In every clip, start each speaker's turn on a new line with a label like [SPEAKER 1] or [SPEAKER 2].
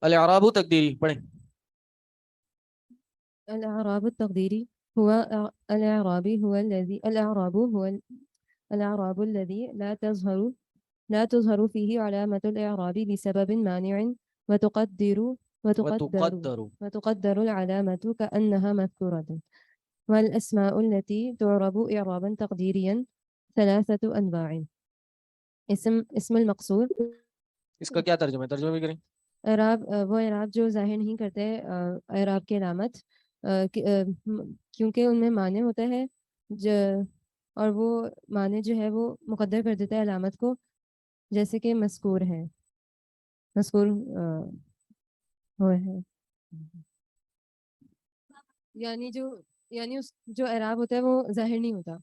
[SPEAKER 1] الاعراب تقدیری پڑھیں.
[SPEAKER 2] الإعراب التقديري هو الإعراب الذي لا تظهر فيه علامة الإعراب لسبب مانع وتقدر
[SPEAKER 1] وتقدر.
[SPEAKER 2] وتقدر العلامة كأنها مذكورة. والأسماء التي تعرب إعرابا تقديريا ثلاثة أنواع. اسم المقصور.
[SPEAKER 1] اس کا کیا ترجمہ ہے؟ ترجمہ بھی کریں.
[SPEAKER 2] اعراب وہ اعراب جو ظاہر نہیں کرتے اعراب کی علامت کیونکہ ان میں معنی ہوتا ہے اور وہ معنی جو ہے وہ مقدر کر دیتا ہے علامت کو، جیسے کہ مذکور ہے، مذکور ہوئے ہے، یعنی اس جو اعراب ہوتا ہے وہ ظاہر نہیں ہوتا،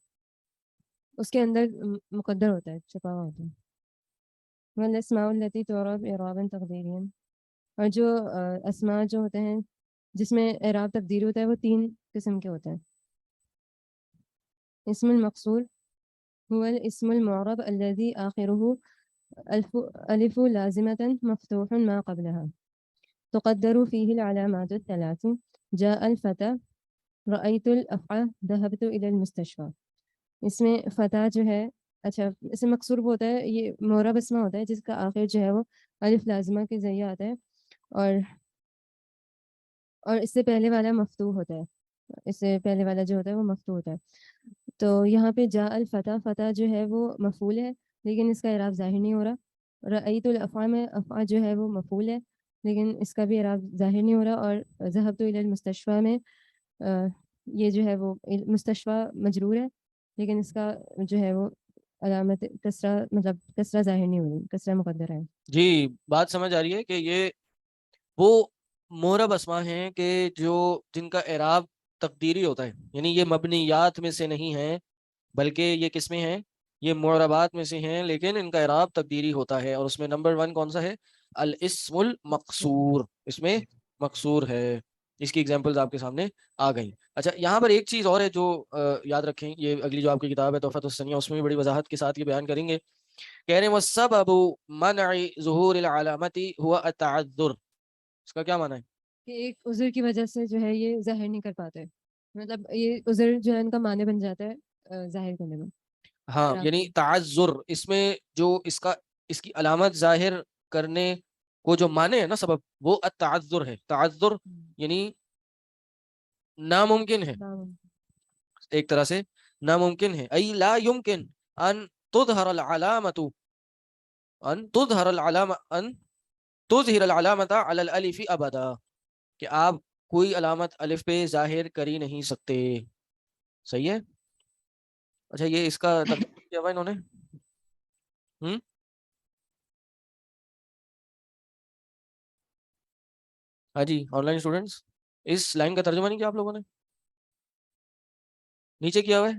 [SPEAKER 2] اس کے اندر مقدر ہوتا ہے، چھپا ہوا ہوتا ہے. والاسماء التي تعرب اعرابا تقديريا، اور جو اسماء جو ہوتے ہیں جس میں اعراب تقدیری ہوتا ہے وہ 3 قسم کے ہوتے ہیں. اسم المقصور هو الاسم المعرب الذي آخره ألف لازمة مفتوح ما قبلها تقدر فيه العلامات الثلاث. جاء الفتى، رأيت الأفعى، ذهبت إلى المستشفى. اس میں فتح جو ہے، اچھا اسم مقصور وہ ہوتا ہے، یہ معرب اسم ہوتا ہے جس کا آخر جو ہے وہ الف لازمہ کے ذریعے آتا ہے، اور اس سے پہلے والا مفتوح ہوتا ہے، اس سے پہلے والا جو ہوتا ہے وہ مفتوح ہوتا ہے. تو یہاں پہ جاء الفتح، فتح جو ہے وہ مفعول ہے لیکن اس کا اعراب ظاہر نہیں ہو رہا. رأیت الافعى میں افعى جو ہے وہ مفعول ہے لیکن اس کا بھی اعراب ظاہر نہیں ہو رہا. اور ذهبت الى المستشفى میں یہ جو ہے وہ مستشفى مجرور ہے لیکن اس کا جو ہے وہ علامت کسرہ، مطلب کسرہ ظاہر نہیں ہو رہی، کسرہ مقدر ہے.
[SPEAKER 1] جی بات سمجھ آ رہی ہے کہ یہ وہ معرب اسما ہیں کہ جن کا اعراب تقدیری ہوتا ہے، یعنی یہ مبنیات میں سے نہیں ہیں بلکہ یہ کس میں ہیں؟ یہ معربات میں سے ہیں، لیکن ان کا اعراب تقدیری ہوتا ہے. اور اس میں نمبر 1 کون سا ہے؟ الاسم المقصور، اس میں مقصور ہے. اس کی ایگزامپلز آپ کے سامنے آ گئیں. اچھا یہاں پر ایک چیز اور ہے جو یاد رکھیں، یہ اگلی جو آپ کی کتاب ہے تحفۃ الثنیہ اس میں بھی بڑی وضاحت کے ساتھ یہ بیان کریں گے. کہہ رہے ہیں وَالسَّبَبُ مَنْعِ ظُهُورِ الْعَلَامَةِ هُوَ التَّعَذُّرُ. اس کا کیا معنی ہے؟
[SPEAKER 2] کہ ایک عذر کی وجہ سے جو ہے یہ ظاہر نہیں کر پاتے، مطلب یہ عذر جو ہے ان کا معنی بن جاتا ہے ظاہر کرنے میں.
[SPEAKER 1] ہاں یعنی تعذر، اس میں جو اس کی علامت ظاہر کرنے کو جو معنی ہے نا سبب، وہ التعذر ہے. تعذر یعنی ناممکن ہے، ایک طرح سے ناممکن ہے. ای لا یمکن ان تظہر العلامت علی الالف ابدا، کہ آپ کوئی علامت الف پہ ظاہر کر ہی نہیں سکتے. صحیح ہے. اچھا یہ اس کا ترجمہ کیا ہوا انہوں نے؟ ہاں جی آن لائن اسٹوڈنٹس، اس لائن کا ترجمہ نہیں کیا آپ لوگوں نے؟ نیچے کیا ہوا ہے؟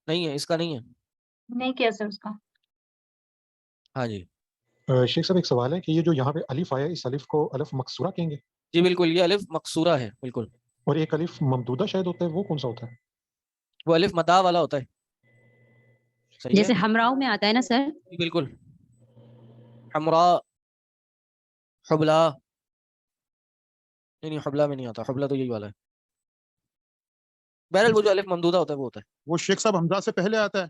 [SPEAKER 1] نہیں ہے، اس کا نہیں ہے.
[SPEAKER 3] نہیں کیا سر اس کا.
[SPEAKER 1] ہاں جی
[SPEAKER 4] شیخ صاحب ایک سوال ہے کہ یہ جو یہاں پہ الف آیا، اس الف کو الف مقصورہ کہیں گے؟
[SPEAKER 1] جی بالکل، یہ الف مقصورہ ہے بالکل.
[SPEAKER 4] اور ایک الف ممدودہ شاید ہوتا ہے، وہ کون سا ہوتا ہے؟
[SPEAKER 1] وہ الف مدہ والا ہوتا ہے. صحیح
[SPEAKER 5] جیسے
[SPEAKER 1] ہے
[SPEAKER 5] ہمراہ میں آتا ہے نا سر.
[SPEAKER 1] جی بالکل، حمراء، حبلا، نہیں حبلا میں نہیں آتا، حبلا تو یہی والا ہے. بہرحال وہ جو الف ممدودہ ہوتا ہے وہ ہوتا ہے.
[SPEAKER 6] وہ شیخ صاحب حمزہ سے پہلے آتا ہے؟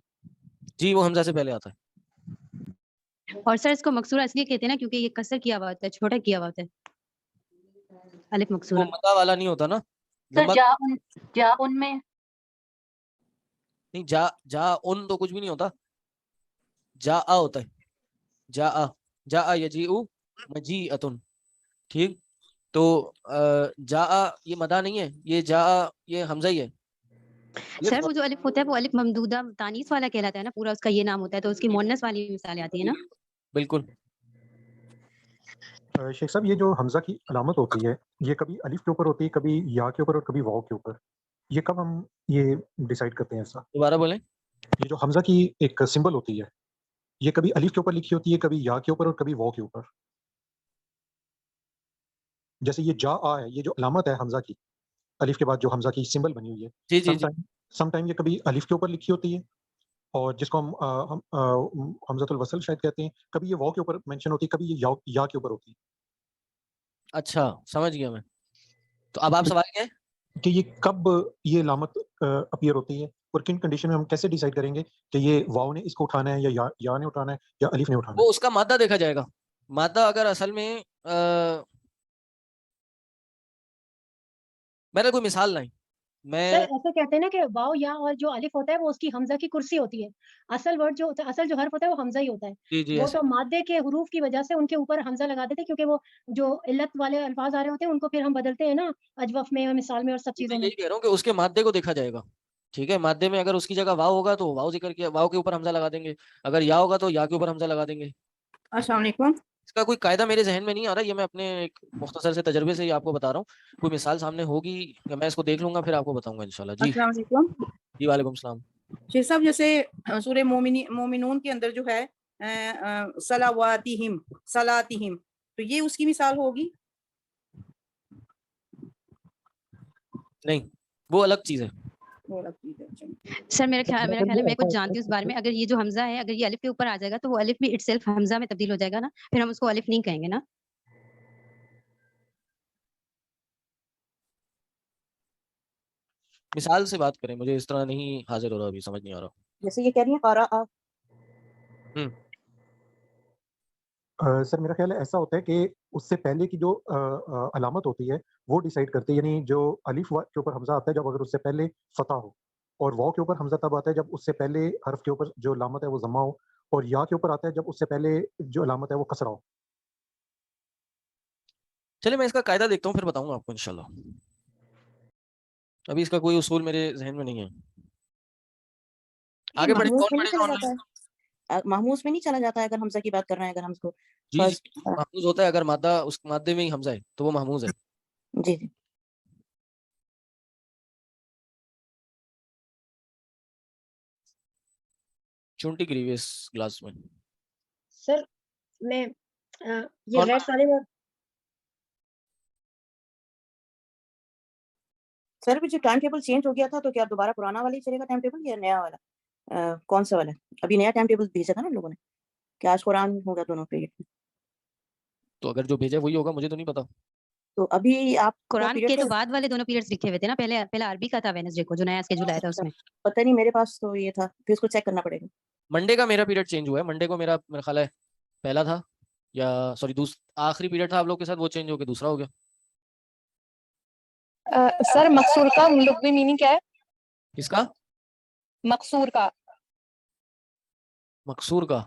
[SPEAKER 1] جی وہ حمزہ سے پہلے آتا ہے.
[SPEAKER 5] اور سر اس کو مقصورہ اس لیے کہتے ہیں نا کیونکہ یہ کسر کیا ہوا ہوتا ہے، چھوٹا کیا ہوا ہوتا ہے، الف
[SPEAKER 1] وہ
[SPEAKER 5] مقصورہ.
[SPEAKER 1] مدہ والا نہیں ہوتا نا.
[SPEAKER 3] سر جا ان میں
[SPEAKER 1] نہیں، جا ان تو کچھ بھی نہیں ہوتا، جا ہوتا ہے. جا یجیء مجیئتن. ٹھیک، تو جا یہ مدہ نہیں ہے، یہ جا یہ حمزہ ہی ہے.
[SPEAKER 5] سر وہ جو الف ہوتا ہے وہ الف ممدودہ تانیث والا کہلاتا ہے نا، پورا اس کا یہ نام ہوتا ہے، تو اس کی مؤنث والی مثالیں آتی ہیں نا.
[SPEAKER 1] بالکل.
[SPEAKER 4] شیخ صاحب یہ جو حمزہ کی علامت ہوتی ہے یہ کبھی الف کے اوپر ہوتی ہے، کبھی یا کے اوپر اور کبھی واو کے اوپر، یہ کب ہم یہ ڈیسائیڈ کرتے ہیں ایسا؟
[SPEAKER 1] دوبارہ بولیں.
[SPEAKER 4] یہ جو حمزہ کی ایک سمبل ہوتی ہے یہ کبھی الف کے اوپر لکھی ہوتی ہے، کبھی یا کے اوپر اور کبھی واو کے اوپر. جیسے یہ جا آ ہے، یہ جو علامت ہے حمزہ کی، الف کے بعد جو حمزہ کی سمبل بنی ہوئی ہے،
[SPEAKER 1] جی جی جی
[SPEAKER 4] سم ٹائم یہ کبھی الف کے اوپر لکھی ہوتی ہے اور جس کو ہم حمزۃ الوصل شاید کہتے ہیں، کبھی یہ واو کے اوپر مینشن ہوتی ہے، کبھی یہ یا کے اوپر ہوتی ہے.
[SPEAKER 1] اچھا سمجھ گیا میں. تو اب آپ سوال کیا ہے
[SPEAKER 4] کہ یہ کب یہ علامت اپیئر ہوتی ہے اور کن کنڈیشن میں ہم کیسے ڈیسائیڈ کریں گے کہ یہ واو نے اس کو اٹھانا ہے یا یا نے اٹھانا ہے یا الف نے اٹھانا ہے؟
[SPEAKER 1] وہ اس کا مادہ دیکھا جائے گا. مادہ اگر اصل میں میرا کوئی مثال نہیں میں
[SPEAKER 7] سر ایسا کہتے ہیں نا کہ واو یا اور جو الف ہوتا ہے وہ اس کی حمزہ کی کرسی ہوتی ہے. اصل ورڈ جو ہوتا ہے، اصل جو حرف ہوتا ہے وہ حمزہ ہی ہوتا ہے.
[SPEAKER 1] جی جی
[SPEAKER 7] وہ
[SPEAKER 1] ایسے
[SPEAKER 7] تو مادے کے حروف کی وجہ سے ان کے اوپر حمزہ لگا دیتے ہیں، کیونکہ وہ جو علت والے الفاظ آ رہے ہوتے ہیں ان کو پھر ہم بدلتے ہیں نا اجوف میں اور مثال میں اور سب
[SPEAKER 1] میں
[SPEAKER 7] چیزوں میں.
[SPEAKER 1] یہی کہہ رہا ہوں کہ اس کے مادے کو دیکھا جائے گا. ٹھیک ہے، مادے میں اگر اس کی جگہ واو ہوگا تو واو ذکر کیا، واو کے اوپر حمزہ لگا دیں گے. اگر یا ہوگا تو یا کے اوپر حمزہ لگا دیں گے.
[SPEAKER 8] السلام علیکم.
[SPEAKER 1] اس کا کوئی قاعدہ میرے ذہن میں نہیں آ رہا، یہ میں اپنے ایک مختصر سے تجربے سے ہی آپ کو بتا رہا ہوں. کوئی مثال سامنے ہوگی یا میں اس کو دیکھ لوں گا پھر آپ کو بتاؤں گا انشاءاللہ. جی
[SPEAKER 8] السلام علیکم.
[SPEAKER 1] جی وعلیکم السلام.
[SPEAKER 8] شیخ صاحب جیسے سورہ مومنون کے اندر جو ہے صلواتہم صلاتہم، تو یہ اس کی مثال ہوگی؟
[SPEAKER 1] نہیں، وہ الگ چیز ہے.
[SPEAKER 5] سر میرا خیال ہے میں کچھ جانتی ہوں اس بارے میں. اگر یہ جو حمزہ ہے اگر یہ الف کے اوپر آ جائے گا تو وہ الف بھی اٹ سیلف حمزہ میں تبدیل ہو جائے گا نا، پھر ہم اس کو الف نہیں کہیں گے نا.
[SPEAKER 1] مثال سے بات کریں، مجھے اس طرح نہیں حاضر ہو رہا، ابھی سمجھ نہیں آ رہا.
[SPEAKER 8] جیسے یہ کہہ رہی ہیں قرأ.
[SPEAKER 4] سر میرا خیال ہے ایسا ہوتا ہے کہ اس سے پہلے کی جو علامت ہوتی ہے وہ ڈیسائیڈ کرتی ہے، یعنی جو الف کے اوپر حمزہ آتا ہے جب اگر اس سے پہلے فتح ہو، اور واو کے اوپر حمزہ تب آتا ہے جب اس سے پہلے حرف کے اوپر جو علامت ہے وہ ضمہ ہو، اور یا کے اوپر آتا ہے جب اس سے پہلے جو علامت ہے وہ کسرہ ہو.
[SPEAKER 1] چلے میں اس کا قاعدہ دیکھتا ہوں پھر بتاؤں گا آپ کو انشاءاللہ. ابھی اس کا کوئی اصول میرے ذہن میں نہیں ہے. آگے بڑھیں. کون پڑھے گا آن لائن؟
[SPEAKER 8] محموس میں نہیں چلا جاتا ہے اگر حمزہ کی بات کر رہے ہیں، اگر ہم اس کو
[SPEAKER 1] جی جی محموز ہوتا ہے، اگر مادہ اس مادے میں ہی حمزہ ہے تو وہ محموز ہے.
[SPEAKER 8] جی جی.
[SPEAKER 1] چونٹی گری ہوئی اس گلاس میں.
[SPEAKER 7] سر میں یہ
[SPEAKER 1] کون
[SPEAKER 7] ریڈ والے میں
[SPEAKER 8] سر ابھی جو ٹائم ٹیبل چینج ہو گیا تھا تو کیا دوبارہ پرانا والا ہی چلے گا ٹائم ٹیبل یا نیا والا؟ کون سا والا؟ ابھی نیا ٹائم ٹیبل بھیجا تھا نا لوگوں نے کہ آج قرآن ہوگا دونوں پیریڈ میں.
[SPEAKER 1] تو اگر جو بھیجا وہی ہوگا، مجھے تو نہیں پتا.
[SPEAKER 8] تو ابھی آپ
[SPEAKER 5] قرآن کے تو بعد والے دونوں پیریڈز لکھے ہوئے تھے نا، پہلا عربی کا تھا وینسڈے کو جو نیا اسکیجول آیا تھا اس میں.
[SPEAKER 8] پتہ نہیں، میرے پاس تو یہ تھا، پھر اس کو چیک کرنا پڑے گا.
[SPEAKER 1] منڈے کا میرا پیریڈ چینج ہوا ہے. منڈے کو میرا خیال ہے پہلا تھا، یا سوری آخری پیریڈ تھا آپ لوگ کے ساتھ، وہ چینج ہو کے دوسرا ہو گیا.
[SPEAKER 9] سر مقصور کا لغوی میننگ کیا ہے؟
[SPEAKER 1] کس کا؟
[SPEAKER 9] مقصور کا.
[SPEAKER 1] مقصور کا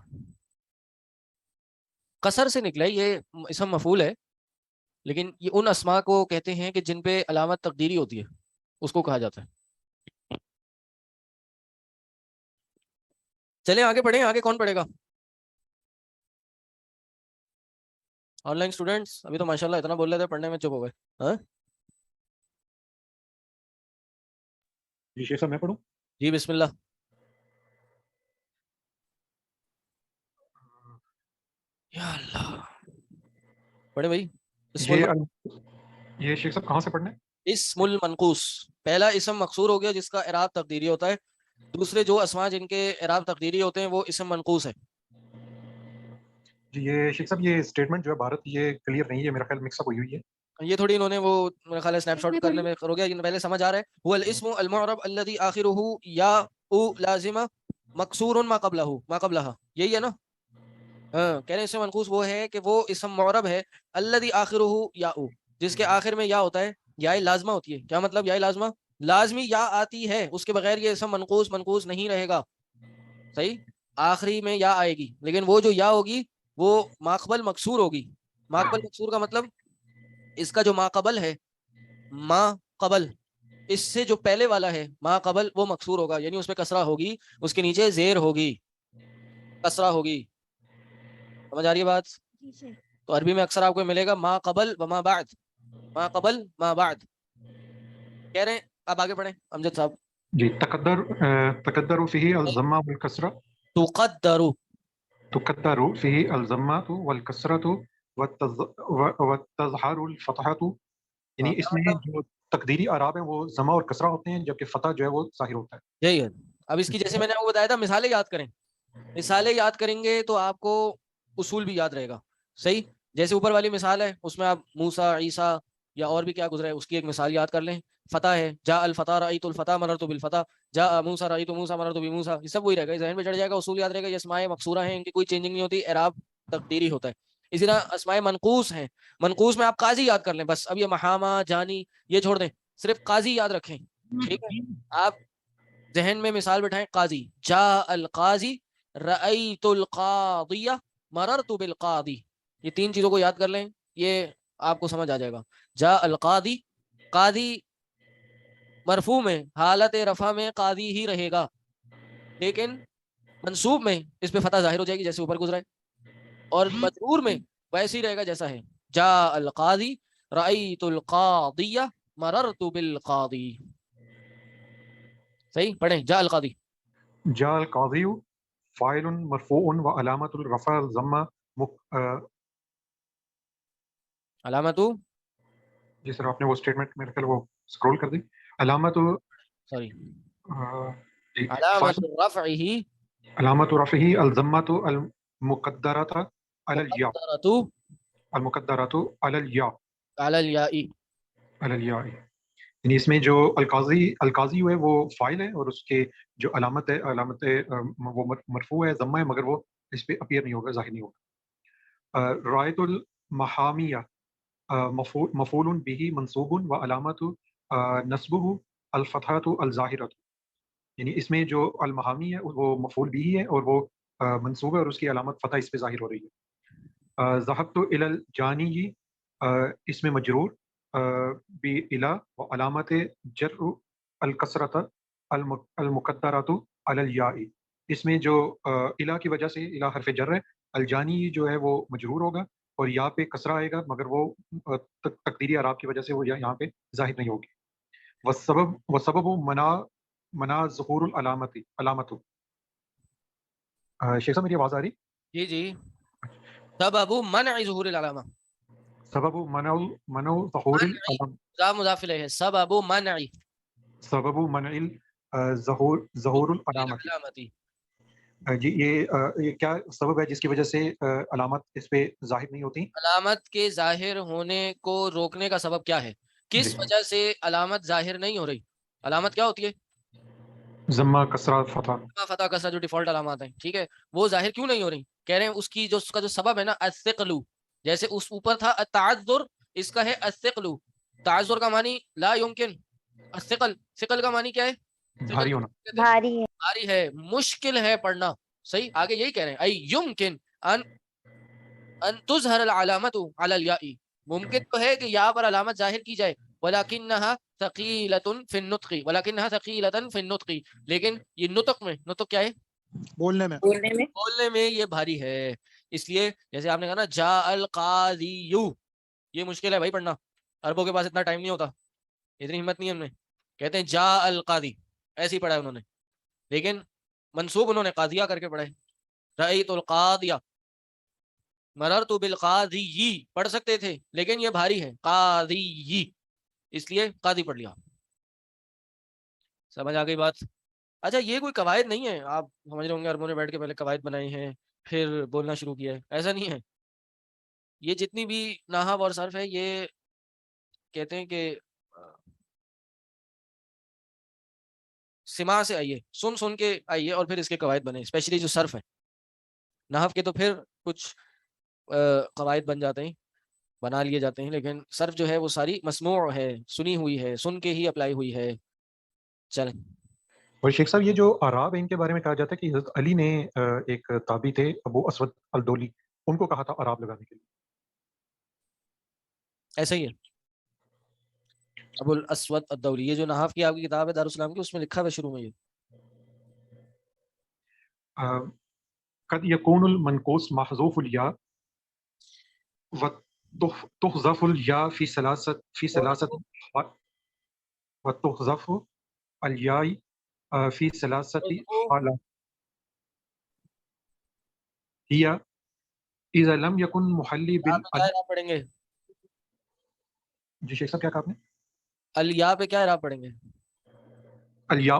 [SPEAKER 1] قصر سے نکلا ہے، یہ اسم مفعول ہے، لیکن یہ ان اسماء کو کہتے ہیں کہ جن پہ علامت تقدیری ہوتی ہے، اس کو کہا جاتا ہے. چلیں آگے پڑھیں. آگے کون پڑھے گا؟ آن لائن اسٹوڈنٹس ابھی تو ماشاءاللہ اتنا بول رہے تھے، پڑھنے میں چپ ہو گئے. ہاں
[SPEAKER 4] جی شیخ صاحب میں پڑھوں؟
[SPEAKER 1] جی بسم اللہ. یا اللہ پڑھے بھائی.
[SPEAKER 4] یہ شیخ صاحب کہاں سے پڑھنا ہے؟
[SPEAKER 1] اسم المنقوص. پہلا اسم مقصور ہو گیا جس کا اعراب تقدیری ہوتا ہے. دوسرے جو اسماء جن کے اعراب تقدیری ہوتے ہیں وہ اسم منقوص ہے.
[SPEAKER 4] جی یہ شیخ صاحب یہ اسٹیٹمنٹ جو ہے بھارت یہ کلیئر نہیں ہے، میرا خیال مکس اپ ہوئی ہے.
[SPEAKER 1] یہ تھوڑی انہوں نے وہ میرا خیال ہے سنیپ شاٹ کرنے میں ہو گیا. یہ پہلے سمجھ آ رہا ہے. هو الاسم المعرب الذي اخره یا او لازمہ مکسور ما قبلہ ما قبلہ، یہی ہے نا؟ ہاں کہہ رہے ہیں اسم منقوص وہ ہے کہ وہ اسم معرب ہے الذي اخره یا او، جس کے آخر میں یا ہوتا ہے، یا لازمہ ہوتی ہے. کیا مطلب یا لازمہ؟ لازمی یا آتی ہے، اس کے بغیر یہ اسم منقوص نہیں رہے گا. صحیح، آخری میں یا آئے گی، لیکن وہ جو یا ہوگی وہ ماقبل مکسور ہوگی. ماقبل مکسور کا مطلب اس کا جو ما قبل ہے، ما قبل، اس سے جو پہلے والا ہے ما قبل، وہ مکسور ہوگا، یعنی اس پہ کسرہ ہوگی، اس کے نیچے زیر ہوگی، کسرہ ہوگی. سمجھ آ رہی ہے بات؟ تو عربی میں اکثر آپ کو ملے گا ما قبل و ما بعد، ما قبل ما بعد. کہہ رہے ہیں اب آگے پڑھیں امجد صاحب.
[SPEAKER 4] جی تقدر فيه الضمہ والکسرہ. تقدر فيه الضمہ والکسرہ وتظہر الفتحۃ، یعنی اس میں جو تقدیری اعراب ہیں وہ ضمہ اور کسرہ ہوتے ہیں، جبکہ فتح جو ہے وہ ظاہر ہوتا ہے.
[SPEAKER 1] یہی ہے. اب اس کی جیسے میں نے آپ کو بتایا تھا مثالیں یاد کریں، مثالیں یاد کریں گے تو آپ کو اصول بھی یاد رہے گا. صحیح، جیسے اوپر والی مثال ہے اس میں آپ موسیٰ، عیسیٰ یا اور بھی کیا گزرا ہے اس کی ایک مثال یاد کر لیں. فتح ہے، جاء الفتح رأیت الفتح مررت بالفتح، جاء موسیٰ رأیت موسیٰ مررت بموسیٰ، یہ سب وہی رہے گا، ذہن میں چڑھ جائے گا، اصول یاد رہے گا. یہ اسماء مقصورہ ہیں، ان کی کوئی چینجنگ نہیں ہوتی، اعراب تقدیری ہوتا ہے. اسی طرح اسماء منقوص ہیں، منقوص میں آپ قاضی یاد کر لیں بس. اب یہ محامہ، جانی یہ چھوڑ دیں، صرف قاضی یاد رکھیں. ٹھیک ہے، آپ ذہن میں مثال بٹھائیں، قاضی، جاء القاضی رأیت القاضیہ مررت بالقاضی، یہ 3 چیزوں کو یاد کر لیں، یہ آپ کو سمجھ آ جائے گا. جاء القاضی، قاضی مرفوع میں حالت رفع میں قاضی ہی رہے گا، لیکن منصوب میں اس پہ فتح ظاہر ہو جائے گی جیسے اوپر گزرا ہے، اور مجرور میں ویسے ہی رہے گا جیسا ہے. جاء القاضی رأیت القاضیہ مررت بالقاضی. صحیح، پڑھیں جاء القاضی.
[SPEAKER 4] جاء القاضی فاعل مرفوع وعلامۃ الرفع الضمہ
[SPEAKER 1] علامت،
[SPEAKER 4] جس طرح آپ نے وہ اسٹیٹمنٹ میرے خیال وہ اسکرول کر دی. علامت
[SPEAKER 1] سوری،
[SPEAKER 4] جی،
[SPEAKER 1] علامت رفعہ
[SPEAKER 4] علامت رفعہ الضمۃ المقدرۃ علی الیاء،
[SPEAKER 1] مقدرۃ
[SPEAKER 4] المقدرۃ علی الیاء،
[SPEAKER 1] علی الیاء.
[SPEAKER 4] علی الیاء، یعنی اس میں جو القاضی ہے وہ فاعل ہے اور اس کے جو علامت ہے، علامت وہ مرفوع ہے، ضمہ ہے، مگر وہ اس پہ اپیئر نہیں ہوگا، ظاہر نہیں ہوگا. رایت المحامیہ مفعول به منصوب و علامت نصبہ الفتحۃ الظاہرۃ، یعنی اس میں جو المحامی ہے وہ مفعول به ہے اور وہ منصوب ہے اور اس کی علامت فتح اس پہ ظاہر ہو رہی ہے. ذهبت الى الجانی، اس میں مجرور بإلی و علامت جر الکسرۃ المقدرۃ علی الیاء، اس میں جو الی کی وجہ سے، الی حرف جر ہے، الجانی جو ہے وہ مجرور ہوگا اور یا پہ کسرہ آئے گا، مگر وہ تقدیری اعراب کی وجہ سے وہ یہاں پہ ظاہر نہیں ہوگی. وسبب منع ظہور علامت. شیخ صاحب میری آواز آ رہی؟
[SPEAKER 1] جی جی، سبب منع ظہور العلامہ،
[SPEAKER 4] سبب منع ظہور
[SPEAKER 1] ذا مضاف الیہ ہے، سبب منع
[SPEAKER 4] سبب منع ظہور العلامت.
[SPEAKER 1] علامتی.
[SPEAKER 4] جی یہ کیا سبب ہے جس کی وجہ سے علامت اس پہ ظاہر نہیں ہوتی؟
[SPEAKER 1] علامت کے ظاہر ہونے کو روکنے کا سبب کیا ہے؟ کس
[SPEAKER 4] جی،
[SPEAKER 1] وجہ سے علامت ظاہر نہیں ہو رہی؟ علامت کیا ہوتی ہے؟
[SPEAKER 4] ضمہ، کسرہ، فتح.
[SPEAKER 1] فتح کسرہ جو ڈیفالٹ علامات ہیں، ٹھیک ہے، وہ ظاہر کیوں نہیں ہو رہی؟ کہہ رہے ہیں اس کی جو اس کا جو سبب ہے نا، الثقل، جیسے اس اوپر تھا التعذر، اس کا ہے الثقل. تعذر کا معنی لا یمکن، الثقل، ثقل کا معنی کیا ہے؟
[SPEAKER 4] بھاری ہونا.
[SPEAKER 1] بھاری ہے، مشکل ہے پڑھنا. صحیح، آگے یہی کہہ رہے ہیں، ای یمکن ان تظہر العلامت علی الیاء، ممکن تو ہے کہ یہاں پر علامت ظاہر کی جائے، ولکنھا ثقیلۃ فی النطق، ولکنھا ثقیلۃ فی النطق، لیکن یہ نطق میں، نطق کیا ہے؟
[SPEAKER 6] بولنے میں.
[SPEAKER 1] بولنے میں یہ بھاری ہے. اس لیے جیسے آپ نے کہا نا جاء القاضی، یہ مشکل ہے بھائی پڑھنا، عربوں کے پاس اتنا ٹائم نہیں ہوتا، اتنی ہمت نہیں ہے ان میں. کہتے ہیں جاء القاضی، ایسے ہی پڑھا ہے انہوں نے، لیکن منصوب انہوں نے قاضیہ کر کے پڑھا ہے. رأیت القاضیہ، مررت بالقاضی پڑھ سکتے تھے لیکن یہ بھاری ہے، قاضی، اس لیے قاضی پڑھ لیا. سمجھ آ گئی بات؟ اچھا یہ کوئی قواعد نہیں ہے، آپ سمجھ رہے ہوں گے عربوں نے بیٹھ کے پہلے قواعد بنائی ہیں پھر بولنا شروع کیا ہے، ایسا نہیں ہے. یہ جتنی بھی نحو اور صرف ہے یہ کہتے ہیں کہ سماع سے آئیے، سن سن کے آئیے اور پھر اس کے قواعد بنے، اسپیشلی جو صرف ہے. نحو کے تو پھر کچھ قواعد بن جاتے ہیں، بنا لیے جاتے ہیں، لیکن صرف جو ہے وہ ساری مسموع ہے، سنی ہوئی ہے، سن کے ہی اپلائی ہوئی ہے. چلیں.
[SPEAKER 4] اور شیخ صاحب یہ جو اعراب ہیں ان کے بارے میں کہا جاتا ہے کہ حضرت علی نے ایک تابعی تھے ابو اسود الدولی، ان کو کہا تھا اعراب لگانے کے لیے.
[SPEAKER 1] ایسا ہی ہے، ابو الاسود الدولی، یہ جو نحاف کی آپ کی کتاب ہے دارالسلام کی، اس میں لکھا ہوا شروع میں یہ
[SPEAKER 4] قد یکون المنقوص محذوف الیا وتحذف الیا فی ثلاثت وتحذف الیا فی ثلاثت حالات ہی اذا لم یکن محلی
[SPEAKER 1] اعراب پڑھیں گے.
[SPEAKER 4] جی شیخ صاحب کیا کہا آپ نے؟
[SPEAKER 1] الیا پہ کیا اعراب پڑھیں گے؟
[SPEAKER 4] الیاء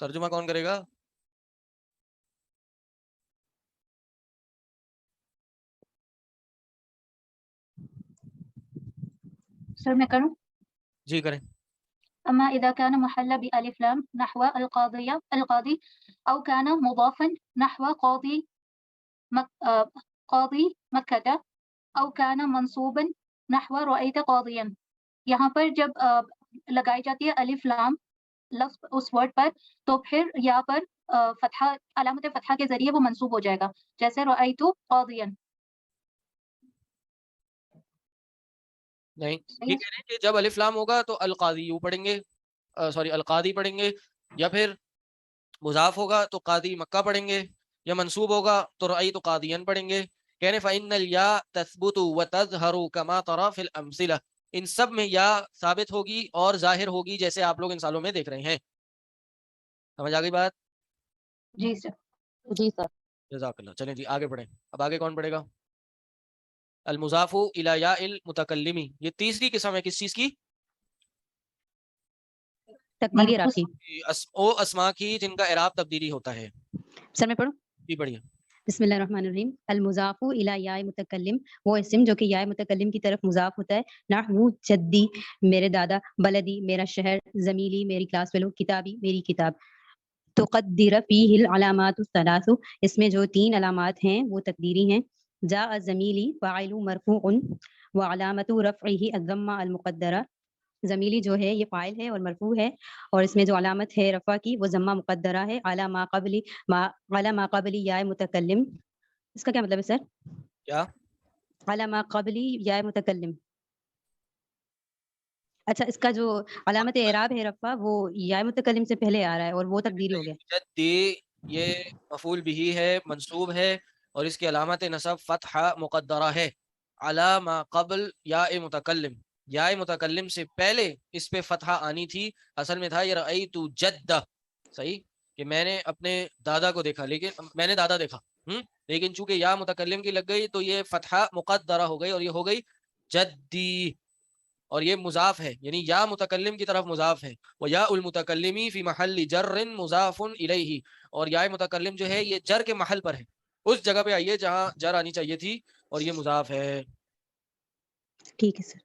[SPEAKER 1] ترجمہ کون کرے گا؟
[SPEAKER 3] سر میں کروں؟
[SPEAKER 1] جی کریں.
[SPEAKER 3] أما إذا كان محل بألف لام نحو القاضي أو كان مضافا نحو قاضي مكة أو كان منصوبا نحو رأيت قاضيا. یہاں پر جب لگائی جاتی ہے الف لام لفظ اس ورڈ پر تو پھر یا پر فتحہ علامت فتحہ کے ذریعے وہ منصوب ہو جائے گا، جیسے رأیت قاضیا.
[SPEAKER 1] نہیں یہ کہہ رہے ہیں کہ جب الف لام ہوگا تو القاضی پڑھیں گے، سوری القاضی پڑھیں گے، یا پھر مضاف ہوگا تو قاضی مکہ پڑھیں گے، یا منصوب ہوگا تو رأیت قاضیا پڑھیں گے. کہہ رہے فإن الياء تثبت وتظهر كما ترى في الأمثلة، ان سب میں یا ثابت ہوگی اور ظاہر ہوگی جیسے آپ لوگ ان سالوں میں دیکھ رہے ہیں. سمجھ آ گئی بات؟
[SPEAKER 3] جی سر.
[SPEAKER 9] جی سر.
[SPEAKER 1] جزاک اللہ. چلیں جی آگے پڑھیں. اب آگے کون پڑھے گا؟ المضاف الی یاء المتکلم، یہ تیسری قسم ہے کس چیز کی؟
[SPEAKER 5] تقدیری اعراب کی.
[SPEAKER 1] او اسما کی جن کا اعراب تقدیری ہوتا ہے.
[SPEAKER 5] سر میں پڑھوں؟
[SPEAKER 1] جی پڑھیے.
[SPEAKER 5] بسم اللہ الرحمن الرحیم. المضاف الی یاء متکلم، وہ اسم جو کہ یاء متکلم کی طرف مضاف ہوتا ہے. نحو جدی میرے دادا، بلدی میرا شہر، زمیلی میری کلاس فیلو، کتابی میری کتاب. تقدر فیہ العلامات الثلاث، اس میں جو 3 علامات ہیں وہ تقدیری ہیں. جاء زمیلی فاعل مرفوع وعلامت رفعہ الضمہ المقدرہ، زمیلی جو ہے یہ فاعل ہے اور مرفوع ہے، اور اس میں جو علامت ہے رفع کی وہ ضمہ مقدرہ ہے. علی ما قبلی یاء متکلم، اس کا کیا مطلب ہے سر؟
[SPEAKER 1] کیا؟
[SPEAKER 5] علی ما قبلی یاء متکلم. اچھا اس کا جو علامت اعراب ہے رفع وہ یاء متکلم سے پہلے آ رہا ہے اور وہ تقدیری ہو گیا.
[SPEAKER 1] جدی یہ مفعول بھی ہے، منصوب ہے، اور اس کی علامت نصب فتحہ مقدرہ ہے. علی ما قبل یاء متکلم، یاء متکلم سے پہلے اس پہ فتحہ آنی تھی. اصل میں تھا یہ رأیت جدہ، صحیح کہ میں نے اپنے دادا کو دیکھا، لیکن میں نے دادا دیکھا، لیکن چونکہ یا متکلم کی لگ گئی تو یہ فتحہ مقدرہ ہو گئی اور یہ ہو گئی جدی. اور یہ مضاف ہے، یعنی یا متکلم کی طرف مضاف ہے. وہ یا المتکلمی فی محل جر مضاف الیہ، اور یا متکلم جو ہے یہ جر کے محل پر ہے، اس جگہ پہ آئیے جہاں جر آنی چاہیے تھی، اور یہ مضاف ہے.
[SPEAKER 5] ٹھیک ہے سر.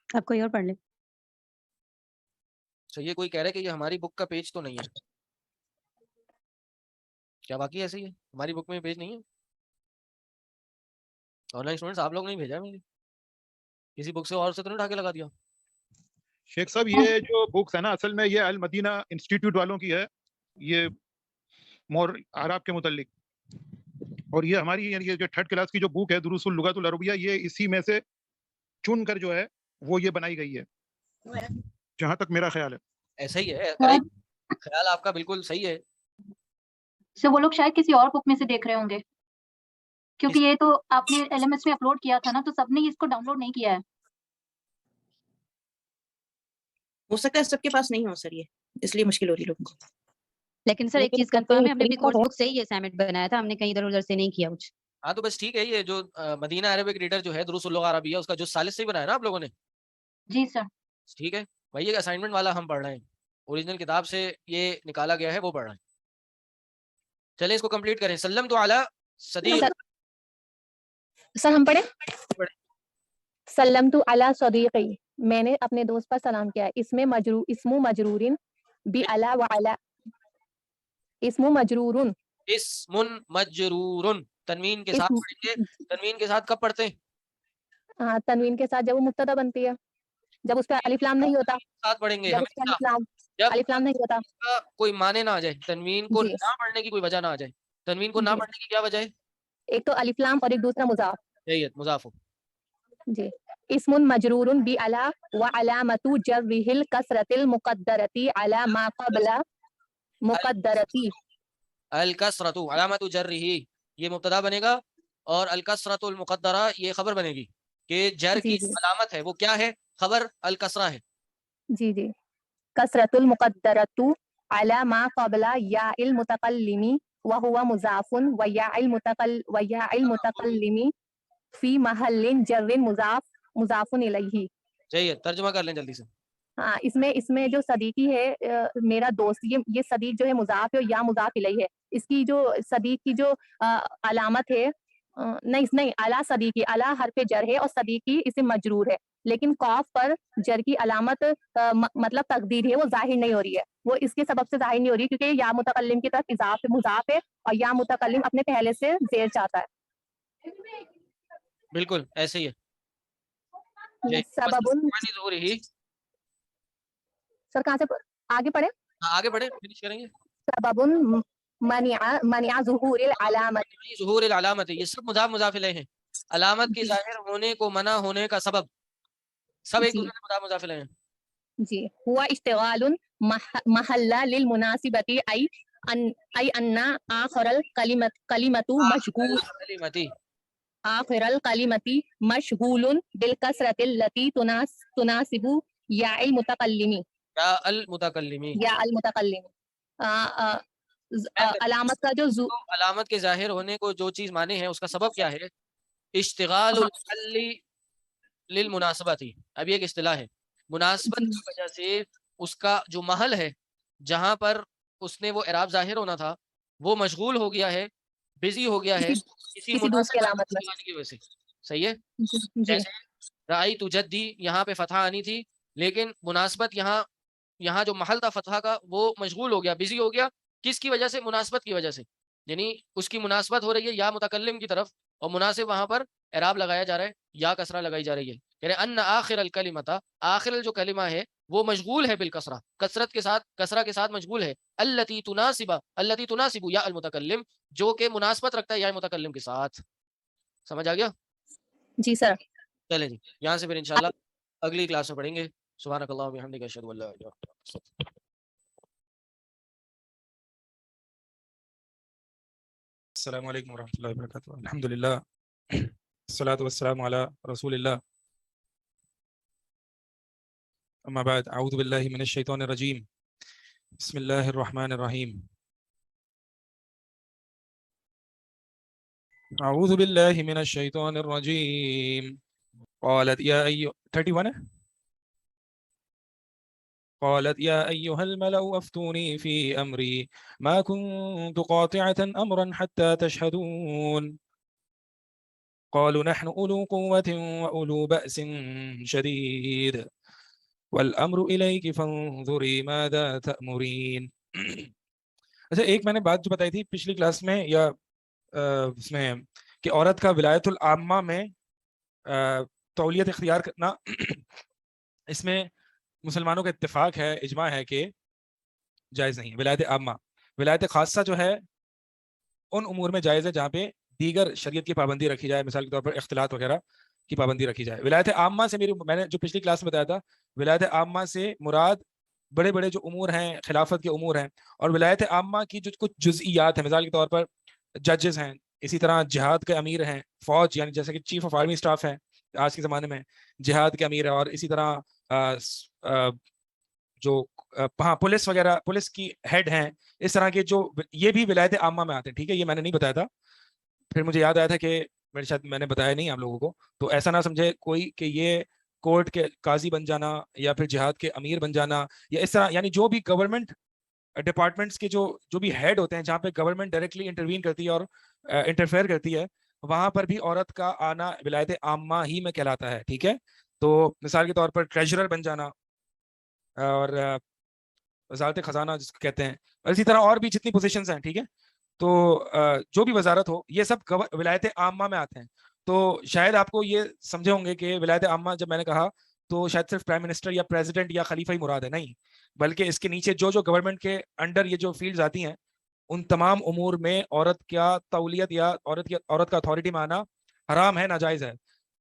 [SPEAKER 5] اب کوئی اور پڑھ لے.
[SPEAKER 1] تو یہ کوئی کہہ رہا ہے کہ یہ ہماری بک کا پیج تو نہیں ہے، کیا باقی ایسے ہی ہے؟ ہماری بک میں پیج نہیں ہے؟ آن لائن اسٹوڈنٹس آپ لوگ نہیں بھیجا مجھے کسی بک سے اور سے تو نہیں اٹھا کے لگا دیا؟
[SPEAKER 6] شیخ صاحب یہ جو بکس ہے نا اصل میں یہ المدینہ انسٹیٹیوٹ والوں کی ہے، یہ مور عرب کے متعلق، اور یہ ہماری یہ جو 3rd کلاس کی جو بک ہے دروس اللغات العربیہ یہ اسی میں سے چن کر جو ہے وہ یہ بنائی گئی ہے جہاں تک میرا خیال ہے.
[SPEAKER 1] ایسا ہی ہے، خیال آپ کا بالکل صحیح ہے.
[SPEAKER 3] سر وہ لوگ شاید کسی اور بک میں سے دیکھ رہے ہوں گے، کیونکہ یہ تو آپ نے ایل ایم ایس میں اپلوڈ کیا تھا نا، تو سب نے اس کو ڈاؤن لوڈ نہیں کیا ہے.
[SPEAKER 8] ہو سکتا ہے سب کے پاس نہیں ہو سر، یہ اس لیے مشکل ہو رہی لوگوں کو.
[SPEAKER 5] لیکن سر ایک چیز کنفرم ہے، ہم نے اپنی کورس بک سے ہی یہ اسائنمنٹ بنایا تھا، ہم نے کہیں ادھر ادھر سے نہیں کیا کچھ.
[SPEAKER 1] ہاں تو بس ٹھیک ہے. یہ جو مدینہ عربک ریڈر جو ہے دروس اللغہ عربیہ اس کا جو ثالث سے ہی بنایا نا آپ لوگوں نے؟
[SPEAKER 3] جی سر.
[SPEAKER 1] ٹھیک ہے بھائی، یہ اسائنمنٹ والا ہم پڑھ رہے ہیں، اوریجنل کتاب سے یہ نکالا گیا ہے وہ پڑھ رہے ہیں. چلیں اس کو کمپلیٹ کریں. سلم تو اعلیٰ صدیق.
[SPEAKER 10] سر ہم پڑھیں؟ سلمت علی صدیقی، میں نے اپنے دوست پر سلام کیا. اسم مجرورن بی علی و علی، اسم مجرورن،
[SPEAKER 1] اسم مجرورن تنوین کے ساتھ پڑھیں گے. تنوین کے ساتھ کب پڑھتے ہیں؟
[SPEAKER 10] ہاں تنوین کے ساتھ جب وہ مبتدا بنتی ہے، جب اس پہ الف لام نہیں ہوتا،
[SPEAKER 1] ساتھ پڑھیں گے
[SPEAKER 10] جب اس پہ
[SPEAKER 1] جب
[SPEAKER 10] الف لام نہیں ہوتا.
[SPEAKER 1] کوئی معنی نہ آ جائے، تنوین کو
[SPEAKER 10] جی
[SPEAKER 1] نہ پڑھنے کی کوئی وجہ نہ آ جائے. تنوین کو نہ
[SPEAKER 10] جی،
[SPEAKER 1] پڑھنے کی کیا وجہ ہے؟
[SPEAKER 10] ایک تو الف لام اور ایک دوسرا مضاف.
[SPEAKER 1] جید مضاف ہو.
[SPEAKER 10] جی. اسم مجرور بی علی و علامت جرہ الکسرۃ المقدرۃ علی ما قبل مقدرتی.
[SPEAKER 1] الکسرۃ علامت جرہ یہ مبتدا بنے گا، اور الکسرۃ المقدرہ یہ خبر بنے گی کہ جر
[SPEAKER 10] جی
[SPEAKER 1] کی
[SPEAKER 10] جی
[SPEAKER 1] علامت ہے وہ کیا ہے؟ خبر الکسرہ ہے.
[SPEAKER 10] جی جی. کسرۃ المقدرۃ علی ما قبل یا المتکلم وهو مضاف و یا المتکلم فی محل جر مضاف الیہ.
[SPEAKER 1] چاہیے ترجمہ کر لیں جلدی سے.
[SPEAKER 10] ہاں اس میں جو صدیقی ہے میرا دوست، یہ صدیق جو ہے مضاف ہے اور یا مضاف الیہ ہے. اس کی جو صدیق کی جو علامت ہے نہیں اعلیٰ صدیقی، اعلیٰ حرف جر ہے اور صدیقی اسم مجرور ہے، لیکن قاف پر جر کی علامت مطلب تقدیر ہے، وہ ظاہر نہیں ہو رہی ہے، وہ اس کے سبب سے ظاہر نہیں ہو رہی کیونکہ یا متکلم کی طرف مضاف ہے اور یا متکلم اپنے پہلے سے زیر چاہتا ہے.
[SPEAKER 1] بالکل ایسے ہی ہے.
[SPEAKER 10] سبب
[SPEAKER 1] ظہورہ،
[SPEAKER 10] سر کہاں سے آگے پڑھیں؟
[SPEAKER 1] آگے بڑھیں، فنش کریں گے.
[SPEAKER 10] سبب منع ظہور العلامت،
[SPEAKER 1] ظہور العلامت، یہ سب مضاف الیہ ہیں. علامت کے ظاہر ہونے کو منع ہونے کا سبب، سب ایک
[SPEAKER 10] جی
[SPEAKER 1] دوسرے سے مضاف الیہ ہیں.
[SPEAKER 10] جی ہوا اشتغال محل للمناسبت ای ان آخر الکلمۃ مشغول،
[SPEAKER 1] کلمتی
[SPEAKER 10] آخر الکلمۃ مشغول بالکسرۃ التي تناسب یا المتکلم،
[SPEAKER 1] یا المتکلمی.
[SPEAKER 10] یا المتکلم. علامت کا جو
[SPEAKER 1] علامت کے ظاہر ہونے کو جو چیز مانے ہیں اس کا سبب کیا ہے؟ اشتغال المحل للمناسبت. اب یہ ایک اصطلاح ہے، مناسبت کی وجہ سے اس کا جو محل ہے جہاں پر اس نے وہ اعراب ظاہر ہونا تھا وہ مشغول ہو گیا ہے، بزی ہو گیا ہے کسی
[SPEAKER 10] دوسری
[SPEAKER 1] مناسب
[SPEAKER 10] علامت میں.
[SPEAKER 1] کی وجہ سے. صحیح ہے.
[SPEAKER 10] جی
[SPEAKER 1] جیسے رأیت جدی، یہاں پہ فتح آنی تھی لیکن مناسبت یہاں جو محل تھا فتح کا وہ مشغول ہو گیا، بزی ہو گیا. کس کی وجہ سے؟ مناسبت کی وجہ سے. یعنی اس کی مناسبت ہو رہی ہے یا متکلم کی طرف، اور مناسب وہاں پر اعراب لگایا جا رہا ہے یا کسرہ لگائی جا رہی ہے. یعنی ان آخر الکلمۃ، آخر جو کلمہ ہے وہ مشغول ہے بالکسرہ، کثرت کے ساتھ، کسرہ کے ساتھ مشغول ہے. التی تناسب یا المتکلم، جو کہ مناسبت رکھتا ہے یا متکلم کے ساتھ. سمجھ آ گیا؟
[SPEAKER 10] جی سر.
[SPEAKER 1] چلیں جی، یہاں سے پھر انشاءاللہ اگلی کلاس میں پڑھیں گے. سبحانک اللہم و بحمدک، اشہد ان لا الہ الا انت.
[SPEAKER 11] السلام علیکم ورحمۃ اللہ وبرکاتہ. الحمدللہ والصلاۃ والسلام علی رسول اللہ. اما بعد، اعوذ باللہ من الشیطان الرجیم، بسم اللہ الرحمن الرحیم. اعوذ باللہ من الشیطان الرجیم. قالت یا 31 ہے. قالت يا أيها الملأ أفتوني في أمري ما كنت قاطعة أمرا حتى تشهدون. قالوا نحن أولو قوة وأولو بأس شديد والأمر إليك فانظري ماذا تأمرين. اچھا، ایک میں نے بات جو بتائی تھی پچھلی کلاس میں یا اس میں کہ عورت کا ولایت العامہ میں تولیت اختیار کرنا اس میں مسلمانوں کا اتفاق ہے، اجماع ہے کہ جائز نہیں ہے. ولایت عامہ، ولایت خاصہ جو ہے ان امور میں جائز ہے جہاں پہ دیگر شریعت کی پابندی رکھی جائے، مثال کے طور پر اختلاط وغیرہ کی پابندی رکھی جائے. ولایت عامہ سے میں نے جو پچھلی کلاس میں بتایا تھا، ولایت عامہ سے مراد بڑے بڑے جو امور ہیں، خلافت کے امور ہیں. اور ولایت عامہ کی جو کچھ جزئیات ہیں، مثال کے طور پر ججز ہیں، اسی طرح جہاد کے امیر ہیں، فوج یعنی جیسے کہ چیف آف آرمی اسٹاف ہے آج کے زمانے میں، جہاد کے امیر ہے. اور اسی طرح جو ہاں پولیس وغیرہ، پولیس کی ہیڈ ہیں، اس طرح کے جو یہ بھی ولایت عامہ میں آتے ہیں. ٹھیک ہے، یہ میں نے نہیں بتایا تھا، پھر مجھے یاد آیا تھا کہ شاید میں نے بتایا نہیں آپ لوگوں کو، تو ایسا نہ سمجھے کوئی کہ یہ کورٹ کے قاضی بن جانا یا پھر جہاد کے امیر بن جانا یا اس طرح، یعنی جو بھی گورنمنٹ ڈپارٹمنٹس کے جو بھی ہیڈ ہوتے ہیں جہاں پہ گورنمنٹ ڈائریکٹلی انٹروین کرتی ہے اور انٹرفیئر کرتی ہے، وہاں پر بھی عورت کا آنا ولایت عامہ ہی میں کہلاتا ہے. ٹھیک ہے، تو مثال کے طور پر ٹریجرر بن جانا اور وزارت خزانہ جس کو کہتے ہیں، اسی طرح اور بھی جتنی پوزیشنز ہیں. ٹھیک ہے، تو جو بھی وزارت ہو یہ سب ولایت عامہ میں آتے ہیں. تو شاید آپ کو یہ سمجھے ہوں گے کہ ولایت عامہ جب میں نے کہا تو شاید صرف پرائم منسٹر یا پریزیڈنٹ یا خلیفہ ہی مراد ہے، نہیں، بلکہ اس کے نیچے جو گورنمنٹ کے انڈر یہ جو فیلڈز آتی ہیں ان تمام امور میں عورت کا تولیت یا عورت کا اتھارٹی میں آنا حرام ہے، ناجائز ہے.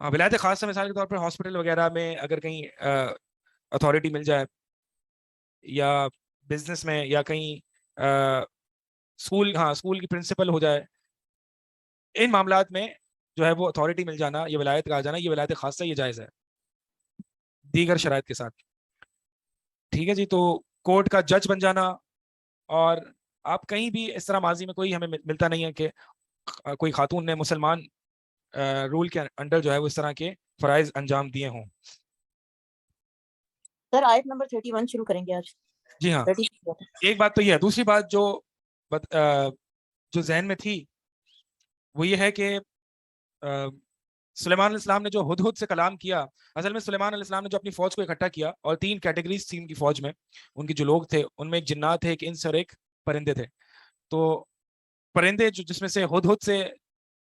[SPEAKER 11] ولایت خاصہ مثال کے طور پر ہاسپٹل وغیرہ میں اگر کہیں اتھارٹی مل جائے یا بزنس میں یا کہیں اسکول کی پرنسپل ہو جائے، ان معاملات میں جو ہے وہ اتھارٹی مل جانا، یہ ولایت کا آ جانا، یہ ولایت خاصہ، یہ جائز ہے دیگر شرائط کے ساتھ. ٹھیک ہے جی، تو کورٹ کا جج بن جانا، اور آپ کہیں بھی اس طرح ماضی میں کوئی ہمیں ملتا نہیں ہے کہ کوئی خاتون نے مسلمان رول کے انڈر جو ہے وہ اس طرح کے فرائض انجام دیے ہوں.
[SPEAKER 8] سر آیت نمبر 31 شروع کریں گے آج.
[SPEAKER 11] جی ہاں
[SPEAKER 8] 30
[SPEAKER 11] ایک بات تو یہ ہے. دوسری بات جو ذہن میں تھی وہ یہ ہے کہ سلیمان علیہ السلام نے جو ہدہد سے کلام کیا, اصل میں سلیمان علیہ السلام نے جو اپنی فوج کو اکٹھا کیا, اور 3 کیٹیگریز تھی ان کی فوج میں, ان کے جو لوگ تھے ان میں ایک جنات تھے, ایک انس اور ایک پرندے تھے. تو پرندے جس میں سے ہدہد سے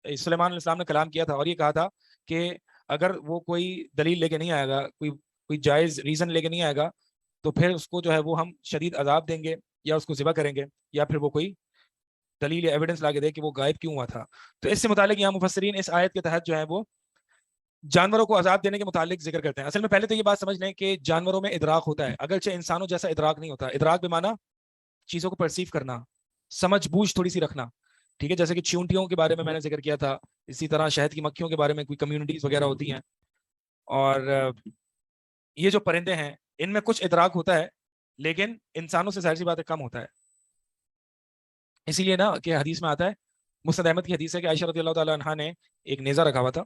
[SPEAKER 11] سلیمان علیہ السلام نے کلام کیا تھا اور یہ کہا تھا کہ اگر وہ کوئی دلیل لے کے نہیں آئے گا, کوئی جائز ریزن لے کے نہیں آئے گا, تو پھر اس کو جو ہے وہ ہم شدید عذاب دیں گے یا اس کو ذبح کریں گے, یا پھر وہ کوئی دلیل یا ایویڈنس لا کے دے کہ وہ غائب کیوں ہوا تھا. تو اس سے متعلق یہاں مفسرین اس آیت کے تحت جو ہے وہ جانوروں کو عذاب دینے کے متعلق ذکر کرتے ہیں. اصل میں پہلے تو یہ بات سمجھ لیں کہ جانوروں میں ادراک ہوتا ہے, اگرچہ انسانوں جیسا ادراک نہیں ہوتا. ادراک بمعنی چیزوں کو پرسیو کرنا, سمجھ بوجھ تھوڑی سی رکھنا, ٹھیک ہے. جیسے کہ چیونٹیوں کے بارے میں نے ذکر کیا تھا, اسی طرح شہد کی مکھیوں کے بارے میں کوئی کمیونٹیز وغیرہ ہوتی ہیں, اور یہ جو پرندے ہیں ان میں کچھ ادراک ہوتا ہے, لیکن انسانوں سے ظاہر سی بات ہے کم ہوتا ہے. اسی لیے نا کہ حدیث میں آتا ہے, مسند احمد کی حدیث ہے کہ عائشہ رضی اللہ تعالیٰ عنہا نے ایک نیزہ رکھا ہوا تھا.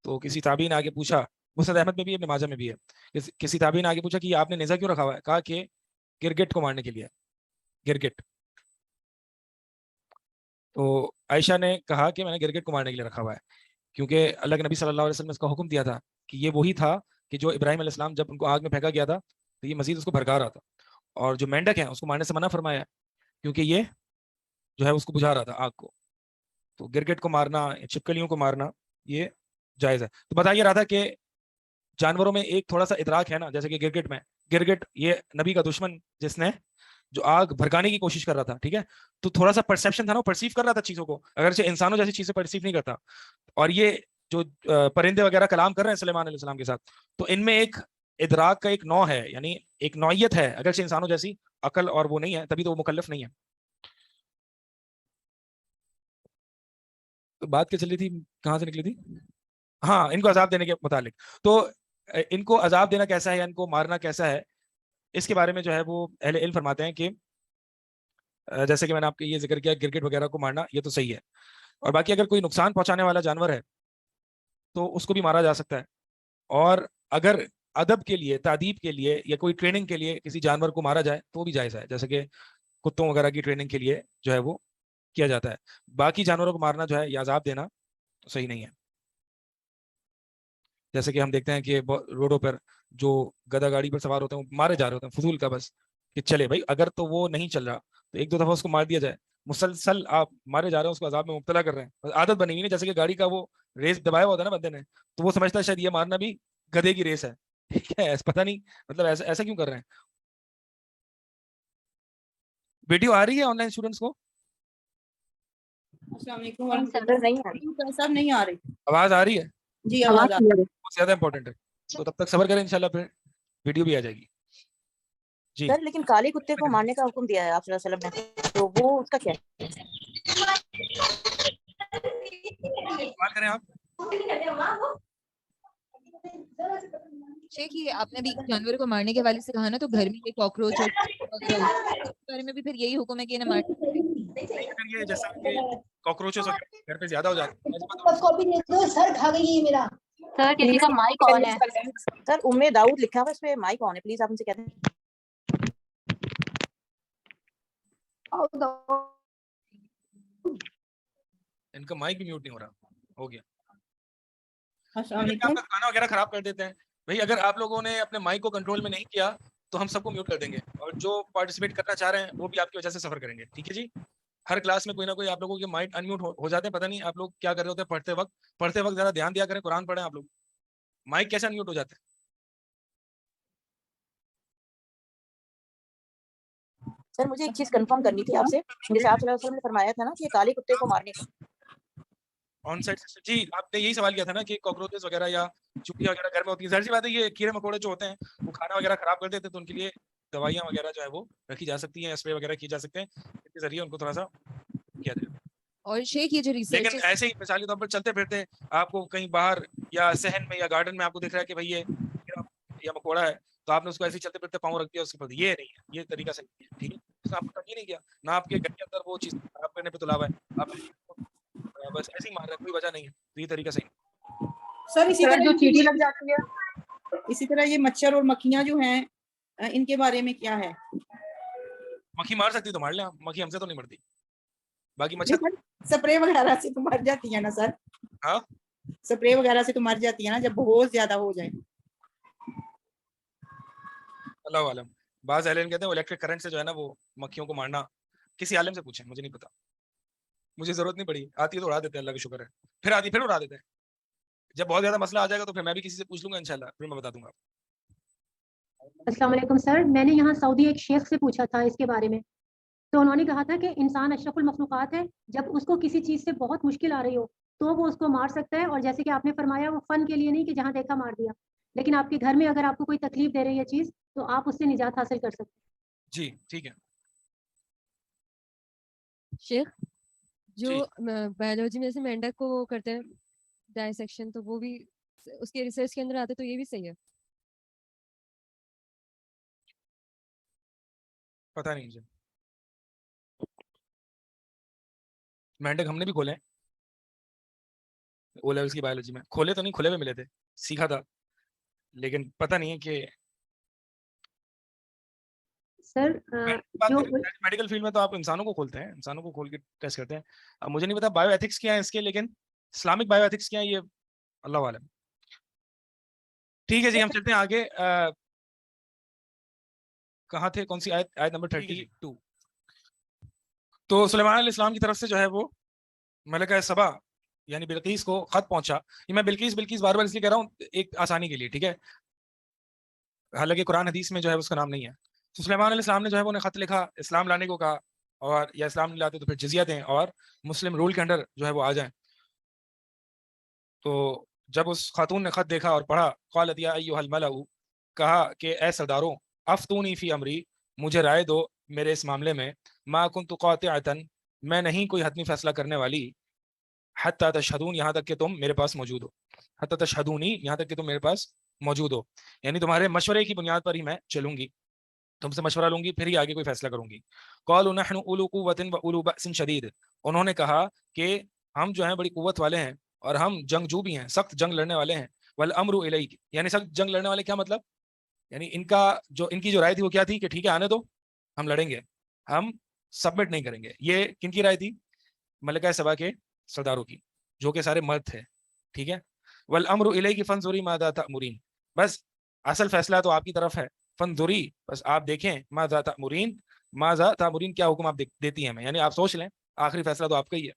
[SPEAKER 11] تو کسی تابعی نے آگے پوچھا, مسند احمد میں بھی ابن ماجہ میں بھی ہے, کسی تابعی نے آگے پوچھا کہ آپ نے نیزہ کیوں رکھا ہوا ہے؟ کہا کہ گرگٹ کو مارنے کے لیے. گرگٹ. تو عائشہ نے کہا کہ میں نے گرگٹ کو مارنے کے لیے رکھا ہوا ہے, کیونکہ اللہ کے نبی صلی اللہ علیہ وسلم نے اس کا حکم دیا تھا کہ یہ وہی تھا کہ جو ابراہیم علیہ السلام جب ان کو آگ میں پھینکا گیا تھا تو یہ مزید اس کو بھڑکا رہا تھا, اور جو مینڈک ہے اس کو مارنے سے منع فرمایا کیونکہ یہ جو ہے اس کو بجھا رہا تھا آگ کو. تو گرگٹ کو مارنا, چھپکلیوں کو مارنا یہ جائز ہے. تو بتایا رہا تھا کہ جانوروں میں ایک تھوڑا سا ادراک ہے نا, جیسے کہ گرگٹ میں, گرگٹ یہ نبی کا دشمن جس نے جو آگ بھڑکانے کی کوشش کر رہا تھا, ٹھیک ہے, تو تھوڑا سا پرسیپشن تھا نا, پرسیو کر رہا تھا چیزوں کو, اگرچہ انسانوں جیسی چیزیں پرسیو نہیں کرتا. اور یہ جو پرندے وغیرہ کلام کر رہے ہیں سلیمان علیہ السلام کے ساتھ, تو ان میں ایک ادراک کا ایک نوع ہے, یعنی ایک نوعیت ہے, اگرچہ انسانوں جیسی عقل اور وہ نہیں ہے, تبھی تو وہ مکلف نہیں ہے. تو بات کیا چل رہی تھی, کہاں سے نکلی تھی؟ ہاں, ان کو عذاب دینے کے متعلق. تو ان کو عذاب دینا کیسا ہے یا ان کو مارنا کیسا ہے, اس کے بارے میں جو ہے وہ اہل علم فرماتے ہیں کہ جیسے کہ میں نے آپ کو یہ ذکر کیا, گرگٹ وغیرہ کو مارنا یہ تو صحیح ہے, اور باقی اگر کوئی نقصان پہنچانے والا جانور ہے تو اس کو بھی مارا جا سکتا ہے. اور اگر ادب کے لیے, تعدیب کے لیے یا کوئی ٹریننگ کے لیے کسی جانور کو مارا جائے تو بھی جائز ہے, جیسے کہ کتوں وغیرہ کی ٹریننگ کے لیے جو ہے وہ کیا جاتا ہے. باقی جانوروں کو مارنا جو ہے یا عذاب دینا تو صحیح نہیں ہے. جیسے کہ ہم دیکھتے ہیں کہ روڈوں پر جو گدا گاڑی پر سوار ہوتے ہیں وہ مارے جا رہے ہوتے ہیں فضول کا, بس کہ چلے بھائی, اگر تو وہ نہیں چل رہا تو ایک دو دفعہ اس کو مار دیا جائے. مسلسل آپ مارے جا رہے ہیں, اس کو عذاب میں مبتلا کر رہے ہیں, عادت بنی ہوئی نہیں. جیسے کہ گاڑی کا وہ ریس دبایا ہوتا ہے نا بندے نے, تو وہ سمجھتا ہے شاید یہ مارنا بھی گدے کی ریس ہے, ٹھیک ہے, پتہ نہیں مطلب ایسا کیوں کر رہے ہیں. ویڈیو آ رہی ہے آن لائن اسٹوڈنٹس کو؟
[SPEAKER 8] السلام علیکم صاحب نہیں آ رہی.
[SPEAKER 11] آواز آ رہی ہے؟
[SPEAKER 8] جی آواز آ رہی ہے.
[SPEAKER 11] بہت زیادہ امپورٹنٹ ہے, تو تب تک صبر کریں, انشاءاللہ پھر ویڈیو بھی آ جائے گی. جی
[SPEAKER 8] سر لیکن کالے کتے کو مارنے کا حکم دیا ہے آپ صلی اللہ علیہ وسلم نے, تو وہ اس کا کیا ہے؟
[SPEAKER 11] سوال کریں آپ.
[SPEAKER 12] شیخ یہ آپ نے بھی جانور کو مارنے کے حوالے سے کہا نا, تو گھر میں یہ کاکروچ وغیرہ اس بارے میں بھی پھر یہی حکم ہے کہ انہیں
[SPEAKER 11] مارنا. جیسا کہ کاکروچز گھر پہ زیادہ ہو جاتے ہیں.
[SPEAKER 7] سر کھا گئی میرا.
[SPEAKER 3] سر کسی کا مائک آن ہے.
[SPEAKER 8] سر داؤد لکھا ہوا, اس پہ مائک آن ہے, پلیز آپ ان سے کہتے ہیں.
[SPEAKER 11] ان کا مائک بھی میوٹ نہیں ہو رہا, ہو گیا.
[SPEAKER 8] السلام علیکم.
[SPEAKER 11] کھانا وغیرہ خراب کر دیتے ہیں بھائی. اگر آپ لوگوں نے اپنے مائک کو کنٹرول میں نہیں کیا تو ہم سب کو میوٹ کر دیں گے, اور جو پارٹیسپیٹ کرنا چاہ رہے ہیں وہ بھی آپ کی وجہ سے سفر کریں گے, ٹھیک ہے جی. ہر کلاس میں کوئی نہ کوئی آپ لوگوں کے مائک ان میوٹ ہو جاتے ہیں, پتہ نہیں آپ لوگ کیا کر رہے ہوتے ہیں پڑھتے وقت ذرا دھیان دیا کریں, قرآن پڑھیں آپ لوگ. مائک کیسے ان میوٹ ہو جاتے ہیں؟
[SPEAKER 8] سر مجھے ایک چیز کنفرم کرنی تھی آپ سے, جیسے آپ صلی اللہ علیہ وسلم نے فرمایا تھا نا کہ کالے کتے کو مارنے کا.
[SPEAKER 11] آن سائٹ جی آپ نے یہی سوال کیا تھا نا کہ کاکروچز وغیرہ یا چوہیاں وغیرہ گھر میں ہوتی ہیں. ظاہر سی بات ہے یہ کیڑے مکوڑے جو ہوتے ہیں وہ کھانا وغیرہ خراب کر دیتے ہیں, تو ان کے لیے دوائیاں وغیرہ جو ہے وہ رکھی جا سکتی ہیں, اسپرے وغیرہ کی جا سکتے ہیں, اس کے ذریعے ان کو تھوڑا سا کیا جائے.
[SPEAKER 12] اور شیخ یہ جو ریسرچ
[SPEAKER 11] لیکن ایسے ہی مثالی طور پر چلتے پھرتے آپ کو کہیں باہر یا صحن میں یا گارڈن میں آپ کو دکھ رہا ہے کہ بھائی یہ یا مکوڑا ہے, تو آپ نے اس کو ایسے ہی چلتے پھرتے پاؤں رکھ دیا اس کے بعد, یہ نہیں ہے, یہ طریقہ صحیح نہیں ہے, ٹھیک ہے. اس نے آپ کو نہیں کیا نہ, آپ کے گھر کے اندر وہ چیز خراب کرنے پہ تلا ہوا ہے, آپ بس ایسے ہی مار رہے ہیں, کوئی وجہ نہیں ہے, تو یہ طریقہ صحیح نہیں.
[SPEAKER 8] سر اسی طرح جو چیٹی لگ جاتی ہے, اسی طرح یہ مچھر اور مکھیاں جو ہیں ان کے بارے میں کیا ہے؟
[SPEAKER 11] مکھی مار سکتی تو مار لیں، مکھی ہم سے تو نہیں مرتی، باقی مچھر
[SPEAKER 8] سپرے وغیرہ سے تو مر جاتی ہے نا سر؟
[SPEAKER 11] ہاں
[SPEAKER 8] سپرے وغیرہ سے تو مر جاتی ہے نا جب بہت زیادہ ہو جائے.
[SPEAKER 11] اللہ عالم. بعض اہل علم کہتے ہیں الیکٹرک کرنٹ سے جو ہے نا وہ مکھیوں کو مارنا، کسی عالم سے پوچھیں، مجھے نہیں پتا، مجھے ضرورت نہیں پڑی، آتی ہے تو اڑا دیتے ہیں، اللہ کا شکر ہے، پھر آتی پھر اڑا دیتے ہیں. جب بہت زیادہ مسئلہ آ جائے گا تو پھر میں بھی کسی سے پوچھ لوں گا انشاءاللہ، پھر میں بتا دوں گا.
[SPEAKER 7] السلام علیکم سر، میں نے یہاں سعودی ایک شیخ سے پوچھا تھا اس کے بارے میں، تو انہوں نے کہا تھا کہ انسان اشرف المخلوقات ہے، جب اس کو کسی چیز سے بہت مشکل آ رہی ہو تو وہ اس کو مار سکتا ہے، اور جیسے کہ آپ نے فرمایا وہ فن کے لیے نہیں کہ جہاں دیکھا مار دیا، لیکن آپ کے گھر میں اگر آپ کو کوئی تکلیف دے رہی ہے چیز تو آپ اس سے نجات حاصل کر سکتے ہیں.
[SPEAKER 11] جی ٹھیک ہے.
[SPEAKER 2] شیخ جو
[SPEAKER 11] جی
[SPEAKER 2] بایولوجی میں سے مینڈک کو وہ کرتے ہیں ڈائسیکشن، تو وہ بھی اس کے ریسرچ کے اندر آتے تو یہ بھی صحیح ہے؟
[SPEAKER 11] پتہ نہیں مجھے، مینڈک ہم نے بھی کھولے ہیں او لیولس کی بایولوجی میں، کھولے تو نہیں، کھلے ہوئے ملے تھے، سیکھا تھا، لیکن پتہ نہیں ہے کہ
[SPEAKER 7] سر جو
[SPEAKER 11] میڈیکل فیلڈ میں تو آپ انسانوں کو کھولتے ہیں، انسانوں کو کھول کے ٹیسٹ کرتے ہیں. اب مجھے نہیں پتا بایو ایتھکس کیا ہے اس کے، لیکن اسلامک بایو ایتھکس کیا ہے یہ اللہ عالم. ٹھیک ہے جی، ہم چلتے ہیں آگے. کہاں تھے، کون سی آیت؟ آیت نمبر 32. تو سلیمان علیہ السلام کی طرف سے جو ہے وہ ملکہ سبا یعنی بلقیس کو خط پہنچا. یہ میں بلقیس بار بار اس لیے کہہ رہا ہوں ایک آسانی کے لیے، ٹھیک ہے، حالانکہ قرآن حدیث میں جو ہے اس کا نام نہیں ہے. تو سلیمان علیہ السلام نے جو ہے وہ انہیں خط لکھا، اسلام لانے کو کہا، اور یا اسلام نہیں لاتے تو پھر جزیہ دیں اور مسلم رول کے انڈر جو ہے وہ آ جائیں. تو جب اس خاتون نے خط دیکھا اور پڑھا، قالت یا ایھا الملأ، کہا کہ اے سرداروں، افتونی فی امری، مجھے رائے دو میرے اس معاملے میں، ما کنت قاطعۃ، میں نہیں کوئی حتمی فیصلہ کرنے والی، حتی تشہدون، یہاں تک کہ تم میرے پاس موجود ہو، حتی تشہدونی، یہاں تک کہ تم میرے پاس موجود ہو، یعنی تمہارے مشورے کی بنیاد پر ہی میں چلوں گی، تم سے مشورہ لوں گی پھر ہی آگے کوئی فیصلہ کروں گی. قالوا نحن اولو قوۃ واولو بأس شدید، انہوں نے کہا کہ ہم جو ہیں بڑی قوت والے ہیں اور ہم جنگجو بھی ہیں، سخت جنگ لڑنے والے ہیں. والامر الیک، یعنی سخت جنگ لڑنے والے کیا مطلب، یعنی ان کی جو رائے تھی وہ کیا تھی کہ ٹھیک ہے آنے دو، ہم لڑیں گے، ہم سبمٹ نہیں کریں گے. یہ کن کی رائے تھی؟ ملکہ سبا کے سرداروں کی، جو کہ سارے مرد تھے، ٹھیک ہے. والامر الیک فانظری ماذا تأمرین، بس اصل فیصلہ تو آپ کی طرف ہے، فانظری، بس آپ دیکھیں، ماذا تأمرین، ماذا تأمرین، کیا حکم آپ دیتی ہیں ہمیں، یعنی آپ سوچ لیں، آخری فیصلہ تو آپ کا ہی ہے.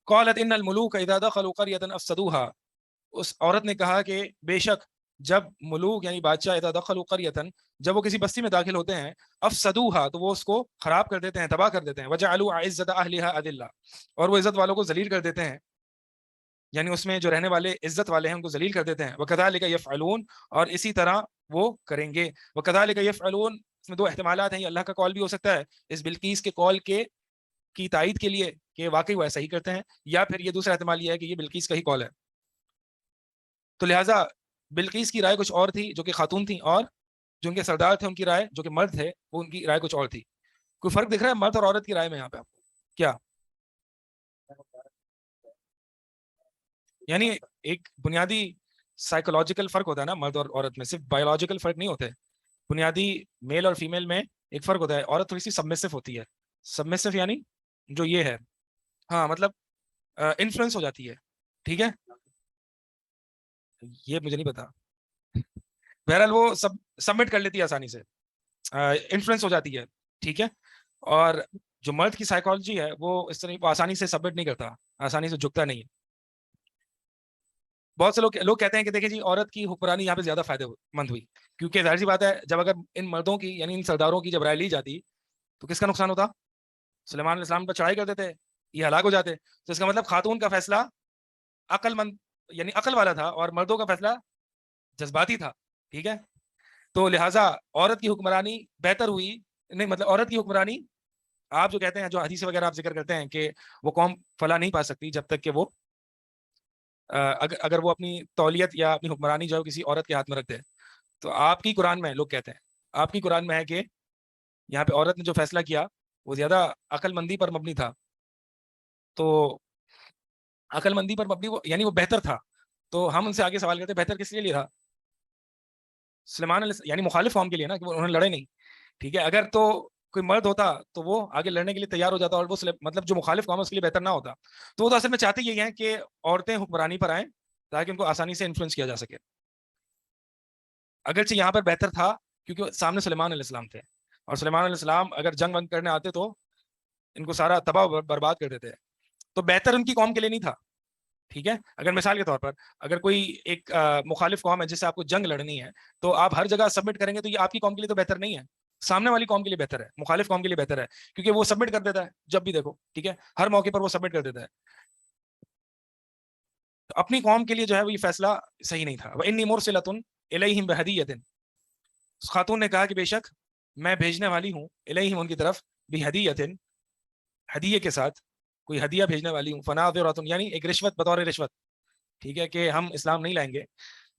[SPEAKER 11] قالت ان الملوک اذا دخلوا قرية افسدوها، اس عورت نے کہا کہ بے شک جب ملوک یعنی بادشاہ اذا دخلوا قرية، جب وہ کسی بستی میں داخل ہوتے ہیں، افسدوها، تو وہ اس کو خراب کر دیتے ہیں، تباہ کر دیتے ہیں، وجعلوا عزت اهلها اذلہ، اور وہ عزت والوں کو ذلیل کر دیتے ہیں، یعنی اس میں جو رہنے والے عزت والے ہیں ان کو ذلیل کر دیتے ہیں. وَكَذَلِكَ يَفْعَلُونَ، اور اسی طرح وہ کریں گے. وَكَذَلِكَ يَفْعَلُونَ، اس میں دو احتمالات ہیں، یہ اللہ کا قول بھی ہو سکتا ہے اس بلقیس کے قول کی تائید کے لیے کہ واقعی وہ ایسا ہی کرتے ہیں، یا پھر یہ دوسرا احتمال یہ ہے کہ یہ بلقیس کا ہی قول ہے. تو لہٰذا بلقیس کی رائے کچھ اور تھی جو کہ خاتون تھیں، اور جو ان کے سردار تھے ان کی رائے جو کہ مرد تھے وہ ان کی رائے کچھ اور تھی. کوئی فرق دکھ رہا ہے مرد اور عورت کی رائے میں یہاں پہ آپ کو کیا؟ یعنی ایک بنیادی سائیکولوجیکل فرق ہوتا ہے نا مرد اور عورت میں، صرف بایولوجیکل فرق نہیں ہوتے. بنیادی میل اور فیمیل میں ایک فرق ہوتا ہے، عورت تھوڑی سی سبمسو ہوتی ہے. سبمسو یعنی جو یہ ہے، ہاں مطلب انفلوئنس ہو جاتی ہے، ٹھیک ہے، یہ مجھے نہیں پتا، بہرحال وہ سبمٹ کر لیتی ہے آسانی سے، انفلوئنس ہو جاتی ہے، ٹھیک ہے. اور جو مرد کی سائیکالوجی ہے وہ اس طرح آسانی سے سبمٹ نہیں کرتا، آسانی سے جھکتا نہیں ہے. بہت سے لوگ کہتے ہیں کہ دیکھیں جی عورت کی حکمرانی یہاں پہ زیادہ فائدہ مند ہوئی، کیونکہ ظاہر سی بات ہے جب اگر ان مردوں کی یعنی ان سرداروں کی جب رائے لی جاتی تو کس کا نقصان ہوتا؟ سلیمان علیہ السلام پر چڑھائی کرتے تھے، یہ ہلاک ہو جاتے. تو اس کا مطلب خاتون کا فیصلہ عقل مند یعنی عقل والا تھا اور مردوں کا فیصلہ جذباتی تھا، ٹھیک ہے. تو لہٰذا عورت کی حکمرانی بہتر ہوئی، نہیں مطلب عورت کی حکمرانی، آپ جو کہتے ہیں جو حدیث وغیرہ آپ ذکر کرتے ہیں کہ وہ قوم فلاح نہیں پا سکتی جب تک کہ وہ اگر وہ اپنی تولیت یا اپنی حکمرانی جو ہے کسی عورت کے ہاتھ میں رکھ دے. تو آپ کی قرآن میں لوگ کہتے ہیں، آپ کی قرآن میں ہے کہ یہاں پہ عورت نے جو فیصلہ کیا وہ زیادہ عقل مندی پر مبنی تھا. تو عقل مندی پر مبنی یعنی وہ بہتر تھا. تو ہم ان سے آگے سوال کرتے ہیں بہتر کس لیے تھا؟ سلیمان یعنی مخالف قوم کے لیے نا، کہ انہوں نے لڑے نہیں، ٹھیک ہے. اگر تو کوئی مرد ہوتا تو وہ آگے لڑنے کے لیے تیار ہو جاتا، اور وہ مطلب جو مخالف قوم ہے اس کے لیے بہتر نہ ہوتا. تو وہ تو اصل میں چاہتے یہی ہیں کہ عورتیں حکمرانی پر آئیں تاکہ ان کو آسانی سے انفلوئنس کیا جا سکے. اگرچہ یہاں پر بہتر تھا کیونکہ سامنے سلیمان علیہ السلام تھے، اور سلیمان علیہ السلام اگر جنگ ونگ کرنے آتے تو ان کو سارا تباہ برباد کر دیتے. تو بہتر ان کی قوم کے لیے نہیں تھا، ٹھیک ہے. اگر مثال کے طور پر اگر کوئی ایک مخالف قوم ہے جس سے آپ کو جنگ لڑنی ہے، تو آپ ہر جگہ سبمٹ کریں گے تو یہ آپ کی قوم کے لیے تو بہتر نہیں ہے، سامنے والی قوم کے لیے بہتر ہے، مخالف قوم کے لیے بہتر ہے، کیونکہ وہ سبمٹ کر دیتا ہے جب بھی دیکھو، ٹھیک ہے، ہر موقع پر وہ سبمٹ کر دیتا ہے. تو اپنی قوم کے لیے جو ہے وہ یہ فیصلہ صحیح نہیں تھا. وَإِنِّي مُرْسِلَةٌ إِلَيْهِمْ بِهَدِيَّةٍ، خاتون نے کہا کہ بے شک میں بھیجنے والی ہوں، الیہم ان کی طرف، بِهَدِيَّةٍ ہدیے کے ساتھ، کوئی ہدیہ بھیجنے والی ہوں، فناظرۃ یعنی ایک رشوت، بطور رشوت، ٹھیک ہے، کہ ہم اسلام نہیں لائیں گے.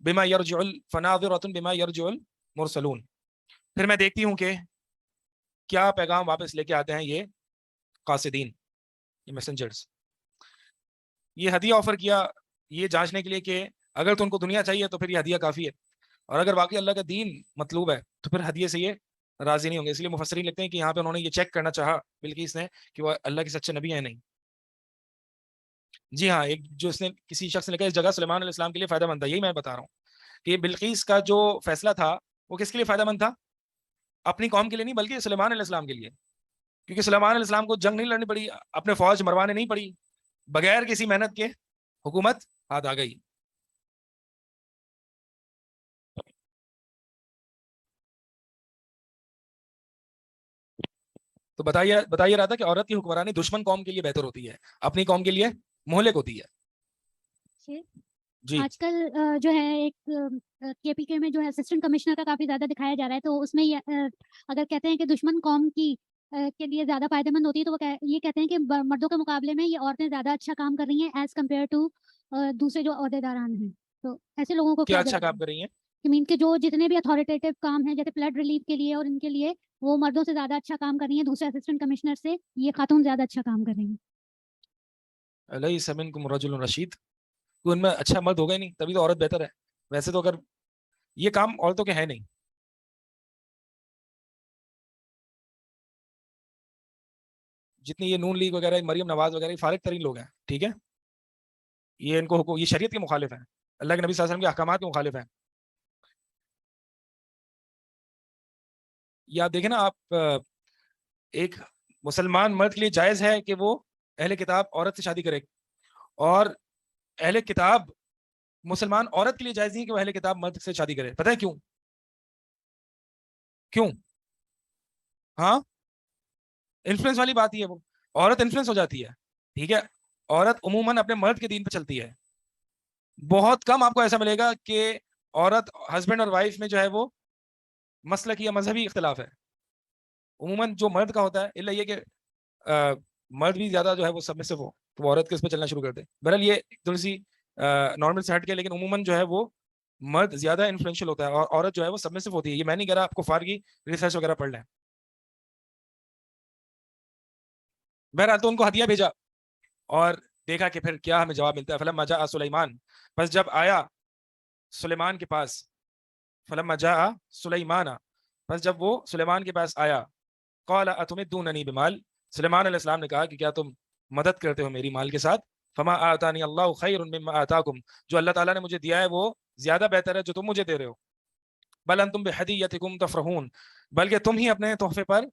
[SPEAKER 11] بما یرجع فناظرۃ بما یرجع المرسلون، پھر میں دیکھتی ہوں کہ کیا پیغام واپس لے کے آتے ہیں یہ قاصدین، یہ میسنجرز. یہ ہدیہ آفر کیا یہ جانچنے کے لیے کہ اگر تو ان کو دنیا چاہیے تو پھر یہ ہدیہ کافی ہے، اور اگر واقعی اللہ کا دین مطلوب ہے تو پھر ہدیے سے یہ راضی نہیں ہوں گے. اس لیے مفسرین لکھتے ہیں کہ یہاں پہ انہوں نے یہ چیک کرنا چاہا بلکہ اس نے کہ وہ اللہ کے سچے نبی ہیں نہیں. جی ہاں، ایک جو اس نے کسی شخص نے لکھا اس جگہ سلیمان علیہ السلام کے لیے فائدہ مند تھا. یہی میں بتا رہا ہوں کہ بلقیس کا جو فیصلہ تھا وہ کس کے لیے فائدہ مند تھا؟ اپنی قوم کے لیے نہیں بلکہ سلیمان علیہ السلام کے لیے، کیونکہ سلیمان علیہ السلام کو جنگ نہیں لڑنی پڑی، اپنے فوج مروانے نہیں پڑی، بغیر کسی محنت کے حکومت ہاتھ آ گئی. تو بتائیے رہا تھا کہ عورت کی حکمرانی دشمن قوم کے لیے بہتر ہوتی ہے، اپنی قوم کے لیے مہلک ہوتی ہے. جی
[SPEAKER 13] آج کل جو ہے ایک کے پی کے میں جو ہے اسسٹنٹ کمشنر کا کافی زیادہ دکھایا جا رہا ہے، تو اس میں اگر کہتے ہیں کہ دشمن قوم کی کے لیے زیادہ فائدہ مند ہوتی ہے، تو وہ یہ کہتے ہیں کہ مردوں کے مقابلے میں یہ عورتیں زیادہ اچھا کام کر رہی ہیں ایز کمپیئر ٹو دوسرے جو عہدیداران ہیں. تو ایسے لوگوں کو
[SPEAKER 11] کیا اچھا کام کر رہی ہیں؟
[SPEAKER 13] مین کے جو جتنے بھی اتھارٹیٹیو کام ہیں جیسے فلڈ ریلیف کے لیے اور ان کے لیے، وہ مردوں سے زیادہ اچھا کام کر رہی ہیں. دوسرے اسسٹنٹ کمشنر سے یہ خاتون زیادہ اچھا کام کر رہی ہیں.
[SPEAKER 11] الیس منکم رجل رشید، تو ان میں اچھا مرد ہوگا ہی نہیں، تبھی تو عورت بہتر ہے. ویسے تو اگر یہ کام عورتوں کے ہے نہیں. جتنی یہ نون لیگ وغیرہ، مریم نواز وغیرہ، یہ فارغ ترین لوگ ہیں، ٹھیک ہے، یہ ان کو یہ شریعت کے مخالف ہیں، اللہ کے نبی صلی اللہ علیہ وسلم کے احکامات کے مخالف ہیں. یہ آپ دیکھیں نا، آپ ایک مسلمان مرد کے لیے جائز ہے کہ وہ اہل کتاب عورت سے شادی کرے، اور اہل کتاب مسلمان عورت کے لیے جائز نہیں کہ وہ اہل کتاب مرد سے شادی کرے. پتہ ہے کیوں؟ ہاں، انفلوئنس والی بات ہی ہے، وہ عورت انفلوئنس ہو جاتی ہے، ٹھیک ہے. عورت عموماً اپنے مرد کے دین پہ چلتی ہے. بہت کم آپ کو ایسا ملے گا کہ عورت ہسبینڈ اور وائف میں جو ہے وہ مسلکی یا مذہبی اختلاف ہے. عموماً جو مرد کا ہوتا ہے، اللہ یہ کہ مرد بھی زیادہ جو ہے وہ سبمسو ہو تو وہ عورت کے اس پہ چلنا شروع کر دے. بہرحال یہ تھوڑی سی نارمل سے ہٹ کے، لیکن عموماً جو ہے وہ مرد زیادہ انفلوئنشل ہوتا ہے اور عورت جو ہے وہ سبمسو ہوتی ہے. یہ میں نہیں کہہ رہا، آپ کو فارغی ریسرچ وغیرہ پڑھ لیں. بہرحال تو ان کو ہدیہ بھیجا اور دیکھا کہ پھر کیا ہمیں جواب ملتا ہے. فلما جاء سلیمان، بس جب آیا سلیمان کے پاس، فلما جاء سلیمان، بس جب وہ سلیمان کے پاس آیا، قال اتمدوننی بمال، سلیمان علیہ السلام نے کہا کہ کیا تم مدد کرتے ہو میری مال کے ساتھ. فما آتانی اللہ خیر مما آتاکم، جو اللہ تعالیٰ نے مجھے دیا ہے وہ زیادہ بہتر ہے جو تم مجھے دے رہے ہو. بل انتم بہدیتکم تفرحون، بلکہ تم ہی اپنے تحفے پر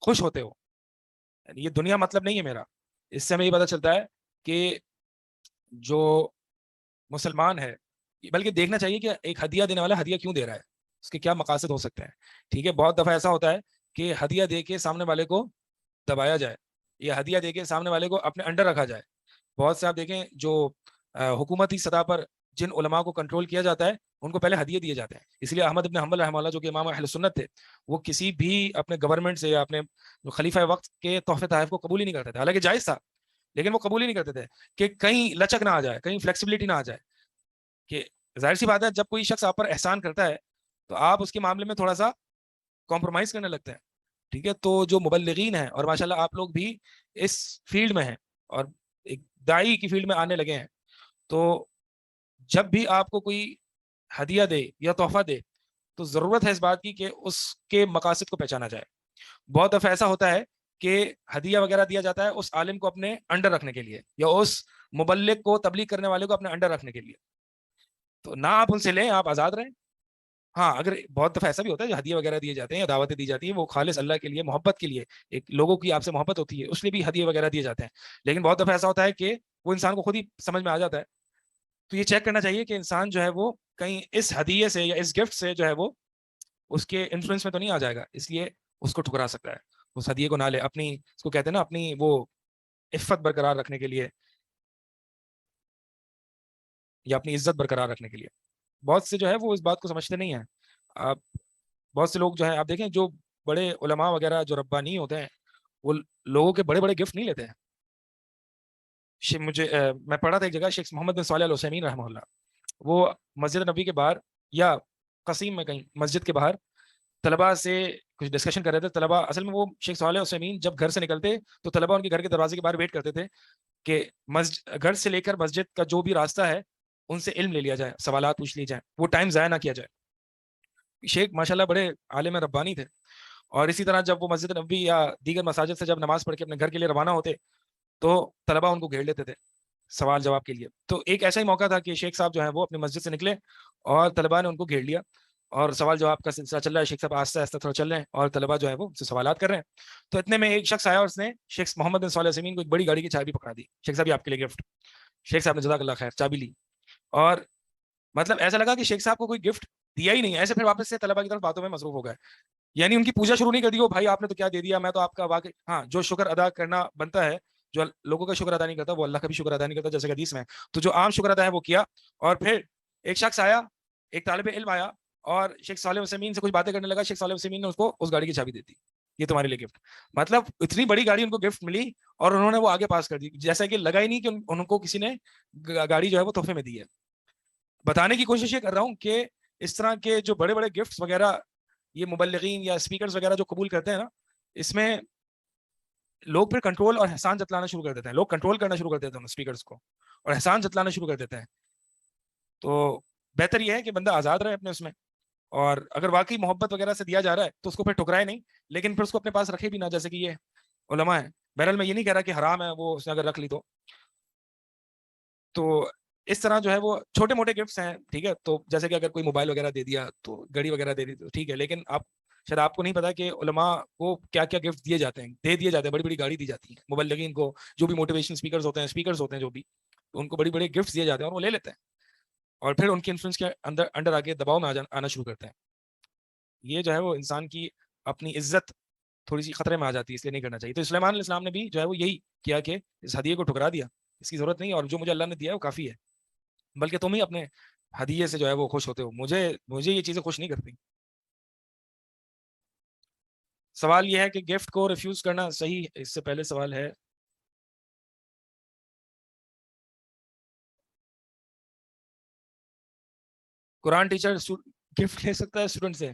[SPEAKER 11] خوش ہوتے ہو. یعنی یہ دنیا مطلب نہیں ہے میرا. اس سے ہمیں یہ پتہ چلتا ہے کہ جو مسلمان ہے، بلکہ دیکھنا چاہیے کہ ایک ہدیہ دینے والا ہدیہ کیوں دے رہا ہے، اس کے کیا مقاصد ہو سکتے ہیں. ٹھیک ہے، بہت دفعہ ایسا ہوتا ہے کہ ہدیہ دے کے سامنے والے کو دبایا جائے، یا ہدیہ دے کے سامنے والے کو اپنے انڈر رکھا جائے. بہت سے آپ دیکھیں جو حکومتی سطح پر جن علماء کو کنٹرول کیا جاتا ہے ان کو پہلے ہدیے دیے جاتے ہیں. اس لیے احمد ابن حنبل رحمہ اللہ جو کہ امام اہل سنت تھے، وہ کسی بھی اپنے گورنمنٹ سے یا اپنے خلیفہ وقت کے تحفے تحائف کو قبول ہی نہیں کرتے تھے. حالانکہ جائز تھا لیکن وہ قبول ہی نہیں کرتے تھے کہ کہیں لچک نہ آ جائے، کہیں فلیکسیبلٹی نہ آ جائے. کہ ظاہر سی بات ہے جب کوئی شخص آپ پر احسان کرتا ہے تو آپ اس کے معاملے میں تھوڑا سا کمپرومائز کرنے لگتے ہیں. ٹھیک ہے، تو جو مبلغین ہیں، اور ماشاءاللہ آپ لوگ بھی اس فیلڈ میں ہیں اور ایک داعی کی فیلڈ میں آنے لگے ہیں، تو جب بھی آپ کو کوئی ہدیہ دے یا تحفہ دے تو ضرورت ہے اس بات کی کہ اس کے مقاصد کو پہچانا جائے. بہت دفعہ ایسا ہوتا ہے کہ ہدیہ وغیرہ دیا جاتا ہے اس عالم کو اپنے انڈر رکھنے کے لیے یا اس مبلغ کو تبلیغ کرنے والے کو اپنے انڈر رکھنے کے لیے. تو نہ آپ ان سے لیں, آپ آزاد رہیں. ہاں اگر بہت دفعہ ایسا بھی ہوتا ہے جو ہدیہ وغیرہ دیے جاتے ہیں یا دعوتیں دی جاتی ہیں وہ خالص اللہ کے لیے, محبت کے لیے, ایک لوگوں کی آپ سے محبت ہوتی ہے اس لیے بھی ہدیہ وغیرہ دیے جاتے ہیں. لیکن بہت دفعہ ایسا ہوتا ہے کہ وہ انسان کو خود ہی سمجھ میں آ جاتا ہے. تو یہ چیک کرنا چاہیے کہ انسان جو ہے وہ کہیں اس ہدیے سے یا اس گفٹ سے جو ہے وہ اس کے انفلوئنس میں تو نہیں آ جائے گا, اس لیے اس کو ٹھکرا سکتا ہے. اس ہدیے کو نہ لے, اپنی اس کو کہتے ہیں نا اپنی وہ عفت برقرار رکھنے کے لیے یا اپنی عزت برقرار رکھنے کے لیے. بہت سے جو ہے وہ اس بات کو سمجھتے نہیں ہیں. آپ بہت سے لوگ جو ہیں آپ دیکھیں جو بڑے علماء وغیرہ جو ربانی ہوتے ہیں وہ لوگوں کے بڑے بڑے گفٹ نہیں لیتے ہیں. میں پڑھا تھا ایک جگہ شیخ محمد بن صالح العثیمین رحمہ اللہ, وہ مسجد نبی کے باہر یا قصیم میں کہیں مسجد کے باہر طلباء سے کچھ ڈسکشن کر رہے تھے. طلباء اصل میں وہ شیخ صالح العثیمین جب گھر سے نکلتے تو طلباء ان کے گھر کے دروازے کے باہر ویٹ کرتے تھے کہ گھر سے لے کر مسجد کا جو بھی راستہ ہے ان سے علم لے لیا جائے, سوالات پوچھ لی جائیں, وہ ٹائم ضائع نہ کیا جائے. شیخ ماشاءاللہ بڑے عالم ربانی تھے. اور اسی طرح جب وہ مسجد نبوی یا دیگر مساجد سے جب نماز پڑھ کے اپنے گھر کے لیے روانہ ہوتے تو طلباء ان کو گھیر لیتے تھے سوال جواب کے لیے. تو ایک ایسا ہی موقع تھا کہ شیخ صاحب جو ہیں وہ اپنی مسجد سے نکلے اور طلباء نے ان کو گھیر لیا اور سوال جواب کا سلسلہ چل رہا ہے. شیخ صاحب آہستہ آہستہ تھوڑا چل رہے ہیں اور طلباء جو ہے وہ ان سے سوالات کر رہے ہیں. تو اتنے میں ایک شخص آیا اور اس نے شیخ محمد بن صالح العثیمین کو ایک بڑی گاڑی کی چابی پکڑا دی. شیخ صاحب یہ آپ کے لیے گفٹ. شیخ صاحب نے جزاک اللہ خیر چابی لی اور مطلب ایسا لگا کہ شیخ صاحب کو کوئی گفٹ دیا ہی نہیں. ایسے پھر واپس سے طلباء کی طرف باتوں میں مصروف ہو گئے, یعنی ان کی پوجا شروع نہیں کر دی. وہ بھائی آپ نے تو کیا دے دیا, میں تو آپ کا واقعی ہاں جو شکر ادا کرنا بنتا ہے, جو لوگوں کا شکر ادا نہیں کرتا وہ اللہ کا بھی شکر ادا نہیں کرتا جیسے کہ حدیث میں. تو جو عام شکر ادا ہے وہ کیا. اور پھر ایک شخص آیا, ایک طالب علم آیا اور شیخ صالح العثیمین سے کچھ باتیں کرنے لگا. شیخ صالح العثیمین نے اس کو اس گاڑی کی چابی دے دی, یہ تمہارے لیے گفٹ. مطلب اتنی بڑی گاڑی ان کو گفٹ ملی اور انہوں نے وہ آگے پاس کر دی, جیسا کہ لگا ہی نہیں کہ ان کو کسی نے گاڑی جو ہے وہ تحفے میں دی ہے. بتانے کی کوشش یہ کر رہا ہوں کہ اس طرح کے جو بڑے بڑے گفٹس وغیرہ یہ مبلغین یا اسپیکرز وغیرہ جو قبول کرتے ہیں نا, اس میں لوگ پھر کنٹرول اور احسان جتلانا شروع کر دیتے ہیں. لوگ کنٹرول کرنا شروع کر دیتے ہیں اسپیکرز کو اور احسان جتلانا شروع کر دیتے ہیں. تو بہتر یہ ہے کہ بندہ آزاد رہے اپنے اس میں, اور اگر واقعی محبت وغیرہ سے دیا جا رہا ہے تو اس کو پھر ٹھکرائے نہیں, لیکن پھر اس کو اپنے پاس رکھے بھی نہ, جیسے کہ یہ علماء ہیں. بہرحال میں یہ نہیں کہہ رہا کہ حرام ہے وہ اس نے اگر رکھ لی تو اس طرح جو ہے وہ چھوٹے موٹے گفٹس ہیں, ٹھیک ہے. تو جیسے کہ اگر کوئی موبائل وغیرہ دے دیا تو گھڑی وغیرہ دے دی تو ٹھیک ہے, لیکن شاید آپ کو نہیں پتا کہ علماء کو کیا کیا گفٹ دیے جاتے ہیں, دے دیے جاتے ہیں. بڑی بڑی گاڑی دی جاتی ہے مبلغین کو, جو بھی موٹیویشن اسپیکرز ہوتے ہیں جو بھی, تو ان کو بڑی بڑی گفٹس دیے جاتے ہیں اور وہ لے لیتے ہیں اور پھر ان کے انفلوئنس کے انڈر آ کے دباؤ میں آنا شروع کرتے ہیں. یہ جو ہے وہ انسان کی اپنی عزت تھوڑی سی خطرے میں آ جاتی ہے, اس لیے نہیں کرنا چاہیے. تو سلیمان علیہ السلام نے بھی جو ہے وہ یہی کیا کہ اس ہدیے کو ٹھکرا دیا, اس کی ضرورت نہیں, اور جو مجھے اللہ نے دیا ہے وہ کافی ہے, بلکہ تم ہی اپنے ہدیے سے جو ہے وہ خوش ہوتے ہو, مجھے یہ چیزیں خوش نہیں کرتی. سوال یہ ہے کہ گفٹ کو ریفیوز کرنا صحیح, اس سے پہلے سوال ہے قرآن ٹیچر گفٹ لے سکتا ہے اسٹوڈنٹ سے؟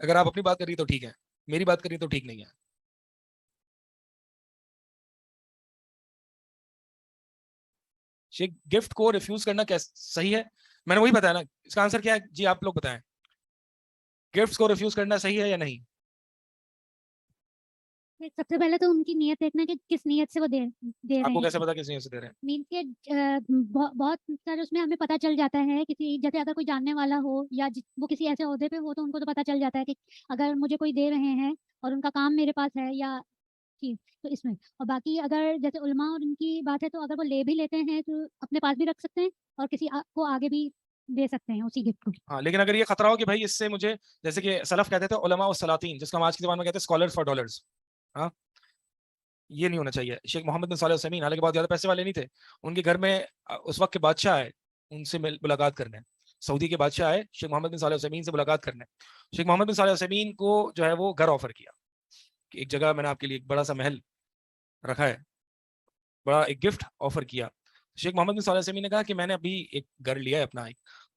[SPEAKER 11] اگر آپ اپنی بات کر رہی تو ٹھیک ہے, میری بات کر رہی تو ٹھیک نہیں ہے. گفٹ کو ریفیوز کرنا کیا صحیح ہے؟ میں نے وہی بتایا نا, اس کا آنسر کیا ہے جی آپ لوگ بتائیں, گفٹس کو ریفیوز کرنا صحیح ہے یا نہیں؟
[SPEAKER 13] سب سے پہلے تو ان کی نیت دیکھنا کہ کس نیت سے وہ دے رہے
[SPEAKER 11] آپ کو
[SPEAKER 13] ہیں.
[SPEAKER 11] کیسے پتا کس نیت سے دے رہے ہیں؟
[SPEAKER 13] مینس کے بہت سارے اس میں ہمیں پتہ چل جاتا ہے, کسی جیسے اگر کوئی جاننے والا ہو یا وہ کسی ایسے عہدے پہ ہو تو ان کو تو پتہ چل جاتا ہے کہ اگر مجھے کوئی دے رہے ہیں اور ان کا کام میرے پاس ہے یا چیز, تو اس میں. اور باقی اگر جیسے علماء اور ان کی بات ہے تو اگر وہ لے بھی لیتے ہیں تو اپنے پاس بھی رکھ سکتے ہیں اور کسی کو آگے بھی دے سکتے ہیں اسی گفٹ کو.
[SPEAKER 11] ہاں, لیکن اگر یہ خطرہ ہو کہ بھائی اس سے مجھے, جیسے کہ سلف کہتے تھے علماء والسلاطین, جس کو ہم آج کی زبان میں کہتے ہیں اسکالرز فار ڈالرز, ہاں یہ نہیں ہونا چاہیے. شیخ محمد بن صالح العثیمین حالانکہ بہت زیادہ پیسے والے نہیں تھے, ان کے گھر میں اس وقت کے بادشاہ آئے ان سے ملاقات کرنے, سعودی کے بادشاہ آئے شیخ محمد بن صالح العثیمین سے ملاقات کرنے. شیخ محمد بن صالح العثیمین کو جو ہے وہ گھر آفر کیا کہ ایک جگہ میں نے آپ کے لیے ایک بڑا سا محل رکھا ہے, بڑا ایک گفٹ آفر کیا. شیخ محمد بن صالح العثیمین نے کہا کہ میں نے ابھی ایک گھر لیا ہے اپنا, ایک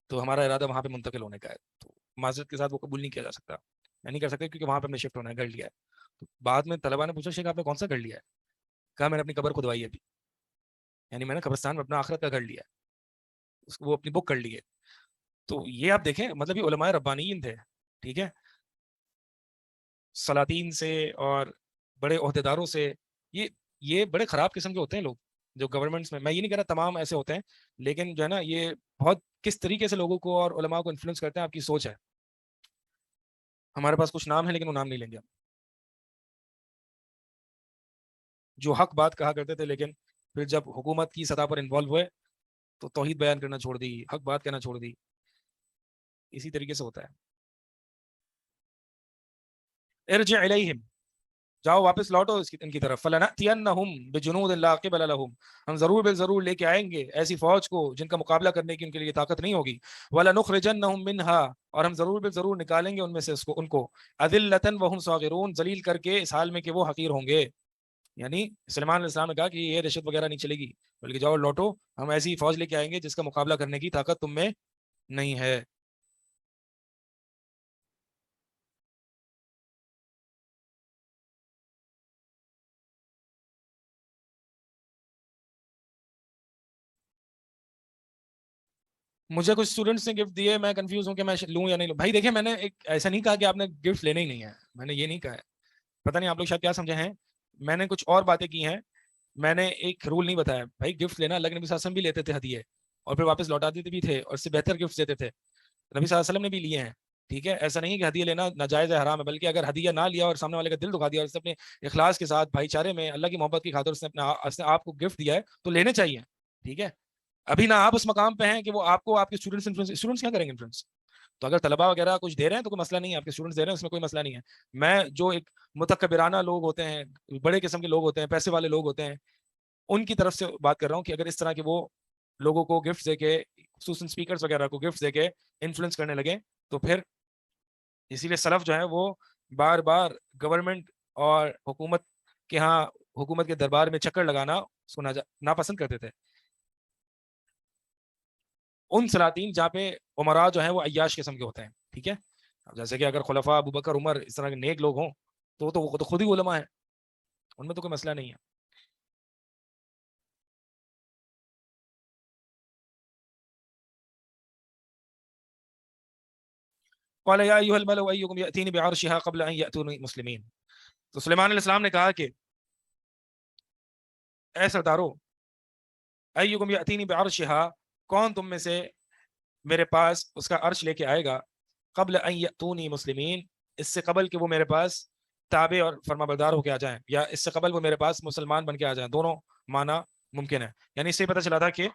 [SPEAKER 11] تو ہمارا ارادہ وہاں پہ منتقل ہونے کا ہے, تو معذرت کے ساتھ وہ قبول نہیں کیا جا سکتا, میں نہیں کر سکتا کیونکہ وہاں پہ ہم نے شفٹ ہونا ہے, گھر لیا ہے. تو بعد میں طلبا نے پوچھا شیخ آپ نے کون سا گھر لیا ہے؟ کہا میں نے اپنی قبر کھدوائی ہے ابھی, یعنی میں نے قبرستان میں اپنا آخرت کا گھر لیا ہے, وہ اپنی بک کر لی ہے. تو یہ آپ دیکھیں مطلب یہ علماء ربانیین تھے, ٹھیک ہے, سلاطین سے اور بڑے عہدیداروں سے. یہ بڑے خراب قسم کے ہوتے ہیں لوگ جو گورنمنٹس میں یہ نہیں کہہ رہا تمام ایسے ہوتے ہیں, لیکن جو ہے نا یہ بہت کس طریقے سے لوگوں کو اور علماء کو انفلوئنس کرتے ہیں, آپ کی سوچ ہے. ہمارے پاس کچھ نام ہیں لیکن وہ نام نہیں لیں گے, جو حق بات کہا کرتے تھے لیکن پھر جب حکومت کی سطح پر انوالو ہوئے تو توحید بیان کرنا چھوڑ دی, حق بات کہنا چھوڑ دی. اسی طریقے سے ہوتا ہے. ارجع الیہم, جاؤ واپس لوٹو ان کی طرف. فلنأتینہم بجنود لا قبل لہم, ہم ضرور بالضرور لے کے آئیں گے ایسی فوج کو جن کا مقابلہ کرنے کی ان کے لیے طاقت نہیں ہوگی. ولنخرجنہم منہا, اور ہم ضرور بالضرور نکالیں گے ان میں سے ان کو اذلۃ وہم صاغرون, ذلیل کر کے اس حال میں کہ وہ حقیر ہوں گے. یعنی سلیمان علیہ السلام نے کہا کہ یہ رشوت وغیرہ نہیں چلے گی, بلکہ جاؤ لوٹو, ہم ایسی فوج لے کے آئیں گے جس کا مقابلہ کرنے کی طاقت تم میں نہیں ہے. مجھے کچھ اسٹوڈنٹس نے گفٹ دیے, میں کنفیوز ہوں کہ میں لوں یا نہیں لوں. بھائی دیکھیں میں نے ایسا نہیں کہا کہ آپ نے گفٹ لینے ہی نہیں ہے, میں نے یہ نہیں کہا ہے. پتہ نہیں آپ لوگ شاید کیا سمجھے ہیں, میں نے کچھ اور باتیں کی ہیں. میں نے ایک رول نہیں بتایا. بھائی گفٹ لینا, اللہ کے نبی صلی اللہ علیہ وسلم بھی لیتے تھے ہدیے اور پھر واپس لوٹا دیتے بھی تھے, اور اس سے بہتر گفٹ دیتے تھے. نبی صلی اللہ علیہ وسلم نے بھی لیے ہیں, ٹھیک ہے. ایسا نہیں کہ ہدیہ لینا ناجائز ہے, حرام ہے, بلکہ اگر ہدیہ نہ لیا اور سامنے والے کا دل دکھا دیا اور اس نے اپنے اخلاص کے ساتھ بھائی چارے میں اللہ کی محبت کی خاطر اس نے آپ کو گفٹ دیا ہے تو لینے چاہیے, ٹھیک ہے. ابھی نہ آپ اس مقام پہ ہیں کہ وہ آپ کو آپ کے اسٹوڈنٹس کیا کریں گے انفلوئنس. تو اگر طلبا وغیرہ کچھ دے رہے ہیں تو کوئی مسئلہ نہیں ہے, آپ کے اسٹوڈنٹس دے رہے ہیں اس میں کوئی مسئلہ نہیں ہے. میں جو ایک متکبرانہ لوگ ہوتے ہیں, بڑے قسم کے لوگ ہوتے ہیں, پیسے والے لوگ ہوتے ہیں, ان کی طرف سے بات کر رہا ہوں کہ اگر اس طرح کے وہ لوگوں کو گفٹ دے کے, خصوصاً اسپیکرز وغیرہ کو گفٹ دے کے انفلوئنس کرنے لگے تو پھر اسی لیے سلف جو ہے وہ بار بار گورنمنٹ اور حکومت کے ہاں حکومت کے دربار میں چکر لگانا اس کو ناپسند کرتے تھے. ان سلاطین جہاں پہ عمراء جو ہیں وہ عیاش قسم کے ہوتے ہیں, ٹھیک ہے. جیسے کہ اگر خلفاء ابو بکر عمر اس طرح کے نیک لوگ ہوں تو خود ہی علماء ہیں, ان میں تو کوئی مسئلہ نہیں ہے. قال یا ایھا الملأ ایکم یأتینی بعرشها قبل ان یأتونی مسلمین. تو سلیمان علیہ السلام نے کہا کہ اے سردارو, ایکم یأتینی بعرشها, کون تم میں سے میرے پاس اس کا عرش لے کے آئے گا, قبل ان یأتونی مسلمین, اس سے قبل کہ وہ میرے پاس تابع اور فرمانبردار ہو کے آ جائیں, یا اس سے قبل وہ میرے پاس مسلمان بن کے آ جائیں. دونوں معنی ممکن ہے. یعنی اس سے پتہ چلا تھا کہ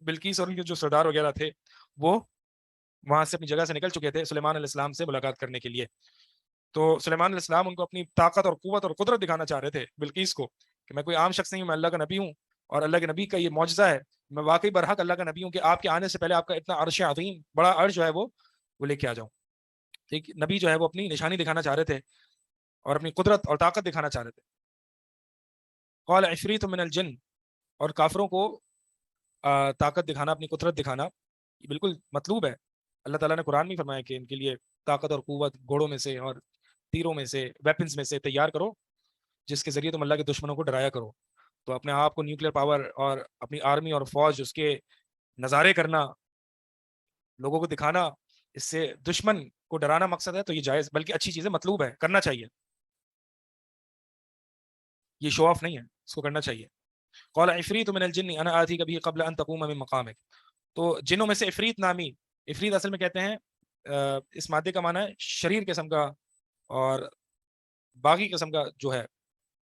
[SPEAKER 11] بلقیس اور ان کے جو سردار وغیرہ تھے وہ وہاں سے اپنی جگہ سے نکل چکے تھے سلیمان علیہ السلام سے ملاقات کرنے کے لیے. تو سلیمان علیہ السلام ان کو اپنی طاقت اور قوت اور قدرت دکھانا چاہ رہے تھے بلقیس کو, کہ میں کوئی عام شخص نہیں ہوں, میں اللہ کا نبی ہوں, اور اللہ کے نبی کا یہ معجزہ ہے, میں واقعی برحق اللہ کا نبی ہوں کہ آپ کے آنے سے پہلے آپ کا اتنا عرش عظیم بڑا عرش جو ہے وہ لے کے آ جاؤں. ٹھیک, نبی جو ہے وہ اپنی نشانی دکھانا چاہ رہے تھے اور اپنی قدرت اور طاقت دکھانا چاہ رہے تھے. قال عفریت من الجن, اور کافروں کو طاقت دکھانا, اپنی قدرت دکھانا, یہ بالکل مطلوب ہے. اللہ تعالیٰ نے قرآن میں فرمایا کہ ان کے لیے طاقت اور قوت گھوڑوں میں سے اور تیروں میں سے, ویپنز میں سے تیار کرو جس کے ذریعے تم اللہ کے دشمنوں کو ڈرایا کرو. تو اپنے آپ کو نیوکلیر پاور اور اپنی آرمی اور فوج اس کے نظارے کرنا, لوگوں کو دکھانا, اس سے دشمن کو ڈرانا مقصد ہے, تو یہ جائز بلکہ اچھی چیزیں مطلوب ہے, کرنا چاہیے. یہ شو آف نہیں ہے, اس کو کرنا چاہیے. قال عفریت من الجن انا آتیک بہ قبل ان تقوم من مقامک. تو جنوں میں سے عفریت نامی, عفریت اصل میں کہتے ہیں اس مادے کا معنی ہے شریر قسم کا اور باغی قسم کا جو ہے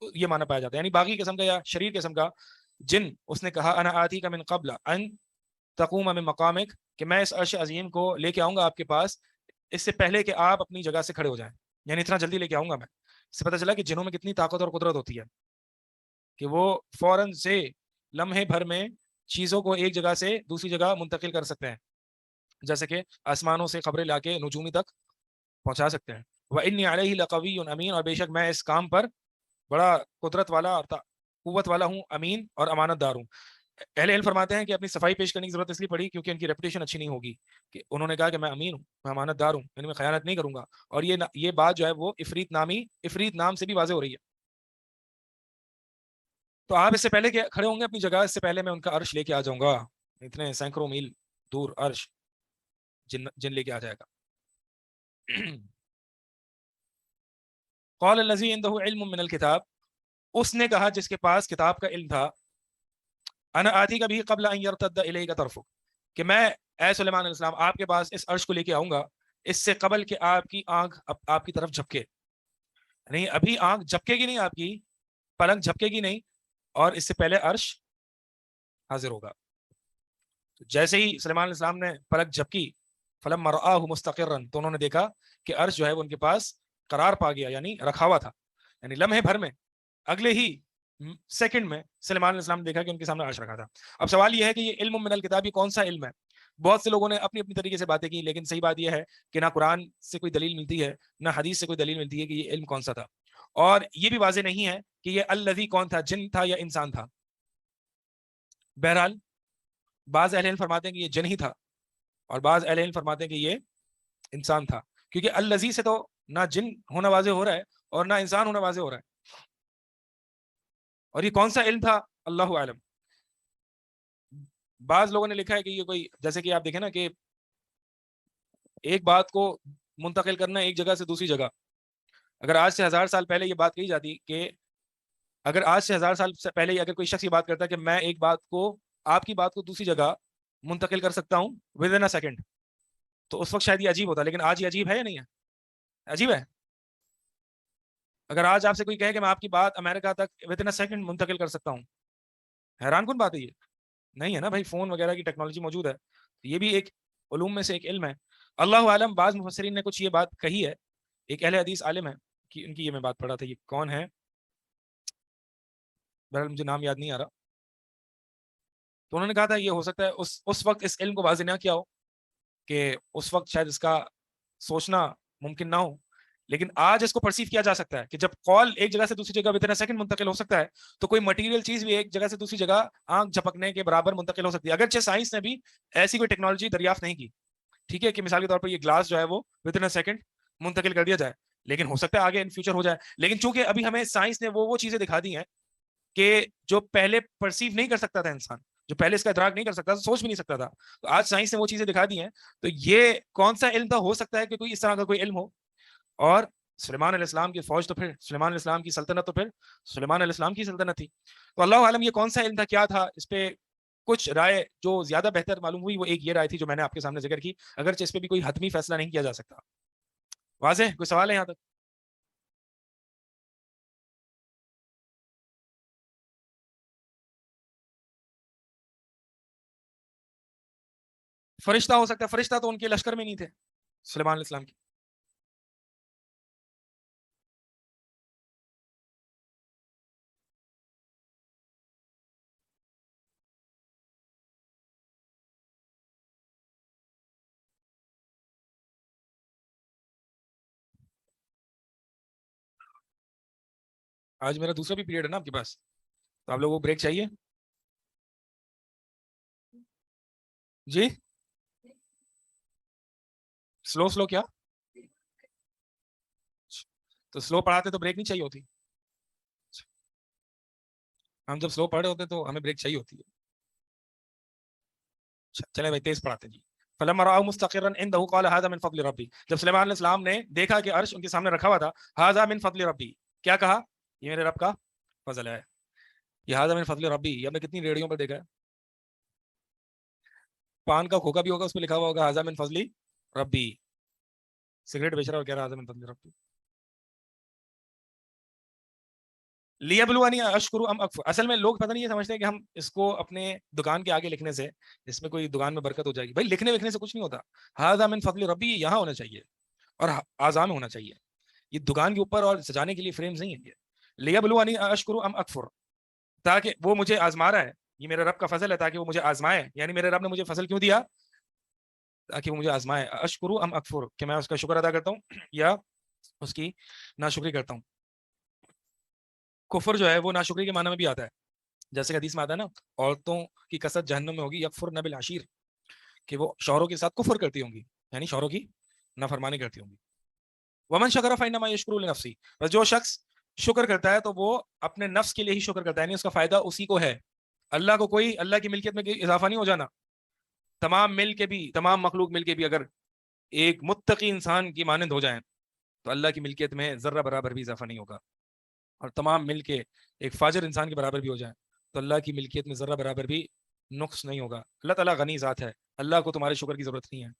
[SPEAKER 11] یہ معنی پایا جاتا ہے, یعنی باغی قسم کا یا شریر قسم کا جن. اس نے کہا انا آتیک من قبل ان تقوم من مقامک, کہ میں اس عرش عظیم کو لے کے آؤں گا آپ کے پاس اس سے پہلے کہ آپ اپنی جگہ سے کھڑے ہو جائیں. یعنی اتنا جلدی لے کے آؤں گا میں. اس سے پتہ چلا کہ جنوں میں کتنی طاقت اور قدرت ہوتی ہے کہ وہ فوراً سے لمحے بھر میں چیزوں کو ایک جگہ سے دوسری جگہ منتقل کر سکتے ہیں, جیسے کہ آسمانوں سے خبریں لا کے نجومی تک پہنچا سکتے ہیں. وَإِنِّي عَلَيْهِ لَقَوِيٌّ أَمِينٌ, اور بے شک میں اس کام پر بڑا قدرت والا اور قوت والا ہوں, امین اور امانت دار ہوں. اہل علم فرماتے ہیں کہ اپنی صفائی پیش کرنے کی ضرورت اس لیے پڑی کیونکہ ان کی ریپوٹیشن اچھی نہیں ہوگی, کہ انہوں نے کہا کہ میں امین ہوں, میں امانت دار ہوں, یعنی میں خیانت نہیں کروں گا. اور یہ بات جو ہے وہ عفریت نام سے بھی واضح ہو رہی ہے. تو آپ اس سے پہلے کہ کھڑے ہوں گے اپنی جگہ, اس سے پہلے میں ان کا عرش لے کے آ جاؤں گا, اتنے سینکڑوں میل دور عرش. جن لے کے آ جائے گا. قال الذی عنده علم من الکتاب, اس نے کہا جس کے پاس کتاب کا علم تھا, انا آتی کا بھی قبل ان یرتد الیک طرفک, کہ میں اے سلیمان علیہ السلام آپ کے پاس اس عرش کو لے کے آؤں گا اس سے قبل کہ آپ کی آنکھ آپ کی طرف جھپکے. نہیں, ابھی آنکھ جھپکے گی نہیں, آپ کی پلک جھپکے گی نہیں, اور اس سے پہلے عرش حاضر ہوگا. جیسے ہی سلیمان علیہ السلام نے پلک جھپکی, فلما رآہ مستقرا, تو انہوں نے دیکھا کہ عرش جو ہے وہ ان کے پاس قرار پا گیا, یعنی رکھا ہوا تھا, یعنی لمحے بھر میں, اگلے ہی سیکنڈ میں سلیمان علیہ السلام نے دیکھا کہ ان کے سامنے عرش رکھا تھا. اب سوال یہ ہے کہ یہ علم من الکتاب یہ کون سا علم ہے؟ بہت سے لوگوں نے اپنی اپنی طریقے سے باتیں کی, لیکن صحیح بات یہ ہے کہ نہ قرآن سے کوئی دلیل ملتی ہے نہ حدیث سے کوئی دلیل ملتی ہے کہ یہ علم کون سا تھا, اور یہ بھی واضح نہیں ہے کہ یہ الذی کون تھا, جن تھا یا انسان تھا. بہرحال بعض اہل علم فرماتے ہیں کہ یہ جن ہی تھا, اور بعض اہل علم فرماتے ہیں کہ یہ انسان تھا, کیونکہ الذی سے تو نہ جن ہونا واضح ہو رہا ہے اور نہ انسان ہونا واضح ہو رہا ہے. اور یہ کون سا علم تھا, اللہ عالم. بعض لوگوں نے لکھا ہے کہ یہ کوئی, جیسے کہ آپ دیکھیں نا کہ ایک بات کو منتقل کرنا ایک جگہ سے دوسری جگہ, اگر آج سے 1000 سال پہلے یہ بات کہی جاتی کہ اگر آج سے 1000 سال پہلے اگر کوئی شخص یہ بات کرتا کہ میں ایک بات کو, آپ کی بات کو دوسری جگہ منتقل کر سکتا ہوں ود ان اے سیکنڈ, تو اس وقت شاید یہ عجیب ہوتا, لیکن آج یہ عجیب ہے یا نہیں ہے؟ عجیب ہے. اگر آج آپ سے کوئی کہے کہ میں آپ کی بات امریکہ تک ود ان اے سیکنڈ منتقل کر سکتا ہوں, حیران کن بات ہے یہ, نہیں ہے نا بھائی, فون وغیرہ کی ٹیکنالوجی موجود ہے, یہ بھی ایک علوم میں سے ایک علم ہے. اللہ عالم. بعض مفسرین نے کچھ یہ بات کہی ہے, ایک اہل حدیث عالم ہے کہ ان کی یہ میں بات پڑھا تھا, یہ کون ہے بہرحال مجھے نام یاد نہیں آ رہا, تو انہوں نے کہا تھا یہ ہو سکتا ہے اس وقت اس علم کو واضح نہ کیا ہو, کہ اس وقت شاید اس کا سوچنا ممکن نہ ہو, لیکن آج اس کو پرسیو کیا جا سکتا ہے کہ جب قول ایک جگہ سے دوسری جگہ اتنا سیکنڈ منتقل ہو سکتا ہے, تو کوئی مٹیریل چیز بھی ایک جگہ سے دوسری جگہ آنکھ جھپکنے کے برابر منتقل ہو سکتی ہے, اگرچہ سائنس نے بھی ایسی کوئی ٹیکنالوجی دریافت نہیں کی, ٹھیک ہے, کہ مثال کے طور پر یہ گلاس جو ہے وہ اتنا سیکنڈ منتقل کر دیا جائے, لیکن ہو سکتا ہے آگے ان فیوچر ہو جائے. لیکن چونکہ ابھی ہمیں سائنس نے وہ چیزیں دکھا دی ہیں کہ جو پہلے پرسیو نہیں کر سکتا تھا انسان, جو پہلے اس کا ادراک نہیں کر سکتا تھا, سوچ بھی نہیں سکتا تھا, تو آج سائنس نے وہ چیزیں دکھا دی ہیں. تو یہ کون سا علم تھا؟ ہو سکتا ہے کہ کوئی اس طرح کا کوئی علم ہو. اور سلیمان علیہ السلام کی فوج تو پھر سلیمان علیہ السلام کی سلطنت تو پھر سلیمان علیہ السلام کی سلطنت تھی. تو اللہ عالم یہ کون سا علم تھا, کیا تھا, اس پہ کچھ رائے جو زیادہ بہتر معلوم ہوئی وہ ایک یہ رائے تھی جو میں نے آپ کے سامنے ذکر کی, اگرچہ اس پہ بھی کوئی حتمی فیصلہ نہیں کیا جا سکتا. واضح؟ کوئی سوال ہے یہاں تک؟ فرشتہ ہو سکتا ہے, فرشتہ تو ان کے لشکر میں نہیں تھے سلیمان علیہ السلام کی. آج میرا دوسرا بھی پیریڈ ہے نا آپ کے پاس, تو آپ لوگوں کو بریک چاہیے جی؟ سلو کیا؟ تو سلو پڑھاتے تو بریک نہیں چاہیے ہوتی, ہم جب سلو پڑھ رہے ہوتے تو ہمیں بریک چاہیے ہوتی ہے. چلے بھائی تیز پڑھاتے جی. فلما رأوا مستقرا عنده قال هذا من فضل ربي, جب سلیمان علیہ السلام نے دیکھا کہ عرش ان کے سامنے رکھا ہوا تھا, هذا من فضل ربي, کیا کہا؟ یہ میرے رب کا فضل ہے. یہ هذا من فضل ربي یہ ہم نے کتنی ریڈیو پر دیکھا ہے, پان کا کھوکا بھی ہوگا اس پہ لکھا ہوا ہوگا هذا من فضل ربي, سگریٹ بیچ رہا اور کہہ رہا هذا من فضل ربي. لیبلونی اشکر ام اکفر, اصل میں لوگ پتہ نہیں یہ سمجھتے ہیں کہ ہم اس کو اپنے دکان کے آگے لکھنے سے اس میں کوئی دکان میں برکت ہو جائے گی. بھائی لکھنے وکھنے سے کچھ نہیں ہوتا, ھذا من فضل ربی یہاں ہونا چاہیے اور اعضاء میں ہونا چاہیے, یہ دکان کے اوپر اور سجانے کے لیے فریمز نہیں ہیں. یہ لیبلونی اشکر ام اکفر, تاکہ وہ مجھے آزما رہا ہے, یہ میرے رب کا فضل ہے تاکہ وہ مجھے آزمائے. یعنی میرے رب نے مجھے فضل کیوں دیا؟ تاکہ وہ مجھے آزمائے. اشکر ام اکفر, کہ میں اس کا شکر ادا کرتا ہوں یا اس کی ناشکری کرتا ہوں. کفر جو ہے وہ ناشکری کے معنی میں بھی آتا ہے, جیسے کہ حدیث میں آتا ہے نا, عورتوں کی کثرت جہنم میں ہوگی یکفرن بالعشیر, کہ وہ شوہروں کے ساتھ کفر کرتی ہوں گی, یعنی شوہروں کی نافرمانی کرتی ہوں گی. ومن شکر فانما یشکر لنفسہ, بس جو شخص شکر کرتا ہے تو وہ اپنے نفس کے لیے ہی شکر کرتا ہے, یعنی اس کا فائدہ اسی کو ہے, اللہ کو کوئی, اللہ کی ملکیت میں کوئی اضافہ نہیں ہو جانا. تمام مل کے بھی، تمام مخلوق مل کے بھی اگر ایک متقی انسان کی مانند ہو جائیں تو اللہ کی ملکیت میں ذرہ برابر بھی اضافہ نہیں ہوگا، اور تمام مل کے ایک فاجر انسان کے برابر بھی ہو جائیں تو اللہ کی ملکیت میں ذرہ برابر بھی نقص نہیں ہوگا۔ اللہ تعالیٰ غنی ذات ہے، اللہ کو تمہارے شکر کی ضرورت نہیں ہے،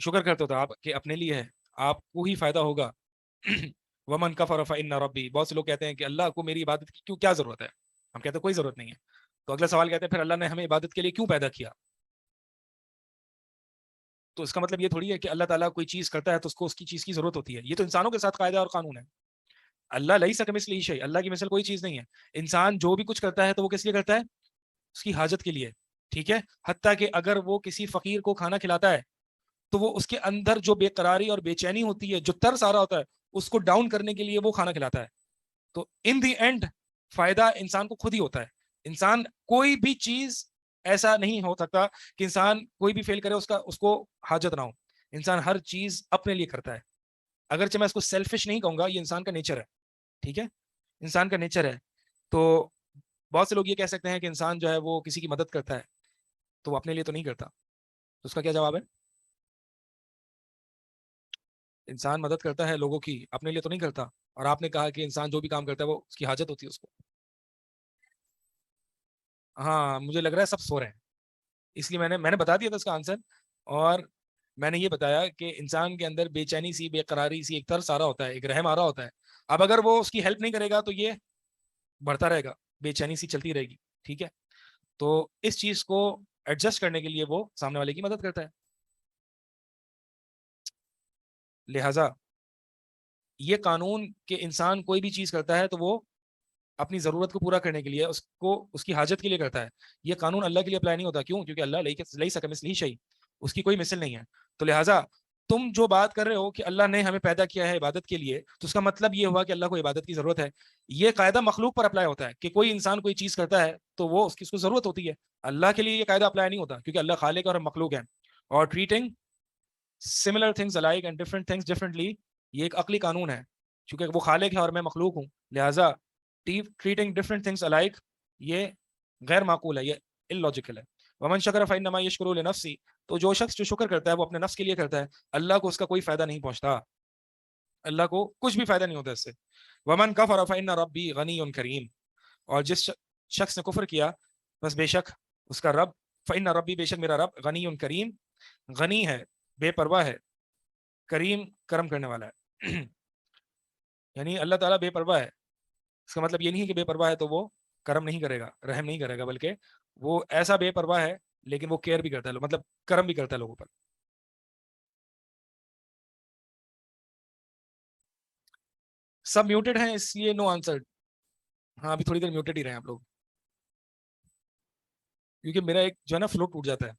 [SPEAKER 11] شکر کرتے ہو تو آپ کہ اپنے لیے ہے، آپ کو ہی فائدہ ہوگا۔ ومن کفر فإن ربی، بہت سے لوگ کہتے ہیں کہ اللہ کو میری عبادت کی کیا ضرورت ہے، ہم کہتے ہیں کوئی ضرورت نہیں ہے، تو اگلا سوال کہتے ہیں پھر اللہ نے ہمیں عبادت کے لیے کیوں پیدا کیا؟ تو اس کا مطلب یہ تھوڑی ہے کہ اللہ تعالیٰ کوئی چیز کرتا ہے تو اس کو اس کی چیز کی ضرورت ہوتی ہے، یہ تو انسانوں کے ساتھ قاعدہ اور قانون ہے۔ اللہ لیس کمثلہ شیء، اللہ کی مثل کوئی چیز نہیں ہے۔ انسان جو بھی کچھ کرتا ہے تو وہ کس لیے کرتا ہے؟ اس کی حاجت کے لیے، ٹھیک ہے؟ حتیٰ کہ اگر وہ کسی فقیر کو کھانا کھلاتا ہے تو وہ اس کے اندر جو بے قراری اور بے چینی ہوتی ہے، جو ترس آ رہا ہوتا ہے، اس کو ڈاؤن کرنے کے لیے وہ کھانا کھلاتا ہے۔ تو ان دی اینڈ فائدہ انسان کو خود ہی ہوتا ہے۔ انسان کوئی بھی چیز ایسا نہیں ہو سکتا کہ انسان کوئی بھی فیل کرے اس کو حاجت نہ ہو، انسان ہر چیز اپنے لیے کرتا ہے۔ اگرچہ میں اس کو سیلفش نہیں کہوں گا، یہ انسان کا نیچر ہے، ٹھیک ہے؟ انسان کا نیچر ہے۔ تو بہت سے لوگ یہ کہہ سکتے ہیں کہ انسان جو ہے وہ کسی کی مدد کرتا ہے تو وہ اپنے لیے تو نہیں کرتا، تو اس کا کیا جواب ہے؟ انسان مدد کرتا ہے لوگوں کی، اپنے لیے تو نہیں کرتا، اور آپ نے کہا کہ انسان جو بھی کام کرتا ہے وہ اس کی حاجت ہوتی ہے اس کو۔ ہاں مجھے لگ رہا ہے سب سو رہے ہیں، اس لیے میں نے بتا دیا تھا اس کا آنسر، اور میں نے یہ بتایا کہ انسان کے اندر بے چینی سی، بے قراری سی، ایک ترس آ رہا ہوتا ہے، ایک رحم آ رہا ہوتا ہے۔ اب اگر وہ اس کی ہیلپ نہیں کرے گا تو یہ بڑھتا رہے گا، بے چینی سی چلتی رہے گی، ٹھیک ہے؟ تو اس چیز کو ایڈجسٹ کرنے کے لیے وہ سامنے والے کی مدد کرتا ہے۔ لہذا یہ قانون کہ انسان کوئی بھی چیز کرتا ہے تو وہ اپنی ضرورت کو پورا کرنے کے لیے، اس کو اس کی حاجت کے لیے کرتا ہے، یہ قانون اللہ کے لیے اپلائی نہیں ہوتا۔ کیوں؟ کیونکہ اللہ لیس کمثلہ شیء، اس کی کوئی مثل نہیں ہے۔ تو لہٰذا تم جو بات کر رہے ہو کہ اللہ نے ہمیں پیدا کیا ہے عبادت کے لیے، تو اس کا مطلب یہ ہوا کہ اللہ کو عبادت کی ضرورت ہے۔ یہ قاعدہ مخلوق پر اپلائی ہوتا ہے کہ کوئی انسان کوئی چیز کرتا ہے تو وہ اس کو ضرورت ہوتی ہے، اللہ کے لیے یہ قاعدہ اپلائی نہیں ہوتا، کیونکہ اللہ خالق اور ہم مخلوق ہیں۔ اور treating similar things alike and different things differently, یہ ایک عقلی قانون ہے، چونکہ وہ خالق ہے اور میں مخلوق ہوں، لہٰذا treating different things alike یہ غیر معقول ہے، یہ illogical ہے۔ ومن شکر فإنما یشکر لنفسہ، تو جو شخص جو شکر کرتا ہے وہ اپنے نفس کے لیے کرتا ہے، اللہ کو اس کا کوئی فائدہ نہیں پہنچتا، اللہ کو کچھ بھی فائدہ نہیں ہوتا اس سے۔ ومن کفر فإن ربی غنی کریم، اور جس شخص نے کفر کیا بس بے شک اس کا رب، فإن ربی بے شک میرا رب، غنی کریم، غنی ہے، بے پرواہ ہے، کریم کرم کرنے والا ہے۔ یعنی اللہ تعالیٰ بے پرواہ ہے، اس کا مطلب یہ نہیں ہے کہ بے پرواہ ہے تو وہ کرم نہیں کرے گا، رحم نہیں کرے گا، بلکہ وہ ایسا بے پرواہ ہے لیکن وہ کیئر بھی کرتا ہے، مطلب کرم بھی کرتا ہے لوگوں پر۔ سب میوٹڈ ہیں اس لیے نو آنسر۔ ہاں ابھی تھوڑی دیر میوٹڈ ہی رہے آپ لوگ، کیونکہ میرا ایک جو ہے نا فلو ٹوٹ جاتا ہے،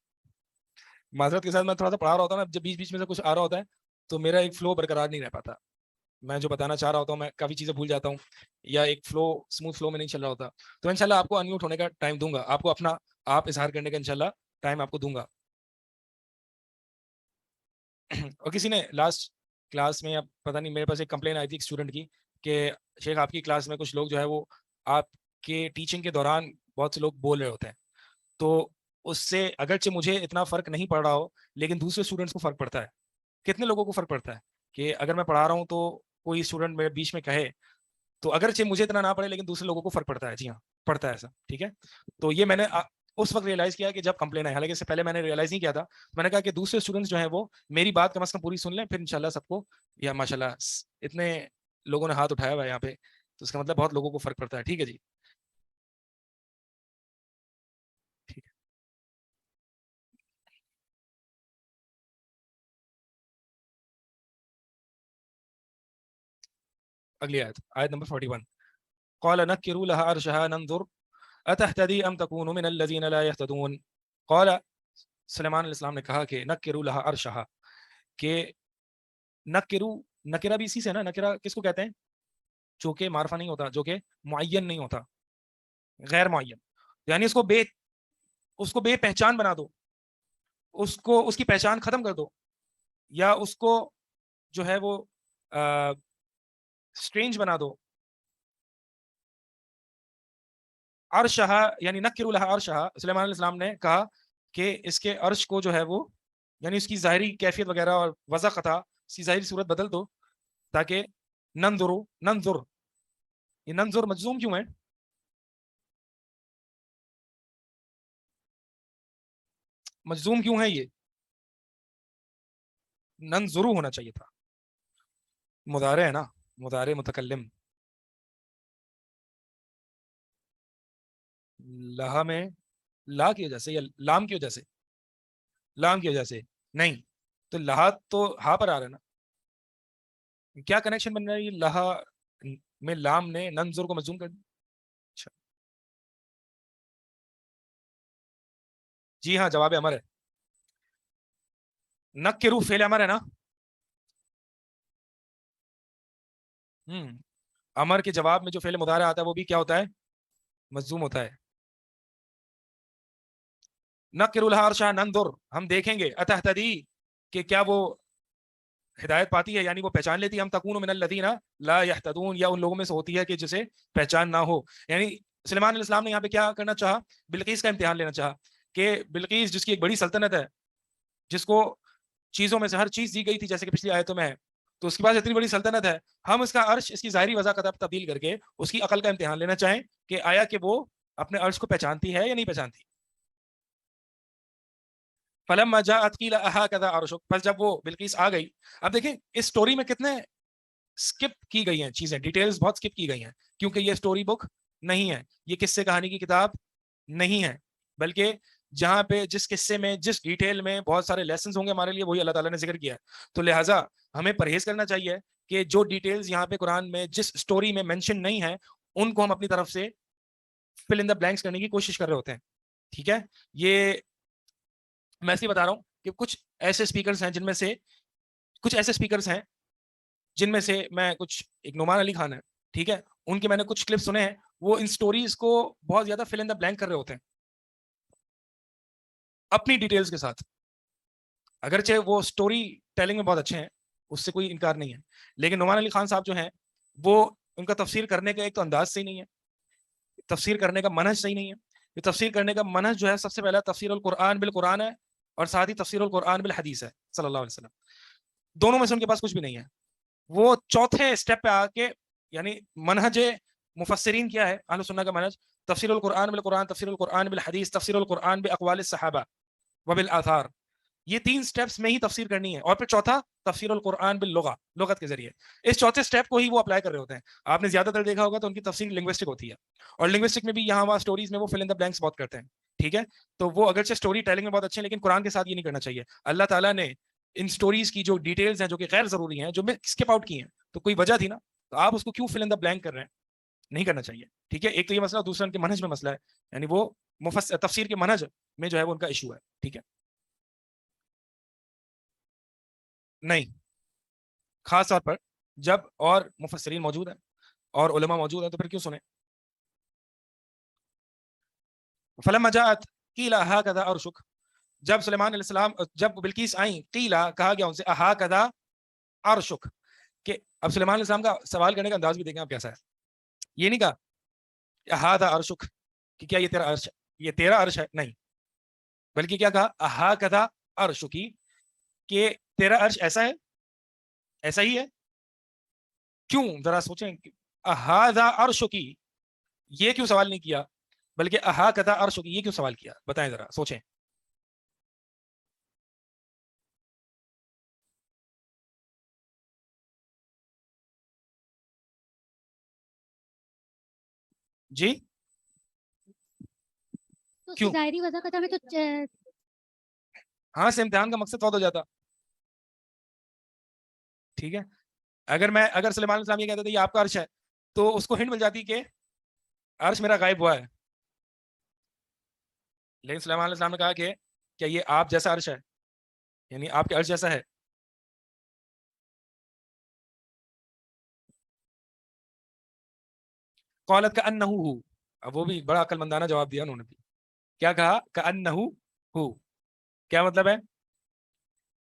[SPEAKER 11] معذرت کے ساتھ میں تھوڑا سا پڑھا رہا ہوتا ہوں نا، جب بیچ بیچ میں سے کچھ آ رہا ہوتا ہے تو میرا ایک فلو برقرار نہیں رہ پاتا، میں جو بتانا چاہ رہا ہوتا ہوں میں کافی چیزیں بھول جاتا ہوں، یا ایک فلو اسموتھ فلو میں نہیں چل رہا ہوتا۔ تو انشاءاللہ آپ کو انمیوٹ ہونے کا ٹائم دوں گا، آپ کو اپنا آپ اظہار کرنے کا انشاءاللہ ٹائم آپ کو دوں گا۔ اور کسی نے لاسٹ کلاس میں، پتہ نہیں، میرے پاس ایک کمپلین آئی تھی ایک اسٹوڈنٹ کی کہ شیخ آپ کی کلاس میں کچھ لوگ جو ہے وہ آپ کے ٹیچنگ کے دوران بہت سے لوگ بول رہے ہوتے ہیں، تو اس سے اگرچہ مجھے اتنا فرق نہیں پڑ رہا ہو لیکن دوسرے اسٹوڈنٹس کو فرق پڑتا ہے۔ کتنے لوگوں کو فرق پڑتا ہے کہ اگر میں پڑھا رہا ہوں تو کوئی اسٹوڈنٹ میرے بیچ میں کہے، تو اگرچہ مجھے اتنا نہ پڑے لیکن دوسرے لوگوں کو فرق پڑتا ہے، جی ہاں پڑتا ہے ایسا، ٹھیک ہے؟ تو یہ میں نے اس وقت ریئلائز کیا کہ جب کمپلین آئی، حالانکہ اس سے پہلے میں نے ریئلائز نہیں کیا تھا، میں نے کہا کہ دوسرے اسٹوڈنٹس جو ہیں وہ میری بات کم از کم پوری سن لیں، پھر انشاءاللہ سب کو، یا ماشاءاللہ اتنے لوگوں نے ہاتھ اٹھایا ہوا ہے یہاں پہ، تو اس کا مطلب بہت لوگوں کو فرق پڑتا ہے، ٹھیک ہے جی؟ ٹھیک ہے، اگلی آیت نمبر 41، قال نکروا لها عرشها ننظر اتهتدي ام تكون من الذين لا يهتدون۔ قال، سلیمان علیہ السلام نے کہا کہ نکروا لها عرشها، کہ نکرو، نکرہ بھی اسی سے نا، نکرہ کس کو کہتے ہیں؟ جو کہ معرفہ نہیں ہوتا، جو کہ معین نہیں ہوتا، غیر معین، یعنی اس کو بے پہچان بنا دو، اس کی پہچان ختم کر دو، یا اس کو جو ہے وہ اسٹرینج بنا دو۔ عرشہا یعنی نکروا لها عرشہا، سلیمان علیہ السلام نے کہا کہ اس کے عرش کو جو ہے وہ یعنی اس کی ظاہری کیفیت وغیرہ اور وضع قطع اس کی ظاہری صورت بدل دو تاکہ ننظر یہ ننظر مجزوم کیوں ہے؟ مجزوم کیوں ہے یہ؟ ننظرو ہونا چاہیے تھا، مضارع ہے نا، مضارع متکلم. لہا میں لا کی وجہ سے یا لام کی وجہ سے؟ لام کی وجہ سے نہیں، تو لہا تو ہا پر آ رہا ہے نا. کیا کنیکشن بن رہا ہے؟ یہ لہا میں لام نے ننظر کو مجزوم کر دیا. اچھا جی ہاں، جواب امر ہے. نکرو فعل امر ہے نا. امر کے جواب میں جو فعل مضارع آتا ہے وہ بھی کیا ہوتا ہے؟ مجزوم ہوتا ہے. نکر الحرشا ننظر، ہم دیکھیں گے. اتہتدی کہ کیا وہ ہدایت پاتی ہے، یعنی وہ پہچان لیتی ہے. ہم تکون من الذین لا یہتدون، یا ان لوگوں میں سے ہوتی ہے کہ جسے پہچان نہ ہو. یعنی سلیمان علیہ السلام نے یہاں پہ کیا کرنا چاہا؟ بلقیس کا امتحان لینا چاہا کہ بلقیس جس کی ایک بڑی سلطنت ہے، جس کو چیزوں میں سے ہر چیز دی گئی تھی جیسے کہ پچھلی آیتوں میں ہے، تو اس کے پاس اتنی بڑی سلطنت ہے، ہم اس کا عرش اس کی ظاہری وضع کا تبدیل کر کے اس کی عقل کا امتحان لینا چاہیں کہ آیا کہ وہ اپنے عرش کو پہچانتی ہے یا نہیں پہچانتی. فلما جاءت قیل اہکذا عرشک، پس جب وہ بلقیس آ گئی. اب دیکھیں اس سٹوری میں کتنے سکپ کی گئی ہیں چیزیں، ڈیٹیلز بہت سکپ کی گئی ہیں، کیونکہ یہ سٹوری بک نہیں ہے، یہ قصے کہانی کی کتاب نہیں ہے، بلکہ جہاں پہ جس قصے میں جس ڈیٹیل میں بہت سارے لیسنز ہوں گے ہمارے لیے، وہی اللہ تعالیٰ نے ذکر کیا ہے. تو لہٰذا ہمیں پرہیز کرنا چاہیے کہ جو ڈیٹیلز یہاں پہ قرآن میں جس سٹوری میں مینشن نہیں ہے ان کو ہم اپنی طرف سے فل ان دا بلینکس کرنے کی کوشش کر رہے ہوتے ہیں. ٹھیک ہے، یہ میں اس لیے بتا رہا ہوں کہ کچھ ایسے اسپیکرز ہیں جن میں سے جن میں سے میں کچھ، ایک نعمان علی خان ہے، ٹھیک ہے، ان کے میں نے کچھ کلپ سنے ہیں، وہ ان سٹوریز کو بہت زیادہ فل ان دا بلینک کر رہے ہوتے ہیں اپنی ڈیٹیلز کے ساتھ. اگرچہ وہ سٹوری ٹیلنگ میں بہت اچھے ہیں، اس سے کوئی انکار نہیں ہے، لیکن نعمان علی خان صاحب جو ہیں وہ ان کا تفسیر کرنے کا ایک تو انداز صحیح نہیں ہے، تفسیر کرنے کا منہج صحیح نہیں ہے. یہ تفسیر کرنے کا منہج جو ہے سب سے پہلا تفسیر القرآن بالقرآن ہے، اور ساتھ ہی تفسیر القرآن بالحدیث ہے صلی اللہ علیہ وسلم. دونوں میں سے ان کے پاس کچھ بھی نہیں ہے. وہ چوتھے سٹیپ پہ آ کے، یعنی منہج مفسرین کیا ہے اہل سنہ کا منہج؟ تفسیر القرآن بالقرآن، تفسیر القرآن بالحدیث، تفسیر القرآن باقوال الصحابہ وبالآثار. یہ 3 سٹیپس میں ہی تفسیر کرنی ہے، اور پھر چوتھا تفسیر القرآن باللغہ، لغت کے ذریعے. اس چوتھے سٹیپ کو ہی وہ اپلائی کر رہے ہوتے ہیں. آپ نے زیادہ تر دیکھا ہوگا تو ان کی تفسیر لنگوسٹک ہوتی ہے، اور لنگوسٹک میں بھی یہاں وہاں سٹوریز میں وہ فل ان دا بلینکس بہت کرتے ہیں. ٹھیک ہے، تو وہ اگرچہ سٹوری ٹیلنگ میں بہت اچھے ہیں، لیکن قرآن کے ساتھ یہ نہیں کرنا چاہیے. اللہ تعالیٰ نے ان سٹوریز کی جو ڈیٹیلز ہیں جو کہ غیر ضروری ہیں، جو اسکپ آؤٹ کی ہیں، تو کوئی وجہ تھی نا، تو آپ اس کو کیوں فل ان دا بلینک کر رہے ہیں؟ نہیں کرنا چاہیے. ٹھیک ہے، ایک تو یہ مسئلہ، دوسرا ان کے منہج میں مسئلہ ہے، یعنی وہ تفسیر کے منہج میں جو ہے وہ ان کا ایشو ہے. ٹھیک ہے، نہیں، خاص طور پر جب اور مفسرین موجود ہیں اور علماء موجود ہیں تو پھر کیوں سنیں؟ فلما جاءت قیل اہکذا عرشک، جب سلیمان علیہ السلام، جب بلقیس آئیں، قیلا کہا گیا ان سے، اہکذا عرشک، کہ اب سلیمان علیہ السلام کا سوال کرنے کا انداز بھی دیکھیں آپ کیسا ہے. یہ نہیں کہا اہذا عرشک کہ کیا یہ تیرا عرش ہے، یہ تیرا عرش ہے، نہیں، بلکہ کیا کہا؟ اہکذا عرشکی، کہ تیرا عرش ایسا ہے، ایسا ہی ہے. کیوں؟ ذرا سوچیں، اہذا عرشکی یہ کیوں سوال نہیں کیا، بلکہ اہکذا عرشکی یہ کیوں سوال کیا؟ بتائیں، ذرا سوچیں. جی
[SPEAKER 13] تو اس کی
[SPEAKER 11] کیوں؟
[SPEAKER 13] ظاہری وضع قطع میں تو
[SPEAKER 11] ہاں، سے امتحان کا مقصد بہت ہو جاتا. ٹھیک ہے، اگر سلیمان علیہ السلام یہ کہتے تھے یہ آپ کا عرش ہے، تو اس کو ہنٹ مل جاتی کہ عرش میرا غائب ہوا ہے. لیکن سلیمان علیہ السلام نے کہا کہ کیا یہ آپ جیسا عرش ہے، یعنی آپ کے عرش جیسا ہے. قالت کأنہ ہو، اب وہ بھی بڑا عقل مندانہ جواب دیا انہوں نے بھی. کیا کہا؟ کأنہ ہو، کیا مطلب ہے؟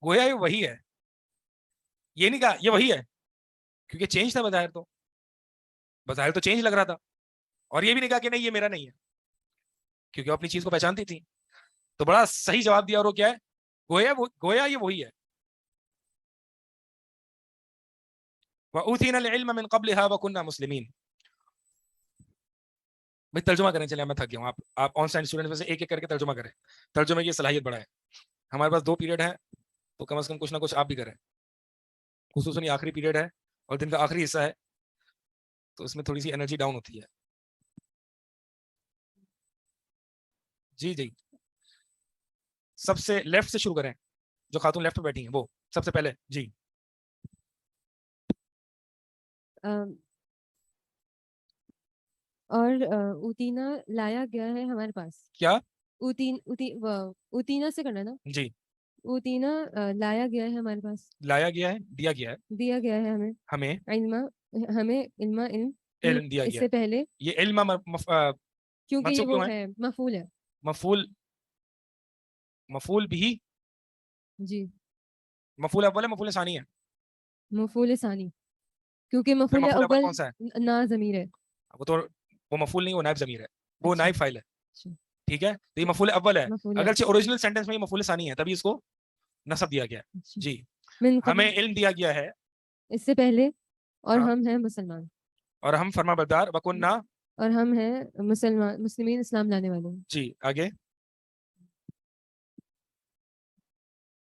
[SPEAKER 11] گویا یہ وہی ہے. یہ نہیں کہا یہ وہی ہے، کیونکہ چینج تھا بظاہر تو چینج لگ رہا تھا. اور یہ بھی نہیں کہا کہ نہیں یہ میرا نہیں ہے، کیونکہ وہ اپنی چیز کو پہچانتی تھی. تو بڑا صحیح جواب دیا, اور وہ کیا ہے, گویا یہ وہی ہے. وَأُوتِينَا الْعِلْمَ مِنْ قَبْلِهَا وَكُنَّا مُسْلِمِينَ. بھائی ترجمہ کریں, چلیں میں تھک گیا ہوں, آپ آن سائن اسٹوڈنٹ میں سے ایک ایک کر کے ترجمہ کریں. ترجمے کی صلاحیت بڑھائیں. ہمارے پاس 2 پیریڈ ہیں, تو کم از کم کچھ نہ کچھ آپ بھی کریں. خصوصاً یہ آخری پیریڈ ہے اور دن کا آخری حصہ ہے, تو اس میں تھوڑی سی انرجی ڈاؤن ہوتی ہے. جی جی, سب سے لیفٹ سے شروع کریں, جو خاتون لیفٹ پہ بیٹھی ہیں وہ سب سے پہلے. جی
[SPEAKER 2] اور اوتینا لایا گیا ہے ہمارے پاس.
[SPEAKER 11] کیا
[SPEAKER 2] اوتینا سے کرنا نا.
[SPEAKER 11] جی,
[SPEAKER 2] اوتینا لایا گیا ہے ہمارے پاس.
[SPEAKER 11] لایا گیا ہے, دیا گیا ہے,
[SPEAKER 2] دیا گیا ہے
[SPEAKER 11] ہمیں
[SPEAKER 2] ہمیں
[SPEAKER 11] علم دیا
[SPEAKER 2] اس
[SPEAKER 11] گیا.
[SPEAKER 2] سے پہلے
[SPEAKER 11] یہ علم
[SPEAKER 2] کیونکہ یہ
[SPEAKER 11] منصوب
[SPEAKER 2] وہ
[SPEAKER 11] کیوں ہے؟
[SPEAKER 2] ہے مفعول ہے.
[SPEAKER 11] مفعول بھی,
[SPEAKER 2] جی
[SPEAKER 11] مفعول اول ہے, مفعول ثانی ہے.
[SPEAKER 2] مفعول ثانی, کیونکہ
[SPEAKER 11] پھر
[SPEAKER 2] مفعول
[SPEAKER 11] مفعول اول
[SPEAKER 2] اول
[SPEAKER 11] کون سا ہے؟
[SPEAKER 2] نا ضمیر ہے.
[SPEAKER 11] وہ مفعول نہیں, وہ نائب ضمیر ہے, وہ
[SPEAKER 2] اچھا.
[SPEAKER 11] نائب فاعل ہے.
[SPEAKER 2] اچھا.
[SPEAKER 11] ٹھیک ہے, تو یہ مفعول اول ہے,
[SPEAKER 2] مفعول
[SPEAKER 11] اگرچہ اوریجنل سینٹینس میں یہ مفعول ثانی ہے, تبھی اس کو نصب دیا گیا ہے.
[SPEAKER 2] اچھا.
[SPEAKER 11] جی,
[SPEAKER 2] من قبل,
[SPEAKER 11] ہمیں علم دیا گیا ہے,
[SPEAKER 2] اس سے پہلے, اور
[SPEAKER 11] ہاں,
[SPEAKER 2] ہم ہیں مسلمان,
[SPEAKER 11] اور ہم فرما بردار, وکننا,
[SPEAKER 2] اور ہم ہیں مسلمین, اسلام لانے والے.
[SPEAKER 11] جی آگے.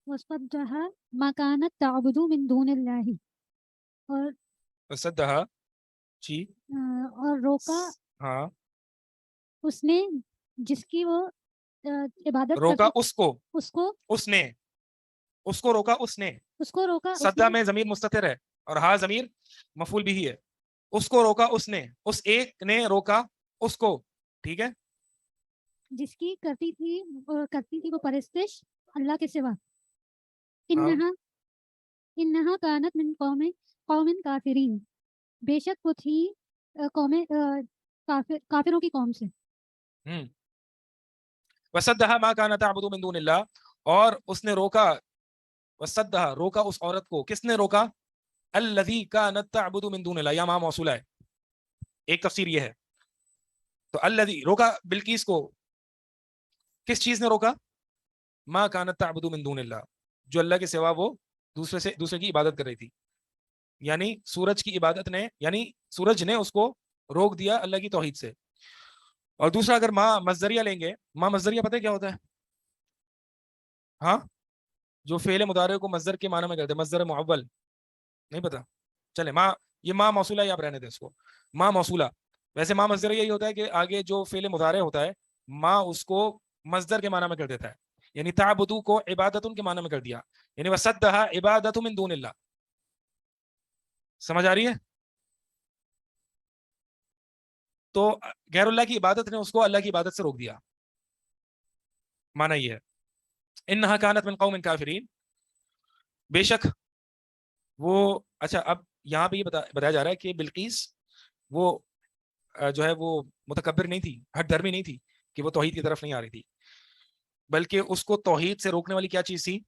[SPEAKER 13] وَصَدَّهَا مَا كَانَتْ تَعْبُدُ مِن دُونِ اللَّهِ, اور
[SPEAKER 11] وصدھا, جی,
[SPEAKER 13] اور روکا
[SPEAKER 11] ہاں,
[SPEAKER 13] اس نے جس کی وہ عبادت
[SPEAKER 11] روکا
[SPEAKER 13] کرتی,
[SPEAKER 11] اس کو,
[SPEAKER 13] اس
[SPEAKER 11] کو روکا اس نے.
[SPEAKER 13] کو روکا اس
[SPEAKER 11] صدہ
[SPEAKER 13] نے,
[SPEAKER 11] میں ضمیر مستتر ہے, اور ہا ضمیر مفعول بھی ہے. اس کو روکا اس نے, اس ایک نے روکا اس کو. ٹھیک ہے,
[SPEAKER 13] جس کی کرتی تھی وہ پرستش اللہ کے سوا.
[SPEAKER 11] ہاں,
[SPEAKER 13] انہا کانت من قوم کافرین, بے شک وہ تھی قوم کافروں کی قوم سے.
[SPEAKER 11] وصدھا ما کان تعبد من دون اللہ, اور اس نے روکا, وصدھا روکا اس عورت کو, کس نے روکا؟ الذی کانت تعبد من دون اللہ, یا ما موصولہ ہے. ایک تفسیر یہ ہے, تو الذی روکا بلقیس کو, کس چیز نے روکا؟ ما کانت تعبد من دون اللہ, جو اللہ کے سوا وہ دوسرے کی عبادت کر رہی تھی. یعنی سورج کی عبادت نے, یعنی سورج نے اس کو روک دیا اللہ کی توحید سے. اور دوسرا اگر ماں مصدریہ لیں گے, ماں مصدریہ پتہ ہے کیا ہوتا ہے؟ ہاں, جو فعل مضارع کو مصدر کے معنی میں کرتے ہیں, مصدر معول, نہیں پتا؟ چلے ماں, یہ ماں موصولہ, یا آپ رہنے دیں اس کو, ماں موصولہ. ویسے ماں مصدریہ یہی ہوتا ہے کہ آگے جو فعل مضارع ہوتا ہے, ماں اس کو مصدر کے معنی میں کر دیتا ہے. یعنی تعبدو کو عبادتن کے معنی میں کر دیا, یعنی وصدھا عبادت من دون اللہ. سمجھ آ رہی ہے؟ تو غیر اللہ کی عبادت نے اس کو اللہ کی عبادت سے روک دیا. معنی یہ ہے, انہا کانت من قوم کافرین, بے شک وہ. اچھا, اب یہاں پہ یہ بتایا جا رہا ہے کہ بلقیس وہ جو ہے وہ متکبر نہیں تھی, ہٹ دھرمی نہیں تھی, کہ وہ توحید کی طرف نہیں آ رہی تھی, بلکہ اس کو توحید سے روکنے والی کیا چیز تھی؟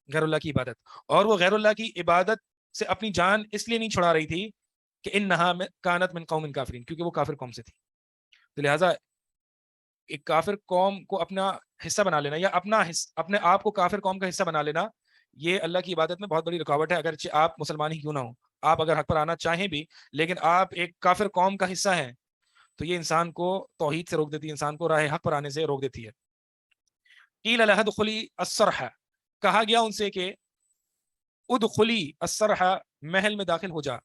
[SPEAKER 11] غیر اللہ کی عبادت. اور وہ غیر اللہ کی عبادت سے اپنی جان اس لیے نہیں چھڑا رہی تھی کہ انہا کانت من قوم کافرین, کیونکہ وہ کافر قوم سے تھی. تو لہٰذا ایک کافر قوم کو اپنا حصہ بنا لینا, یا اپنے آپ کو کافر قوم کا حصہ بنا لینا, یہ اللہ کی عبادت میں بہت بڑی رکاوٹ ہے. اگرچہ آپ مسلمان ہی کیوں نہ ہوں, آپ اگر حق پر آنا چاہیں بھی, لیکن آپ ایک کافر قوم کا حصہ ہیں, تو یہ انسان کو توحید سے روک دیتی ہے, انسان کو راہ حق پر آنے سے روک دیتی ہے. قیل لها ادخلی الصرح, کہا گیا ان سے کہ ادخلی الصرح, محل میں داخل ہو جا.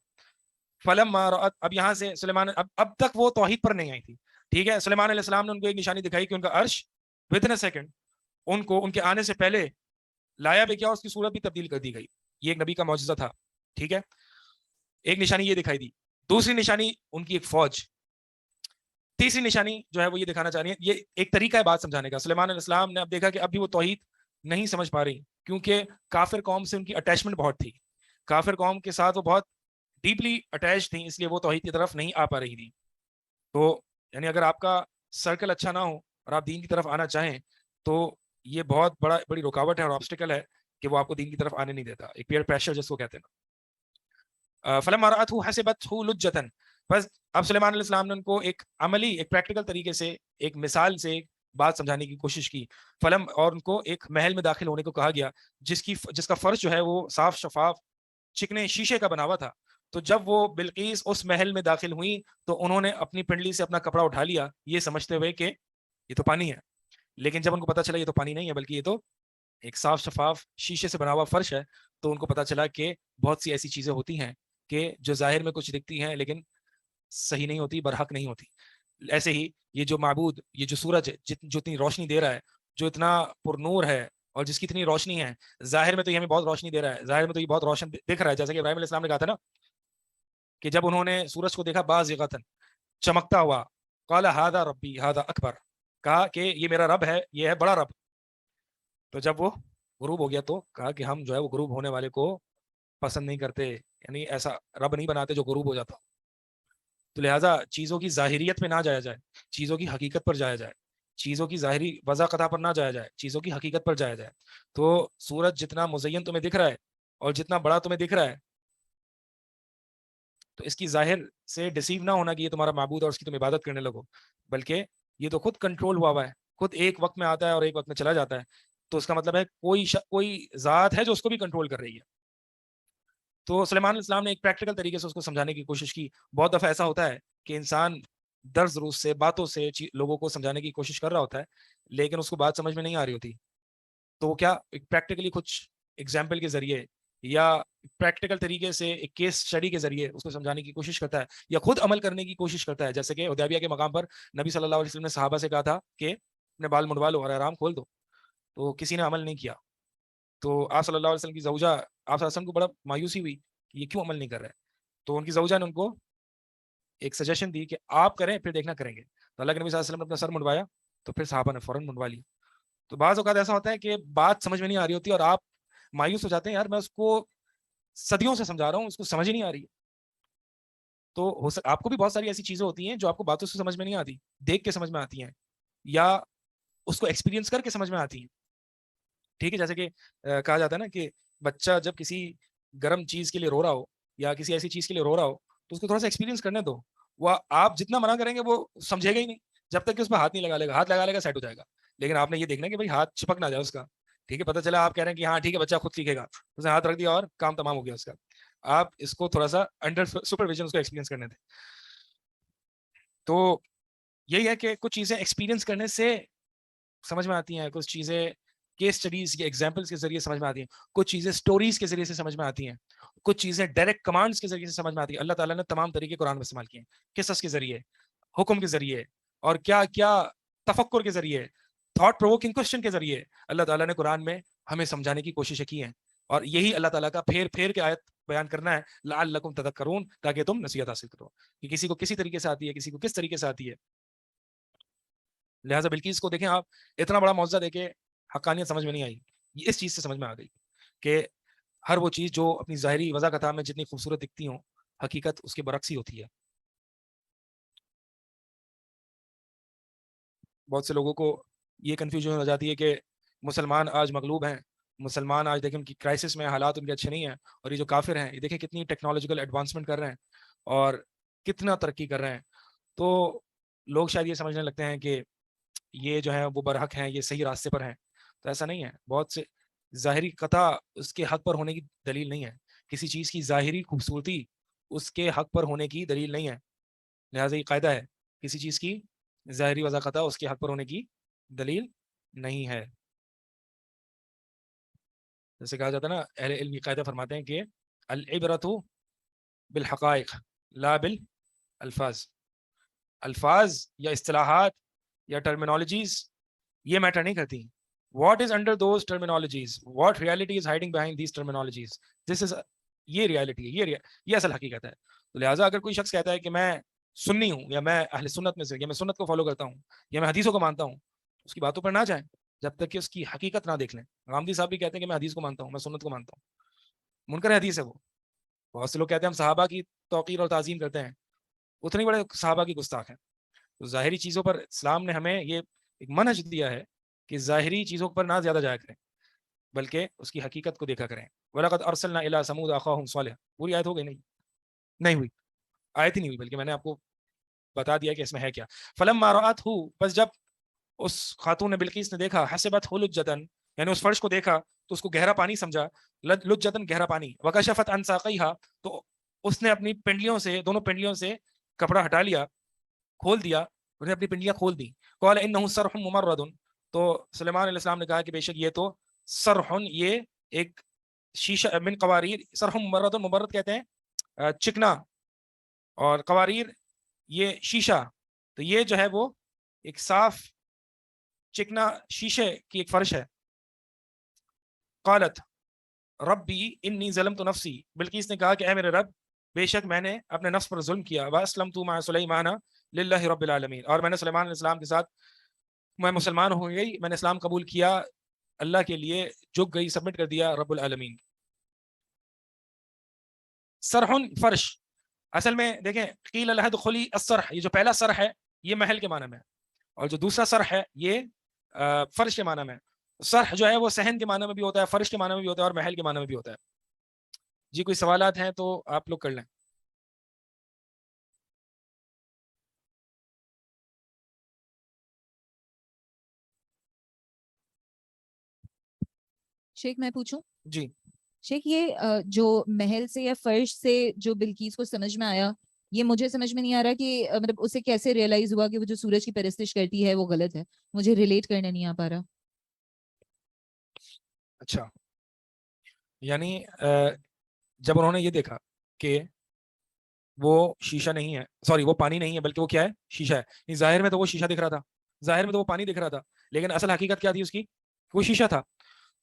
[SPEAKER 11] فلما رأت, اب یہاں سے سلیمان, اب تک وہ توحید پر نہیں آئی تھی. ٹھیک ہے, سلیمان علیہ السلام نے ان کو ایک نشانی دکھائی کہ ان کا عرش ودن اے سیکنڈ, ان کے آنے سے پہلے لایا بھی کیا, اس کی صورت بھی تبدیل کر دی گئی. یہ ایک نبی کا معجزہ تھا. ٹھیک ہے, ایک نشانی یہ دکھائی دی. دوسری نشانی ان کی ایک فوج. تیسری نشانی جو ہے وہ یہ دکھانا چاہ رہی ہے, یہ ایک طریقہ ہے بات سمجھانے کا. سلیمان علیہ السلام نے اب دیکھا کہ اب بھی وہ توحید نہیں سمجھ پا رہی, کیونکہ کافر قوم سے ان کی اٹیچمنٹ بہت تھی, کافر قوم کے ساتھ وہ بہت ڈیپلی اٹیچ تھیں, اس لیے وہ توحید کی طرف نہیں آ پا رہی تھی. تو یعنی اگر آپ کا سرکل اچھا نہ ہو اور آپ دین کی طرف آنا چاہیں, تو یہ بہت بڑی رکاوٹ ہے اور آبسٹیکل ہے کہ وہ آپ کو دین کی طرف آنے نہیں دیتا, ایک پیئر پریشر جس کو کہتے ہیں. فلما رأته حسبته لجة, بس اب سلیمان علیہ السلام نے ان کو ایک عملی, ایک پریکٹیکل طریقے سے, ایک مثال سے, بات سمجھانے کی کوشش کی. فلم اور ان کو ایک محل میں داخل ہونے کو کہا گیا جس کا فرش جو ہے وہ صاف شفاف چکنے شیشے کا بنا ہوا تھا. تو جب وہ بلقیس اس محل میں داخل ہوئی تو انہوں نے اپنی پنڈلی سے اپنا کپڑا اٹھا لیا یہ سمجھتے ہوئے کہ یہ تو پانی ہے. لیکن جب ان کو پتا چلا یہ تو پانی نہیں ہے بلکہ یہ تو ایک صاف شفاف شیشے سے بنا ہوا فرش ہے, تو ان کو پتا چلا کہ بہت سی ایسی چیزیں ہوتی ہیں کہ جو ظاہر میں کچھ دکھتی ہیں لیکن صحیح نہیں ہوتی, برحق نہیں ہوتی. ایسے ہی یہ جو معبود, یہ جو سورج ہے جو اتنی روشنی دے رہا ہے, جو اتنا پر نور ہے اور جس کی اتنی روشنی ہے, ظاہر میں تو یہ ہمیں بہت روشنی دے رہا ہے, ظاہر میں تو یہ بہت روشن دکھ رہا ہے, جیسا کہ ابراہیم علیہ السلام نے کہا تھا نا کہ جب انہوں نے سورج کو دیکھا بازغتن, چمکتا ہوا, قال ھذا ربی ھذا اکبر, کہا کہ یہ میرا رب ہے, یہ ہے بڑا رب. تو جب وہ غروب ہو گیا تو کہا کہ ہم جو ہے وہ غروب ہونے والے کو پسند نہیں کرتے, یعنی ایسا رب نہیں بناتے جو غروب ہو جاتا. تو لہٰذا چیزوں کی ظاہریت پہ نہ جایا جائے, چیزوں کی حقیقت پر جایا جائے, چیزوں کی ظاہری وضاقتہ پر نہ جایا جائے, چیزوں کی حقیقت پر جایا جائے. تو سورج جتنا مزین تمہیں دکھ رہا ہے اور جتنا بڑا تمہیں دکھ رہا ہے, تو اس کی ظاہر سے ڈسیو نہ ہونا کہ یہ تمہارا معبود اور اس کی تم عبادت کرنے لگو, بلکہ یہ تو خود کنٹرول ہوا ہے, خود ایک وقت میں آتا ہے اور ایک وقت میں چلا جاتا ہے. تو اس کا مطلب ہے کوئی ذات ہے جو اس کو بھی کنٹرول کر رہی ہے. تو سلیمان علیہ السلام نے ایک پریکٹیکل طریقے سے اس کو سمجھانے کی کوشش کی. بہت دفعہ ایسا ہوتا ہے کہ انسان درس روس سے, باتوں سے لوگوں کو سمجھانے کی کوشش کر رہا ہوتا ہے, لیکن اس کو بات سمجھ میں نہیں آ رہی ہوتی. تو کیا پریکٹیکلی کچھ ایگزامپل کے ذریعے یا پریکٹیکل طریقے سے ایک کیس اسٹڈی کے ذریعے اس کو سمجھانے کی کوشش کرتا ہے, یا خود عمل کرنے کی کوشش کرتا ہے. جیسے کہ حدیبیہ کے مقام پر نبی صلی اللہ علیہ وسلم نے صحابہ سے کہا تھا کہ اپنے بال منڈوا لو اور آرام کھول دو, تو کسی نے عمل نہیں کیا. تو آپ صلی اللہ علیہ وسلم کی زوجہ آپ صلی اللہ علیہ وسلم کو بڑا مایوسی ہوئی کہ یہ کیوں عمل نہیں کر رہا ہے. تو ان کی زوجہ نے ان کو ایک سجیشن دی کہ آپ کریں پھر دیکھنا کریں گے. تو اللہ کے نبی صلی اللہ علیہ وسلم نے اپنا سر منڈوایا, تو پھر صحابہ نے فوراً منڈوا لی. تو بعض اوقات ایسا ہوتا ہے کہ بات سمجھ میں نہیں آ رہی ہوتی اور آپ مایوس ہو جاتے ہیں, یار میں اس کو صدیوں سے سمجھا رہا ہوں, اس کو سمجھ ہی نہیں آ رہی ہے. تو آپ کو بھی بہت ساری ایسی چیزیں ہوتی ہیں جو آپ کو باتوں سے سمجھ میں نہیں آتی, دیکھ کے سمجھ میں آتی ہیں یا اس کو ایکسپیرینس کر کے سمجھ میں آتی ہیں. ٹھیک ہے, جیسے کہ کہا جاتا ہے نا کہ بچہ جب کسی گرم چیز کے لیے رو رہا ہو یا کسی ایسی چیز کے لیے رو رہا ہو تو اس کو تھوڑا سا ایکسپیرینس کرنے دو. وہ آپ جتنا منع کریں گے وہ سمجھے گا ہی نہیں, جب تک کہ اس پہ ہاتھ نہیں لگا لے گا. ہاتھ لگا لے گا سیٹ ہو جائے گا, لیکن آپ نے یہ دیکھنا کہ بھائی ہاتھ چپک نہ جائے اس کا. ٹھیک ہے, پتہ چلا آپ کہہ رہے ہیں کہ ہاں ٹھیک ہے بچہ خود سیکھے گا, اس نے ہاتھ رکھ دیا اور کام تمام ہو گیا اس کا. آپ اس کو تھوڑا سا انڈر سپرویژن اس کو ایکسپیرینس کرنے دیں. تو یہی ہے کہ کچھ چیزیں ایکسپیرینس کرنے سے سمجھ میں آتی ہیں, کچھ چیزیں کیس اسٹڈیز کے ایگزامپلس کے ذریعے سمجھ میں آتی ہیں, کچھ چیزیں اسٹوریز کے ذریعے سے سمجھ میں آتی ہیں, کچھ چیزیں ڈائریکٹ کمانڈس کے ذریعے سے سمجھ میں آتی ہیں. اللہ تعالیٰ نے تمام طریقے قرآن میں استعمال کیے ہیں, قصص کے ذریعے, حکم کے ذریعے, اور کیا کیا تفکر کے ذریعے, تھاٹ پرووکنگ کوشچن کے ذریعے اللہ تعالیٰ نے قرآن میں ہمیں سمجھانے کی کوششیں کی ہیں. اور یہی اللہ تعالیٰ کا پھیر پھیر کے آیت بیان کرنا ہے, لعلکم تذکرون, تاکہ تم نصیحت حاصل کرو کہ کسی کو کسی طریقے سے آتی ہے, کسی کو کس طریقے سے آتی ہے. لہٰذا بلقیس کو دیکھیں آپ, اتنا بڑا معجزہ دیکھے حقانیت سمجھ میں نہیں آئی, یہ اس چیز سے سمجھ میں آ گئی کہ ہر وہ چیز جو اپنی ظاہری وضاحت میں جتنی خوبصورت دکھتی ہوں, حقیقت اس کے برعکس ہی ہوتی ہے. بہت سے لوگوں کو یہ کنفیوژن ہو جاتی ہے کہ مسلمان آج مغلوب ہیں, مسلمان آج دیکھیں ان کی کرائسس میں, حالات ان کے اچھے نہیں ہیں, اور یہ جو کافر ہیں یہ دیکھیں کتنی ٹیکنالوجیکل ایڈوانسمنٹ کر رہے ہیں اور کتنا ترقی کر رہے ہیں. تو لوگ شاید یہ سمجھنے لگتے ہیں کہ یہ جو ہے وہ برحق ہیں, یہ صحیح راستے پر ہیں. تو ایسا نہیں ہے. بہت سے ظاہری قطع اس کے حق پر ہونے کی دلیل نہیں ہے, کسی چیز کی ظاہری خوبصورتی اس کے حق پر ہونے کی دلیل نہیں ہے. لہٰذا یہ قاعدہ ہے, کسی چیز کی ظاہری وضاحت اس کے حق پر ہونے کی دلیل نہیں ہے. جیسے کہا جاتا ہے نا, اہل علم یہ قاعدہ فرماتے ہیں کہ العبرۃ بالحقائق لا بالالفاظ. الفاظ یا اصطلاحات یا ٹرمینالوجیز یہ میٹر نہیں کرتی. What is under those terminologies? What reality is hiding behind these terminologies? This is یہ ریالٹی ہے, یہ اصل حقیقت ہے. تو لہٰذا اگر کوئی شخص کہتا ہے کہ میں سنی ہوں, یا میں اہل سنت میں سے, یا میں سنت کو فالو کرتا ہوں, یا میں حدیثوں کو مانتا ہوں, اس کی باتوں پر نہ جائیں جب تک کہ اس کی حقیقت نہ دیکھ لیں. غامدی صاحب بھی کہتے ہیں کہ میں حدیث کو مانتا ہوں, میں سنت کو مانتا ہوں. منکر حدیث ہے وہ. بہت سے لوگ کہتے ہیں ہم صحابہ کی توقیر اور تعظیم کرتے ہیں, اتنے بڑے صحابہ کی گستاخ ہیں. تو ظاہری چیزوں پر اسلام نے ہمیں یہ ایک منہج دیا ہے کہ ظاہری چیزوں پر نہ زیادہ جایا کریں, بلکہ اس کی حقیقت کو دیکھا کریں. وَلَقَدْ أَرْسَلْنَا إِلَىٰ ثَمُودَ أَخَاهُمْ صَالِحًا, پوری آیت ہو گئی نہیں ہوئی, آیت ہی نہیں ہوئی, بلکہ میں نے آپ کو بتا دیا کہ اس میں ہے کیا. فَلَمَّا رَأَتْهُ, بس جب اس خاتون نے بلقیس نے دیکھا حسبت لجتن، یعنی اس فرش کو دیکھا تو اس کو گہرا پانی سمجھا، لجتن گہرا پانی، وکشفت عن ساقیہا، تو اس نے اپنی پنڈلیوں سے، دونوں پنڈلیوں سے کپڑا ہٹا لیا، کھول دیا، انہیں اپنی پنڈلیاں کھول دی. قال انہ سرح ممرد، تو سلیمان علیہ السلام نے کہا کہ بے شک یہ تو سرح، یہ ایک شیشہ، من قواریر، سرح ممرد، ممرد کہتے ہیں چکنا، اور قواریر یہ شیشہ، تو یہ جو ہے وہ ایک صاف چکنا شیشے کی ایک فرش ہے. قالت ربی انی ظلمت نفسی، بلقیس نے کہا کہ اے میرے رب، بے شک میں نے اپنے نفس پر ظلم کیا. واسلمت مع سلیمان للہ رب العالمین، اور میں نے سلیمان علیہ السلام کے ساتھ میں مسلمان ہو گئی، میں نے اسلام قبول کیا، اللہ کے لیے جھک گئی، سبمٹ کر دیا رب العالمین. سرحن فرش، اصل میں دیکھیں قیل لها ادخلی السرح، یہ جو پہلا سرح ہے یہ محل کے معنی میں، اور جو دوسرا سرح ہے یہ فرش کے معنی میں. سرح جو ہے وہ صحن کے معنی میں بھی ہوتا ہے، فرش کے معنی میں بھی ہوتا ہے، اور محل کے معنی میں بھی ہوتا ہے. جی کوئی سوالات ہیں تو آپ لوگ کر لیں.
[SPEAKER 12] شیخ میں پوچھوں؟
[SPEAKER 11] جی
[SPEAKER 12] شیخ یہ جو محل سے یا فرش سے جو بلقیس کو سمجھ میں آیا، یہ مجھے سمجھ میں نہیں آ رہا کہ مطلب اسے کیسے ریئلائز ہوا کہ وہ جو سورج کی پرستش کرتی ہے وہ غلط ہے، مجھے ریلیٹ کرنے نہیں آ پا رہا.
[SPEAKER 11] اچھا، یعنی جب انہوں نے یہ دیکھا کہ وہ شیشہ نہیں ہے، سوری وہ پانی نہیں ہے بلکہ وہ کیا ہے، شیشہ ہے. ظاہر میں تو وہ شیشہ دکھ رہا تھا، ظاہر میں تو وہ پانی دکھ رہا تھا، لیکن اصل حقیقت کیا تھی اس کی، وہ شیشہ تھا.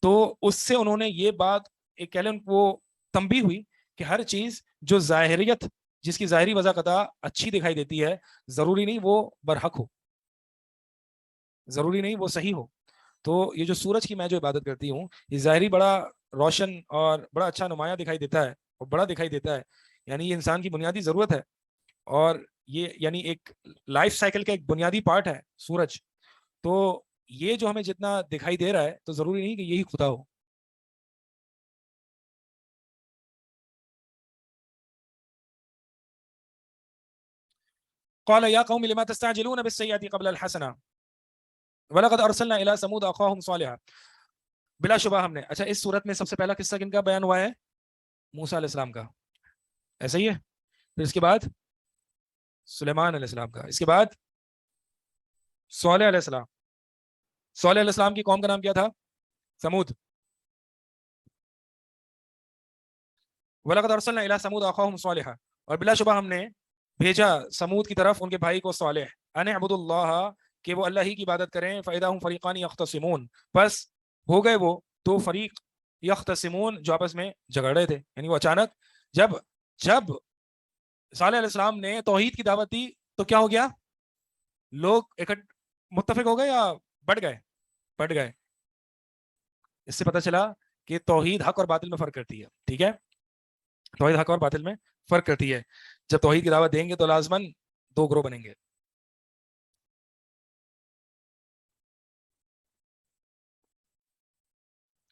[SPEAKER 11] تو اس سے انہوں نے یہ بات ایک کہہ لیں وہ تنبیہ ہوئی کہ ہر چیز جو ظاہریت، جس کی ظاہری وضاحت اچھی دکھائی دیتی ہے، ضروری نہیں وہ برحق ہو، ضروری نہیں وہ صحیح ہو. تو یہ جو سورج کی میں جو عبادت کرتی ہوں، یہ ظاہری بڑا روشن اور بڑا اچھا نمایاں دکھائی دیتا ہے اور بڑا دکھائی دیتا ہے، یعنی یہ انسان کی بنیادی ضرورت ہے، اور یہ یعنی ایک لائف سائیکل کا ایک بنیادی پارٹ ہے سورج. تو یہ جو ہمیں جتنا دکھائی دے رہا ہے تو ضروری نہیں کہ یہی خدا ہو. قال یا قوم لما تستعجلون بالسیئات قبل الحسنہ وَلَقَدْ أَرْسَلْنَا إِلَىٰ ثَمُودَ أَخَاهُمْ صَالِحًا. بلا شبہ ہم نے، اچھا اس صورت میں سب سے پہلا قصہ کن کا بیان ہوا ہے؟ موسیٰ علیہ السلام کا، ایسا ہی ہے. پھر اس کے بعد سلیمان علیہ السلام کا، اس کے بعد صالح علیہ السلام. صالح علیہ السلام کی قوم کا نام کیا تھا؟ ثمود. وَلَقَدْ أَرْسَلْنَا إِلَىٰ ثَمُودَ أَخَاهُمْ صَالِحًا، اور بلا شبہ ہم نے بھیجا سمود کی طرف ان کے بھائی کو صالح. أَنِ اعْبُدُوا اللَّهَ، کہ وہ اللہ ہی کی عبادت کریں. فَإِذَا هُمْ فَرِيقَانِ يَخْتَصِمُونَ، بس ہو گئے وہ دو فریق، یختصمون جو آپس میں جھگڑ رہے تھے. یعنی وہ اچانک جب صالح علیہ السلام نے توحید کی دعوت دی تو کیا ہو گیا، لوگ متفق ہو گئے یا بٹ گئے. اس سے پتہ چلا کہ توحید حق اور باطل میں فرق کرتی ہے. ٹھیک ہے، توحید حق اور باطل میں فرق کرتی ہے. جب توحید کی دعوت دیں گے تو لازماً دو گروہ بنیں گے.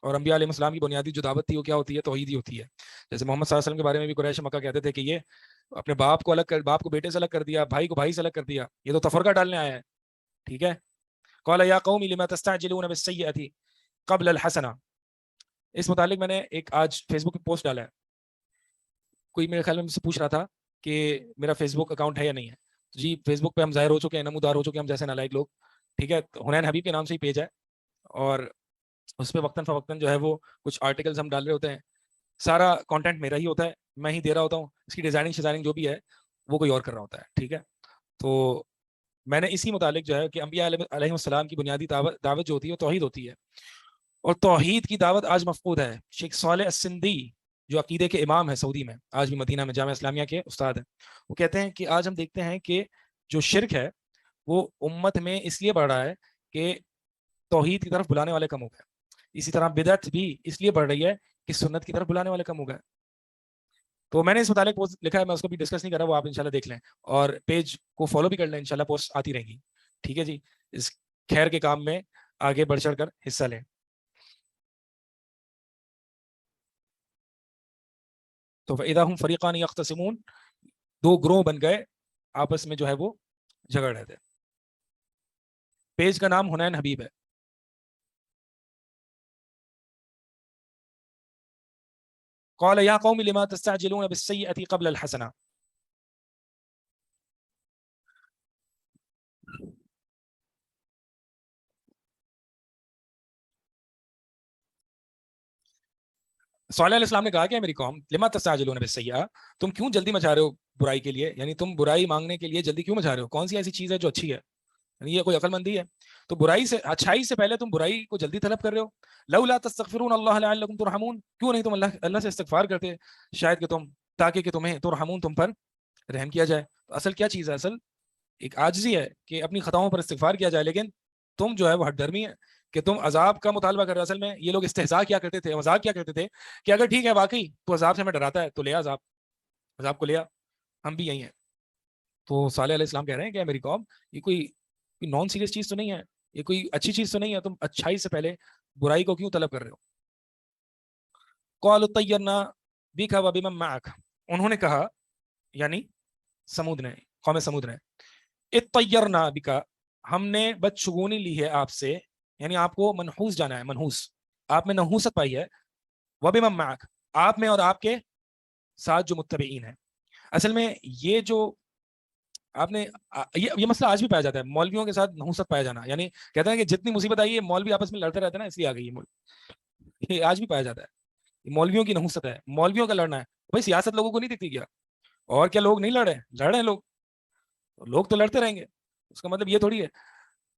[SPEAKER 11] اور انبیاء علیہ السلام کی بنیادی جو دعوت تھی وہ کیا ہوتی ہے، توحید ہی ہوتی ہے. جیسے محمد صلی اللہ علیہ وسلم کے بارے میں بھی قریش مکہ کہتے تھے کہ یہ اپنے باپ کو بیٹے سے الگ کر دیا، بھائی کو بھائی سے الگ کر دیا، یہ تو تفرقہ ڈالنے آیا ہے. ٹھیک ہے. قال یا قوم لما تستعجلون بالسیئۃ قبل الحسنہ. اس متعلق میں نے ایک آج فیس بک پہ پوسٹ ڈالا ہے. کوئی میرے خیال میں مجھ سے پوچھ رہا تھا کہ میرا فیس بک اکاؤنٹ ہے یا نہیں ہے. جی فیس بک پہ ہم ظاہر ہو چکے ہیں، نمودار ہو چکے ہیں ہم جیسے نالائق لوگ. ٹھیک ہے، حنین حبیب کے نام سے ہی پیج ہے، اور اس پہ وقتاً فوقتاً جو ہے وہ کچھ آرٹیکلز ہم ڈال رہے ہوتے ہیں. سارا کانٹینٹ میرا ہی ہوتا ہے، میں ہی دے رہا ہوتا ہوں. اس کی ڈیزائننگ جو بھی ہے وہ کوئی اور کر رہا ہوتا ہے. ٹھیک ہے، تو میں نے اسی متعلق جو ہے کہ انبیاء علیہ السلام کی بنیادی دعوت جو ہوتی ہے وہ توحید ہوتی ہے، اور توحید کی دعوت آج مفقود ہے. شیخ صالح السندی جو عقیدے کے امام ہے سعودی میں، آج بھی مدینہ میں جامعہ اسلامیہ کے استاد ہیں، وہ کہتے ہیں کہ آج ہم دیکھتے ہیں کہ جو شرک ہے وہ امت میں اس لیے بڑھ رہا ہے کہ توحید کی طرف بلانے والے کم ہو گئے. اسی طرح بدعت بھی اس لیے بڑھ رہی ہے کہ سنت کی طرف بلانے والے کم ہو گئے. تو میں نے اس متعلق پوسٹ لکھا ہے، میں اس کو بھی ڈسکس نہیں کر رہا، وہ آپ انشاءاللہ دیکھ لیں اور پیج کو فالو بھی کر لیں، انشاءاللہ پوسٹ آتی رہیں گی. ٹھیک ہے جی، اس خیر کے کام میں آگے بڑھ چڑھ کر حصہ لیں. تو فَإِذَا هُمْ فَرِيقَانِ يَخْتَصِمُونَ، دو گروہ بن گئے، آپس میں جو ہے وہ جھگڑ رہے تھے. پیج کا نام حنین حبیب ہے. قال یا قوم لما تستعجلون بالسیئة قبل الحسنہ. صالح علیہ السلام نے کہا کہ میری قوم لما تستعجلون بالسیئہ، تم کیوں جلدی مچا رہے ہو برائی کے لیے، یعنی تم برائی مانگنے کے لیے جلدی کیوں مچا رہے ہو؟ کون سی ایسی چیز ہے جو اچھی ہے؟ یعنی یہ کوئی عقل مندی ہے؟ تو برائی سے، اچھائی سے پہلے تم برائی کو جلدی طلب کر رہے ہو. لولا تستغفرون اللہ لعلکم ترحمون، کیوں نہیں تم اللہ سے استغفار کرتے شاید کہ تم، تاکہ کہ تمہیں ترحمون، تم پر رحم کیا جائے. تو اصل کیا چیز ہے؟ اصل ایک عاجزی ہے کہ اپنی خطاؤں پر استغفار کیا جائے، لیکن تم جو ہے وہ ہٹ درمی ہے کہ تم عذاب کا مطالبہ کر رہے ہو. اصل میں یہ لوگ استہزاء کیا کرتے تھے، مذاق کیا کرتے تھے کہ اگر ٹھیک ہے واقعی تو عذاب سے ہمیں ڈراتا ہے تو لے عذاب کو لیا، ہم بھی یہی ہیں. تو صالح علیہ السلام کہہ رہے ہیں کہ میری قوم یہ کوئی نان سیریس چیز تو نہیں ہے، یہ کوئی اچھی چیز تو نہیں ہے، تم اچھائی سے پہلے برائی کو کیوں طلب کر رہے ہو؟ قالوا طیرنا بک وبمن معک، انہوں نے کہا، یعنی سمود نے، قوم سمود نے، اطیرنا بک، ہم نے بدشگونی لی ہے آپ سے، یعنی آپ کو منحوس جانا ہے، منحوس، آپ میں نحوست پائی ہے، وبمن معک، آپ میں اور آپ کے ساتھ جو متبعین ہیں. اصل میں یہ جو آپ نے یہ مسئلہ آج بھی پایا جاتا ہے، مولویوں کے ساتھ نحوست پایا جانا، یعنی کہتے ہیں کہ جتنی مصیبت آئی ہے مولوی آپس میں لڑتے رہتے ہیں نا، اس لیے آ گئی یہ آج بھی پایا جاتا ہے. مولویوں کی نحوست ہے، مولویوں کا لڑنا ہے. بھائی سیاست لوگوں کو نہیں دکھتی کیا؟ اور کیا لوگ نہیں لڑ رہے ہیں؟ لوگ تو لڑتے رہیں گے، اس کا مطلب یہ تھوڑی ہے.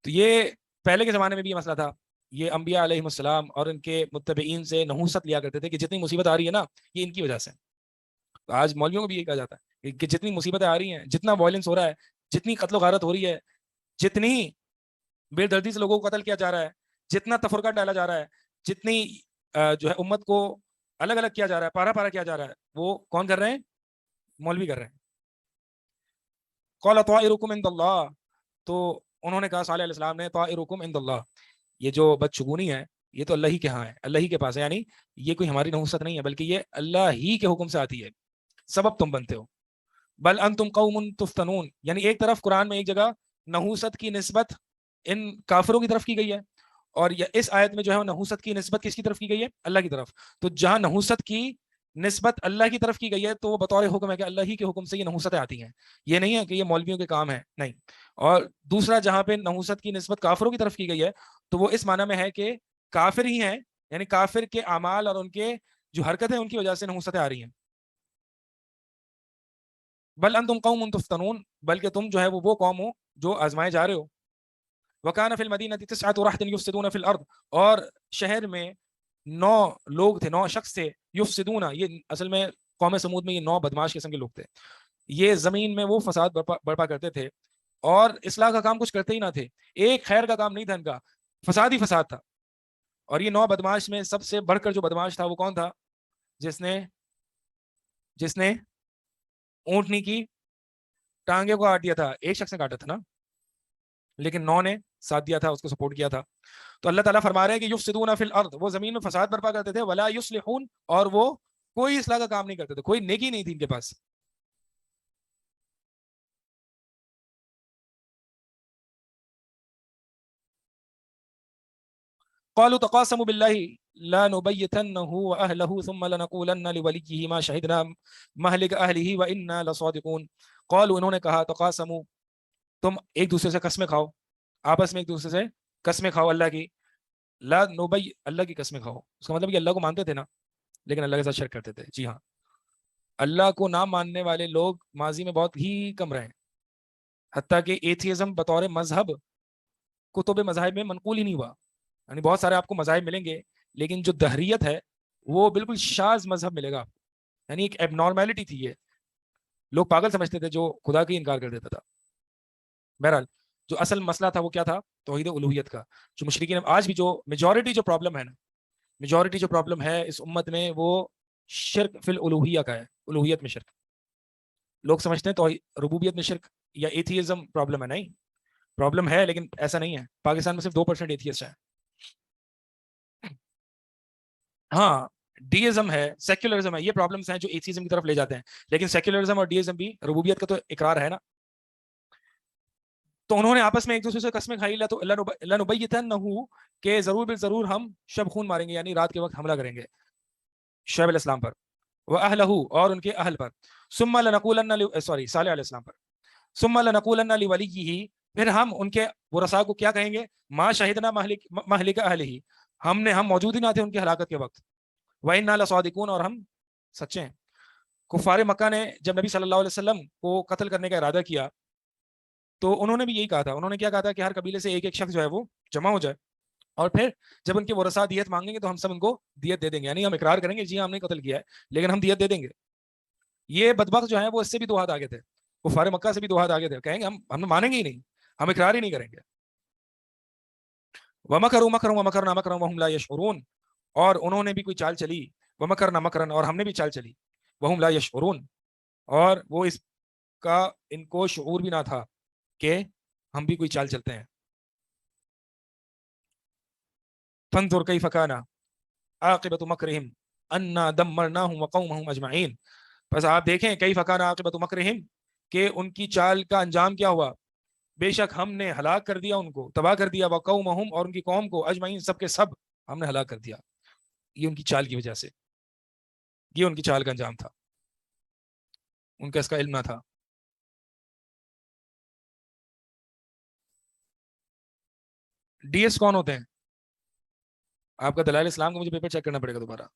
[SPEAKER 11] تو یہ پہلے کے زمانے میں بھی یہ مسئلہ تھا. یہ انبیاء علیہ السلام اور ان کے متبعین سے نحوست لیا کرتے تھے کہ جتنی مصیبت آ رہی ہے نا یہ ان کی وجہ سے. تو آج مولویوں کو بھی یہ کہا جاتا ہے کہ جتنی مصیبتیں آ رہی ہیں، جتنا وائلنس ہو رہا ہے، جتنی قتل و غارت ہو رہی ہے، جتنی بے دردی سے لوگوں کو قتل کیا جا رہا ہے، جتنا تفرقہ ڈالا جا رہا ہے، جتنی جو ہے امت کو الگ الگ کیا جا رہا ہے، پارا پارا کیا جا رہا ہے، وہ کون کر رہے ہیں؟ مولوی کر رہے ہیں. قال طائرکم عند اللہ، تو انہوں نے کہا صالح علیہ السلام نے، طائرکم عند اللہ، یہ جو بدشگونی ہے یہ تو اللہ ہی کے ہاں ہے، اللہ ہی کے پاس ہے، یعنی یہ کوئی ہماری نحوست نہیں ہے بلکہ یہ اللہ ہی کے حکم سے آتی ہے، سبب تم بنتے ہو. بل انتم قوم تفتنون، یعنی ایک طرف قرآن میں ایک جگہ نحوست کی نسبت ان کافروں کی طرف کی گئی ہے، اور اس آیت میں جو ہے نحوست کی نسبت کس کی طرف کی گئی ہے؟ اللہ کی طرف. تو جہاں نحوست کی نسبت اللہ کی طرف کی گئی ہے تو وہ بطور حکم ہے کہ اللہ ہی کے حکم سے یہ نحوستیں آتی ہیں، یہ نہیں ہے کہ یہ مولویوں کے کام ہے، نہیں. اور دوسرا جہاں پہ نحوست کی نسبت کافروں کی طرف کی گئی ہے تو وہ اس معنی میں ہے کہ کافر ہی ہیں، یعنی کافر کے اعمال اور ان کے جو حرکتیں ان کی وجہ سے نحوستیں آ رہی ہیں. بل انتم قوم تفتنون، بلکہ تم جو ہے وہ قوم ہو جو آزمائے جا رہے ہو. وکان فی المدینہ 9 رہط یفسدون فی الارض، اور شہر میں 9 لوگ تھے، 9 شخص تھے، یفسدون، یہ اصل میں قوم سمود میں یہ 9 بدماش قسم کے لوگ تھے. یہ زمین میں وہ فساد برپا کرتے تھے اور اصلاح کا کام کچھ کرتے ہی نہ تھے، ایک خیر کا کام نہیں تھا ان کا، فساد ہی فساد تھا. اور یہ 9 بدماش میں سب سے بڑھ کر جو بدماش تھا وہ کون تھا؟ جس نے اونٹنی کی ٹانگے کو کاٹ دیا تھا. ایک شخص نے کاٹا تھا نا، لیکن 9 نے ساتھ دیا تھا، اس کو سپورٹ کیا تھا. تو اللہ تعالیٰ فرما رہے ہیں کہ یفسدون فی الارض، وہ زمین میں فساد برپا کرتے تھے، ولا یصلحون، اور وہ کوئی اصلاح کا کام نہیں کرتے تھے، کوئی نیکی نہیں تھی ان کے پاس. قالوا تقاسموا بالله لا نبيتنه واهله ثم لنقولن لوليه ما شهدنا مهلك اهله وانا لصادقون. قالوا، انہوں نے کہا، تقاسموا، تم ایک دوسرے سے قسمیں کھاؤ، آپس میں ایک دوسرے سے قسمیں کھاؤ اللہ کی، لا نبی، اللہ کی قسمیں کھاؤ. اس کا مطلب کہ اللہ کو مانتے تھے نا، لیکن اللہ کے ساتھ شرک کرتے تھے. جی ہاں، اللہ کو نہ ماننے والے لوگ ماضی میں بہت ہی کم رہے، حتیٰ کہ ایتھیزم بطور مذہب کتب مذاہب میں منقول ہی نہیں ہوا. یعنی بہت سارے آپ کو مذاہب ملیں گے لیکن جو دہریت ہے وہ بالکل شاذ مذہب ملے گا، یعنی ایک ایب نارمیلٹی تھی، یہ لوگ پاگل سمجھتے تھے جو خدا کی انکار کر دیتا تھا. بہرحال جو اصل مسئلہ تھا وہ کیا تھا؟ توحید الوہیت کا. جو مشرکین آج بھی جو میجورٹی جو پرابلم ہے نا، میجورٹی جو پرابلم ہے اس امت میں وہ شرک فی الالوہیہ کا ہے، الوہیت میں شرک. لوگ سمجھتے ہیں تو ربوبیت میں شرک یا ایتھیزم پرابلم ہے، نہیں، پرابلم ہے لیکن ایسا نہیں ہے. پاکستان میں صرف 2% ایتھیسٹ ہیں. ہاں ڈیزم ہے، سیکولرزم ہے، یہ پرابلمس ہیں جو ایتھیزم کی طرف لے جاتے ہیں، لیکن سیکولرزم اور ڈیزم بھی ربوبیت کا تو اقرار ہے نا. تو انہوں نے آپس میں ایک دوسرے سے قسمیں کھائی لَنُبَيِّتَنَّهُ کہ ضرور بالضرور ہم شب خون ماریں گے، یعنی رات کے وقت حملہ کریں گے شعیب علیہ السلام پر، وَأَهْلَهُ اور ان کے اہل پر، ثُمَّ لَنَقُولَنَّ صالح علیہ السلام پر، ثُمَّ لَنَقُولَنَّ لِوَلِيِّهِ پھر ہم ان کے ورثاء کو کیا کہیں گے، ما شہدنا مہلک اہلہ ہم موجود ہی نہ تھے ان کی ہلاکت کے وقت، وَإِنَّا لَصَادِقُونَ اور ہم سچے ہیں۔ کفار مکہ نے جب نبی صلی اللہ علیہ وسلم کو قتل کرنے کا ارادہ کیا تو انہوں نے بھی یہی کہا تھا، انہوں نے کیا کہا تھا کہ ہر قبیلے سے ایک ایک شخص جو ہے وہ جمع ہو جائے، اور پھر جب ان کے ورثاء دیت مانگیں گے تو ہم سب ان کو دیت دے دیں گے، یعنی ہم اقرار کریں گے جی ہم نے قتل کیا ہے لیکن ہم دیت دے دیں گے۔ یہ بدبخت جو ہیں وہ اس سے بھی دو ہاتھ آگے تھے، کفار مکہ سے بھی دو ہاتھ آگے تھے، کہیں گے ہم مانیں گے ہی نہیں، ہم اقرار ہی نہیں کریں گے۔ وَمَكَرُوا مَكْرًا وَمَكَرْنَا مَكْرًا وَهُمْ لَا يَشْعُرُونَ اور انہوں نے بھی کوئی چال چلی، وَمَكَرْنَا مَكْرًا اور ہم نے بھی چال چلی، وَهُمْ لَا يَشْعُرُونَ اور وہ اس کا ان کو شعور بھی نہ تھا کہ ہم بھی کوئی چال چلتے ہیں۔ فَانظُرْ كَيْفَ كَانَ عَاقِبَةُ مَكْرِهِمْ أَنَّا دَمَّرْنَاهُمْ وَقَوْمَهُمْ أَجْمَعِينَ بس آپ دیکھیں كَيْفَ كَانَ عَاقِبَةُ مَكْرِهِمْ کہ ان کی چال کا انجام کیا ہوا، بے شک ہم نے ہلاک کر دیا ان کو، تباہ کر دیا، وَقَوْمَهُمْ اور ان کی قوم کو، أَجْمَعِينَ سب کے سب ہم نے ہلاک کر دیا، یہ ان کی چال کی وجہ سے، یہ ان کی چال کا انجام تھا، ان کا اس کا علم نہ تھا۔ ڈی ایس کون ہوتے ہیں؟ آپ کا دلائل اسلام کا مجھے پیپر چیک کرنا پڑے گا دوبارہ۔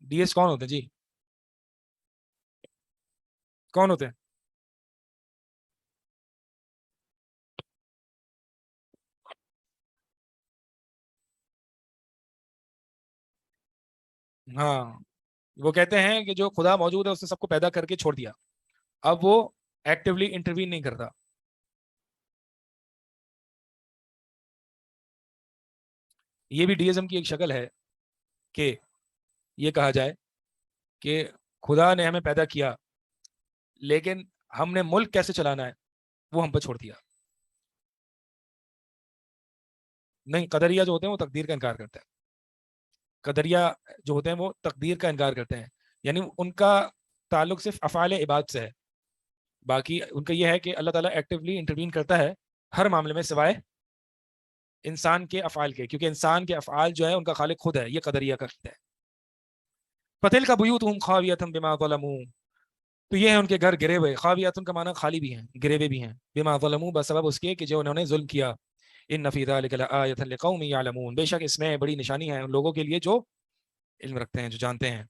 [SPEAKER 11] ڈی ایس کون ہوتے ہیں جی؟ کون ہوتے ہیں؟ ہاں وہ کہتے ہیں کہ جو خدا موجود ہے اس نے سب کو پیدا کر کے چھوڑ دیا، اب وہ ایکٹیولی انٹروین نہیں کرتا۔ یہ بھی ڈیزم کی ایک شکل ہے کہ یہ کہا جائے کہ خدا نے ہمیں پیدا کیا لیکن ہم نے ملک کیسے چلانا ہے وہ ہم پہ چھوڑ دیا۔ نہیں، قدریہ جو ہوتے ہیں وہ تقدیر کا انکار کرتے ہیں، قدریہ جو ہوتے ہیں وہ تقدیر کا انکار کرتے ہیں، یعنی ان کا تعلق صرف افعال عباد سے ہے، باقی ان کا یہ ہے کہ اللہ تعالیٰ ایکٹیولی انٹروین کرتا ہے ہر معاملے میں سوائے انسان کے افعال کے، کیونکہ انسان کے افعال جو ہے ان کا خالق خود ہے، یہ قدریہ کا عقیدہ ہے۔ فَتِلْكَ بُيُوتُهُمْ خَاوِيَةً بِمَا ظَلَمُوا تو یہ ہے ان کے گھر گرے ہوئے، خاویات کا معنی خالی بھی ہیں، گرے ہوئے بھی ہیں، بما ظلموا بسبب اس کے کہ جو انہوں نے ظلم کیا۔ ان فی ذلک لآیۃ لقوم یعلمون بے شک اس میں بڑی نشانی ہے ان لوگوں کے لیے جو علم رکھتے ہیں، جو جانتے ہیں،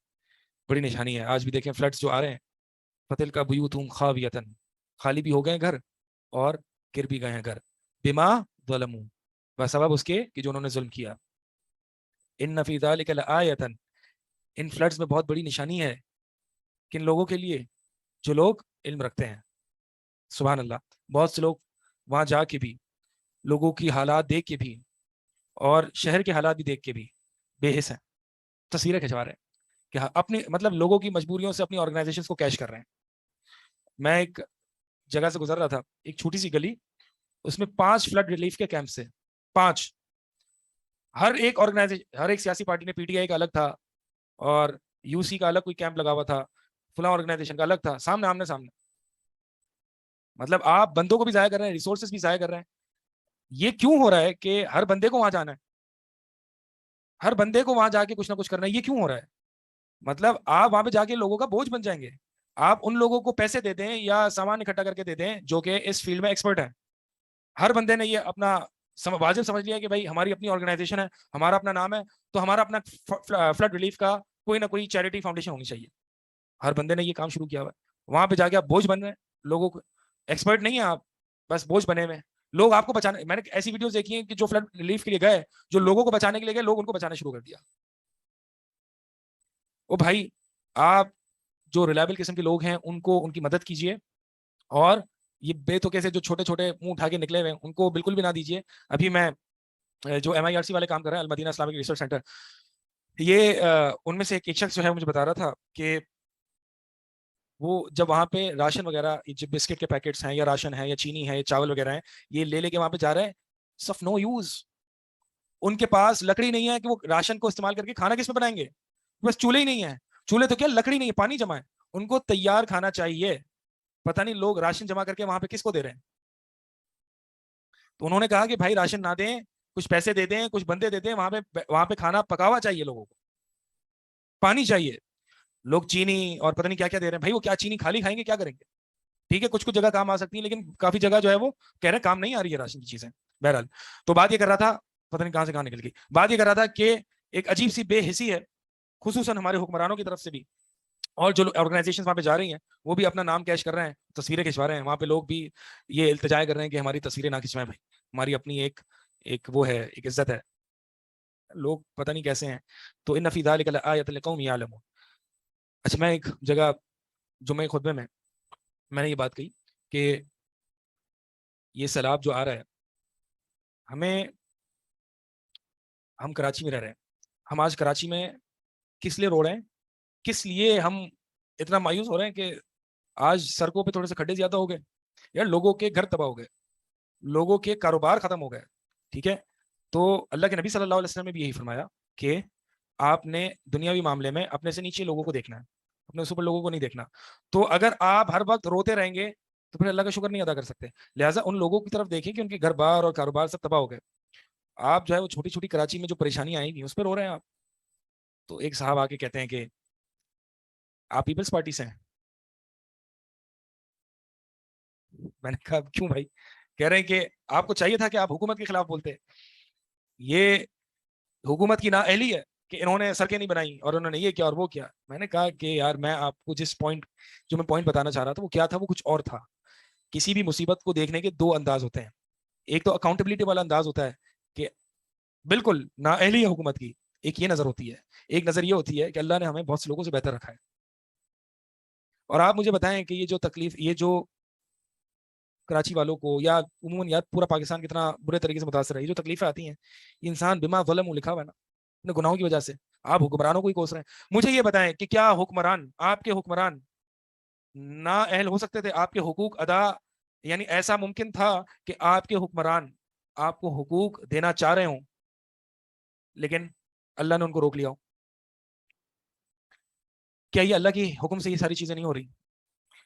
[SPEAKER 11] بڑی نشانی ہے۔ آج بھی دیکھیں فلڈز جو آ رہے ہیں، فتلک بیوتہم خاویۃ خالی بھی ہو گئے گھر اور گر بھی گئے ہیں گھر، بما ظلموا بسبب اس کے کہ جو انہوں نے ظلم کیا۔ ان فی ذلک لآیۃ ان فلڈز میں بہت بڑی نشانی ہے کن لوگوں کے لیے؟ جو لوگ علم رکھتے ہیں۔ سبحان اللہ، بہت سے لوگ وہاں جا کے بھی، لوگوں کی حالات دیکھ کے بھی اور شہر کے حالات بھی دیکھ کے بھی بے حس ہیں، تصویریں کھنچوا رہے ہیں کہ اپنی مطلب لوگوں کی مجبوریوں سے اپنی آرگنائزیشنز کو کیش کر رہے ہیں۔ میں ایک جگہ سے گزر رہا تھا، ایک چھوٹی سی گلی، اس میں 5 فلڈ ریلیف کے کیمپ سے 5، ہر ایک آرگنائزیشن، ہر ایک سیاسی پارٹی نے، پی ٹی آئی کا الگ تھا اور یو سی کا الگ کوئی کیمپ لگا ہوا تھا، فلاں آرگنائزیشن کا الگ تھا، سامنے آمنے سامنے۔ مطلب آپ بندوں کو بھی ضائع کر رہے ہیں، ریسورسز بھی ضائع کر رہے ہیں۔ یہ کیوں ہو رہا ہے کہ ہر بندے کو وہاں جانا ہے، ہر بندے کو وہاں جا کے کچھ نہ کچھ کرنا ہے؟ یہ کیوں ہو رہا ہے؟ مطلب آپ وہاں پہ جا کے لوگوں کا بوجھ بن جائیں گے۔ آپ ان لوگوں کو پیسے دے دیں یا سامان اکٹھا کر کے دے دیں جو کہ اس فیلڈ میں ایکسپرٹ ہیں۔ ہر بندے نے یہ اپنا واجب سمجھ لیا کہ بھائی ہماری اپنی آرگنائزیشن ہے، ہمارا اپنا نام ہے، تو ہمارا اپنا فلڈ ریلیف کا کوئی نہ کوئی چیریٹی فاؤنڈیشن ہونی چاہیے۔ ہر بندے نے یہ کام شروع کیا ہوا ہے، وہاں پہ جا کے آپ بوجھ بن رہے ہیں لوگوں کو، ایکسپرٹ نہیں ہیں آپ، بس بوجھ بنے ہوئے ہیں۔ لوگ آپ کو بچانے، میں نے ایسی ویڈیوز دیکھی ہیں کہ جو فلڈ ریلیف کے لیے گئے، جو لوگوں کو بچانے کے لیے گئے، لوگ ان کو بچانا شروع کر دیا۔ او بھائی، آپ جو ریلائبل قسم کے لوگ ہیں ان کو ان کی مدد کیجیے، اور یہ بے تو کیسے جو چھوٹے چھوٹے منہ اٹھا کے نکلے ہوئے ہیں ان کو بالکل بھی نہ دیجیے۔ ابھی میں جو MIRC والے کام کر رہے ہیں، المدینہ اسلامک ریسرچ سینٹر، یہ ان میں سے ایک شخص جو ہے مجھے بتا رہا تھا کہ وہ جب وہاں پہ راشن وغیرہ، جو بسکٹ کے پیکٹس ہیں یا راشن ہے یا چینی ہے یا چاول وغیرہ ہیں، یہ لے کے وہاں پہ جا رہے ہیں، صرف نو یوز۔ ان کے پاس لکڑی نہیں ہے کہ وہ راشن کو استعمال کر کے کھانا کس میں بنائیں گے، بس چولہے ہی نہیں ہے، چولہے تو کیا لکڑی نہیں ہے, پانی جمع ہے. ان کو تیار کھانا چاہیے. پتہ نہیں لوگ راشن جمع کر کے وہاں پہ کس کو دے رہے ہیں. تو انہوں نے کہا کہ بھائی راشن نہ دیں, کچھ پیسے دے دیں, کچھ بندے دے دیں, وہاں پہ کھانا پکاوا چاہیے لوگوں کو, پانی چاہیے. لوگ چینی اور پتہ نہیں کیا کیا دے رہے ہیں. بھائی وہ کیا چینی خالی کھائیں گے, کیا کریں گے؟ ٹھیک ہے کچھ جگہ کام آ سکتی ہے, لیکن کافی جگہ جو ہے وہ کہہ رہے ہیں کام نہیں آ رہی ہے راشن کی چیزیں. بہرحال تو بات یہ کر رہا تھا, پتہ نہیں کہاں سے کہاں نکل گئی. بات یہ کر رہا تھا کہ ایک عجیب سی بے حسی ہے خصوصاً ہمارے حکمرانوں کی طرف سے بھی, اور جو آرگنائزیشن وہاں پہ جا رہی ہیں وہ بھی اپنا نام کیش کر رہے ہیں, تصویریں کھنچوا رہے ہیں. وہاں پہ لوگ بھی یہ التجا کر رہے ہیں کہ ہماری تصویریں نہ کھنچوائیں بھائی, ہماری اپنی ایک وہ ہے, ایک عزت ہے. لوگ پتہ نہیں کیسے ہیں. تو ان فی ذلک لآیۃ لقوم یعلمون. اچھا, میں ایک جگہ جمعہ خطبے میں میں نے یہ بات کہی کہ یہ سیلاب جو آ رہا ہے, ہم کراچی میں رہ رہے ہیں, ہم آج کراچی میں کس لیے رو رہے ہیں, کس لیے ہم اتنا مایوس ہو رہے ہیں کہ آج سڑکوں پہ تھوڑے سے کھڈے زیادہ ہو گئے یار, لوگوں کے گھر تباہ ہو گئے, لوگوں کے کاروبار ختم ہو گئے. ٹھیک ہے, تو اللہ کے نبی صلی اللہ علیہ وسلم نے بھی یہی فرمایا کہ آپ نے دنیاوی معاملے میں اپنے سے نیچے لوگوں کو دیکھنا ہے, اپنے سے اوپر لوگوں کو نہیں دیکھنا. تو اگر آپ ہر وقت روتے رہیں گے تو پھر اللہ کا شکر نہیں ادا کر سکتے. لہٰذا ان لوگوں کی طرف دیکھیں کہ ان کے گھر بار اور کاروبار سب تباہ ہو گئے. آپ جو ہے وہ چھوٹی چھوٹی کراچی میں جو پریشانیاں آئیں گی اس پہ رو رہے ہیں آپ. تو ایک صاحب آ کے کہتے ہیں کہ آپ پیپلز پارٹی سے ہیں. میں نے کہا کیوں بھائی؟ کہہ رہے ہیں کہ آپ کو چاہیے تھا کہ آپ حکومت کے خلاف بولتے. یہ حکومت کی نااہلی ہے کہ انہوں نے سڑکیں نہیں بنائی اور انہوں نے یہ کیا اور وہ کیا. میں نے کہا کہ یار میں آپ کو جو میں پوائنٹ بتانا چاہ رہا تھا وہ کیا تھا, وہ کچھ اور تھا. کسی بھی مصیبت کو دیکھنے کے دو انداز ہوتے ہیں. ایک تو اکاؤنٹیبلٹی والا انداز ہوتا ہے کہ بالکل نااہلی ہے حکومت کی, ایک یہ نظر ہوتی ہے. ایک نظر یہ ہوتی ہے کہ اللہ نے ہمیں بہت سے لوگوں سے بہتر رکھا ہے. اور آپ مجھے بتائیں کہ یہ جو تکلیف, یہ جو کراچی والوں کو یا عموماً یا پورا پاکستان کتنا برے طریقے سے متاثر ہے, یہ جو تکلیفیں آتی ہیں یہ انسان بما ظلم لکھا ہوا ہے نا, اپنے گناہوں کی وجہ سے. آپ حکمرانوں کو ہی کوس رہے ہیں. مجھے یہ بتائیں کہ کیا حکمران, آپ کے حکمران نااہل ہو سکتے تھے آپ کے حقوق ادا, یعنی ایسا ممکن تھا کہ آپ کے حکمران آپ کو حقوق دینا چاہ رہے ہوں لیکن اللہ نے ان کو روک لیا ہو؟ کیا یہ اللہ کی حکم سے یہ ساری چیزیں نہیں ہو رہی؟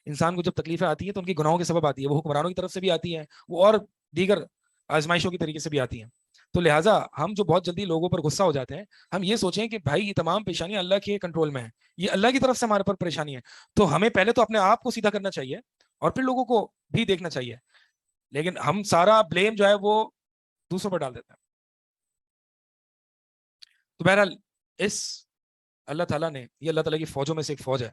[SPEAKER 11] انسان کو جب تکلیفیں آتی ہیں تو ان کی گناہوں کے سبب آتی ہے, وہ حکمرانوں کی طرف سے بھی آتی ہیں, وہ اور دیگر آزمائشوں کی طریقے سے بھی آتی ہیں. تو لہٰذا ہم جو بہت جلدی لوگوں پر غصہ ہو جاتے ہیں, ہم یہ سوچیں کہ بھائی یہ تمام پیشانیاں اللہ کے کنٹرول میں ہیں, یہ اللہ کی طرف سے ہمارے پر پریشانی ہے. تو ہمیں پہلے تو اپنے آپ کو سیدھا کرنا چاہیے اور پھر لوگوں کو بھی دیکھنا چاہیے. لیکن ہم سارا بلیم جو ہے وہ دوسروں پر ڈال دیتے ہیں. تو بہرحال اس اللہ تعالیٰ نے, یہ اللہ تعالیٰ کی فوجوں میں سے ایک فوج ہے,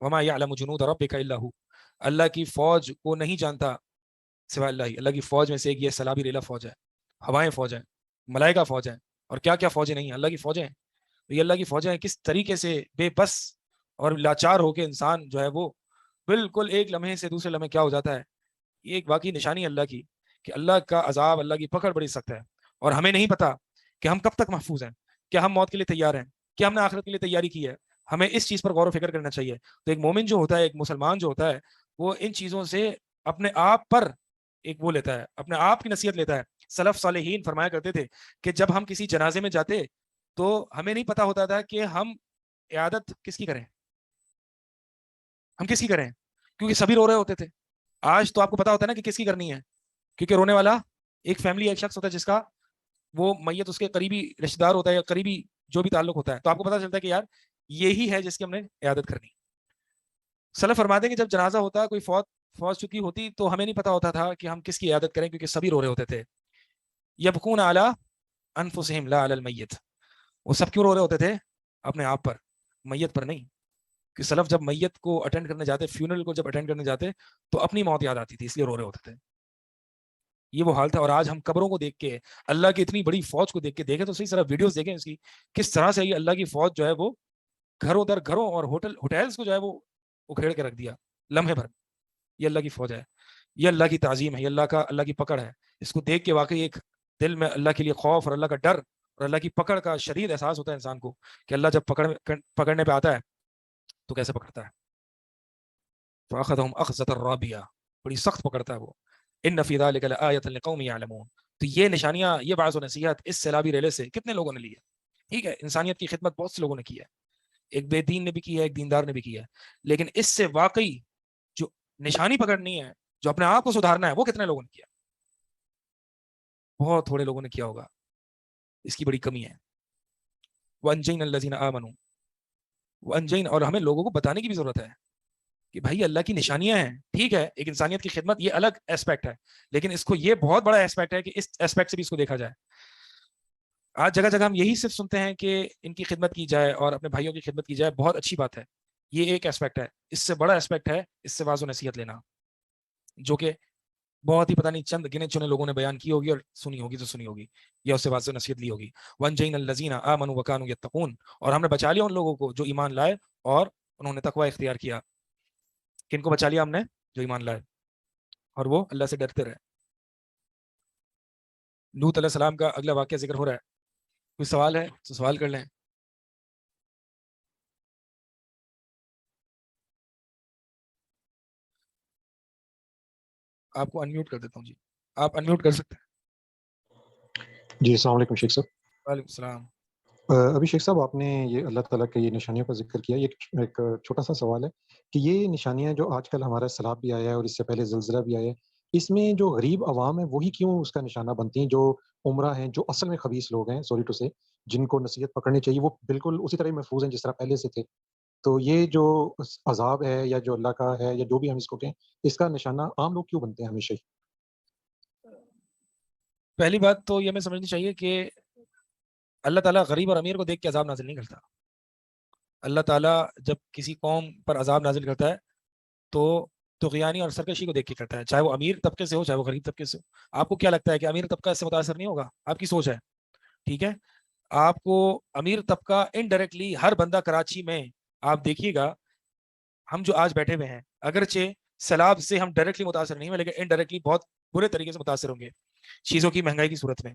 [SPEAKER 11] وما یعلم جنود ربک الا ہو, اللہ کی فوج کو نہیں جانتا سوائے اللہ ہی. اللہ کی فوج میں سے ایک یہ سلابی ریلا فوج ہے, ہوائیں فوج ہیں, ملائکہ فوج ہیں, اور کیا کیا فوجیں نہیں ہیں, اللہ کی فوجیں ہیں. یہ اللہ کی فوجیں ہیں. کس طریقے سے بے بس اور لاچار ہو کے انسان جو ہے وہ بالکل ایک لمحے سے دوسرے لمحے کیا ہو جاتا ہے. یہ ایک واقعی نشانی اللہ کی کہ اللہ کا عذاب, اللہ کی پکڑ بڑی سخت ہے, اور ہمیں نہیں پتا کہ ہم کب تک محفوظ ہیں, کیا ہم موت کے لیے تیار ہیں, کیا ہم نے آخرت کے لیے تیاری کی ہے. ہمیں اس چیز پر غور و فکر کرنا چاہیے. تو ایک مومن جو ہوتا ہے, ایک مسلمان جو ہوتا ہے, وہ ان چیزوں سے اپنے آپ پر ایک وہ لیتا ہے, اپنے آپ کی نصیحت لیتا ہے. سلف صالحین فرمایا کرتے تھے کہ جب ہم کسی جنازے میں جاتے تو ہمیں نہیں پتا ہوتا تھا کہ ہم عیادت کس کی کریں, ہم کس کی کریں, کیونکہ سبھی رو رہے ہوتے تھے. آج تو آپ کو پتا ہوتا ہے نا کہ کس کی کرنی ہے, کیونکہ رونے والا ایک فیملی, ایک شخص ہوتا ہے جس کا وہ میت اس کے قریبی رشتہ دار ہوتا ہے یا قریبی جو بھی تعلق ہوتا ہے. تو آپ کو پتا چلتا ہے کہ یار یہی ہے جس کی ہم نے عیادت کرنی. سلف فرماتے ہیں کہ جب جنازہ ہوتا, کوئی فوت چکی ہوتی, تو ہمیں نہیں پتا ہوتا تھا کہ ہم کس کی عیادت کریں, کیونکہ سبھی رو رہے ہوتے تھے. یبکون علی انفسہم لا علی المیت, وہ سب کیوں رو رہے ہوتے تھے؟ اپنے آپ پر, میت پر نہیں. کہ سلف جب میت کو اٹینڈ کرنے جاتے, فیونرل کو جب اٹینڈ کرنے جاتے, تو اپنی موت یاد آتی تھی, اس لیے رو رہے ہوتے تھے. یہ وہ حال تھا. اور آج ہم قبروں کو دیکھ کے, اللہ کی اتنی بڑی فوج کو دیکھ کے, دیکھیں تو صحیح طرح ویڈیوز دیکھیں اس کی, کس طرح سے یہ اللہ کی فوج جو ہے وہ گھروں در گھروں اور ہوٹلز کو جو ہے وہ اکھیڑ کے رکھ دیا لمحے بھر. یہ اللہ کی فوج ہے, یہ اللہ کی تعظیم ہے, یہ اللہ کی پکڑ ہے. اس کو دیکھ کے واقعی ایک دل میں اللہ کے لیے خوف اور اللہ کا ڈر اور اللہ کی پکڑ کا شدید احساس ہوتا ہے انسان کو, کہ اللہ جب پکڑنے پہ آتا ہے تو کیسے پکڑتا ہے. فاخذهم اخذۃ الرابیہ, بڑی سخت پکڑتا ہے وہ. ان فی ذلک لآیۃ لقوم یعلمون. تو یہ نشانیاں, یہ واعظ و نصیحت اس سیلابی ریلے سے کتنے لوگوں نے لی ہے. ٹھیک ہے, انسانیت کی خدمت بہت سے لوگوں نے کی ہے, ایک بے دین نے بھی کیا ہے, ایک دیندار نے بھی کیا ہے, لیکن اس سے واقعی جو نشانی پکڑنی ہے, جو اپنے آپ کو سدھارنا ہے, وہ کتنے لوگوں نے کیا؟ بہت تھوڑے لوگوں نے کیا ہوگا. اس کی بڑی کمی ہے. وَأَنجَيْنَا الَّذِينَ آمَنُوا وَأَنجَيْنَا, اور ہمیں لوگوں کو بتانے کی بھی ضرورت ہے کہ بھائی اللہ کی نشانیاں ہیں, ٹھیک ہے, ایک انسانیت کی خدمت یہ الگ ایسپیکٹ ہے, لیکن اس کو یہ بہت بڑا ایسپیکٹ ہے کہ اس ایسپیکٹ سے بھی اس کو دیکھا جائے. آج جگہ جگہ ہم یہی صرف سنتے ہیں کہ ان کی خدمت کی جائے اور اپنے بھائیوں کی خدمت کی جائے, بہت اچھی بات ہے, یہ ایک ایسپیکٹ ہے. اس سے بڑا ایسپیکٹ ہے اس سے واضح نصیحت لینا, جو کہ بہت ہی پتہ نہیں چند گنے چنے لوگوں نے بیان کی ہوگی اور سنی ہوگی تو سنی ہوگی, یا اس سے واضح نصیحت لی ہوگی. وَأَنجَيْنَا الَّذِينَ آمَنُوا وَكَانُوا يَتَّقُونَ, اور ہم نے بچا لیا ان لوگوں کو جو ایمان لائے اور انہوں نے تقوی اختیار کیا. کن کو بچا لیا ہم نے؟ جو ایمان لائے اور وہ اللہ سے ڈرتے رہے. لوط علیہ السلام کا اگلا واقعہ ذکر ہو رہا ہے. کوئی سوال ہے تو سوال کر لیں. آپ کو انمیوٹ کر دیتا ہوں جی, آپ انمیوٹ کر سکتے ہیں.
[SPEAKER 4] جی السلام علیکم شیخ صاحب.
[SPEAKER 11] وعلیکم السلام.
[SPEAKER 4] ابھی شیخ صاحب آپ نے یہ اللہ تعالیٰ کے یہ نشانیوں کا ذکر کیا, یہ ایک چھوٹا سا سوال ہے کہ یہ نشانیاں جو آج کل ہمارا سیلاب بھی آیا ہے اور اس سے پہلے زلزلہ بھی آیا ہے, اس میں جو غریب عوام ہے وہی کیوں اس کا نشانہ بنتی ہیں؟ جو عمرہ ہیں, جو اصل میں خبیث لوگ ہیں, سوری ٹو سے, جن کو نصیحت پکڑنی چاہیے, وہ بالکل اسی طرح محفوظ ہیں جس طرح پہلے سے تھے. تو یہ جو عذاب ہے یا جو اللہ کا ہے یا جو بھی ہم اس کو کہیں, اس کا نشانہ عام لوگ کیوں بنتے ہیں ہمیشہ ہی؟
[SPEAKER 11] پہلی بات تو یہ ہمیں سمجھنی چاہیے کہ اللہ تعالیٰ غریب اور امیر کو دیکھ کے عذاب نازل نہیں کرتا. اللہ تعالیٰ جب کسی قوم پر عذاب نازل کرتا ہے تو طغیانی اور سرکشی کو دیکھ کے کرتا ہے, چاہے وہ امیر طبقے سے ہو چاہے وہ غریب طبقے سے ہو. آپ کو کیا لگتا ہے کہ امیر طبقہ اس سے متاثر نہیں ہوگا؟ آپ کی سوچ ہے, ٹھیک ہے. آپ کو امیر طبقہ انڈائریکٹلی, ہر بندہ کراچی میں آپ دیکھیے گا, ہم جو آج بیٹھے ہوئے ہیں اگرچہ سیلاب سے ہم ڈائریکٹلی متاثر نہیں ہوئے, لیکن انڈائریکٹلی بہت برے طریقے سے متاثر ہوں گے. چیزوں کی مہنگائی کی صورت میں,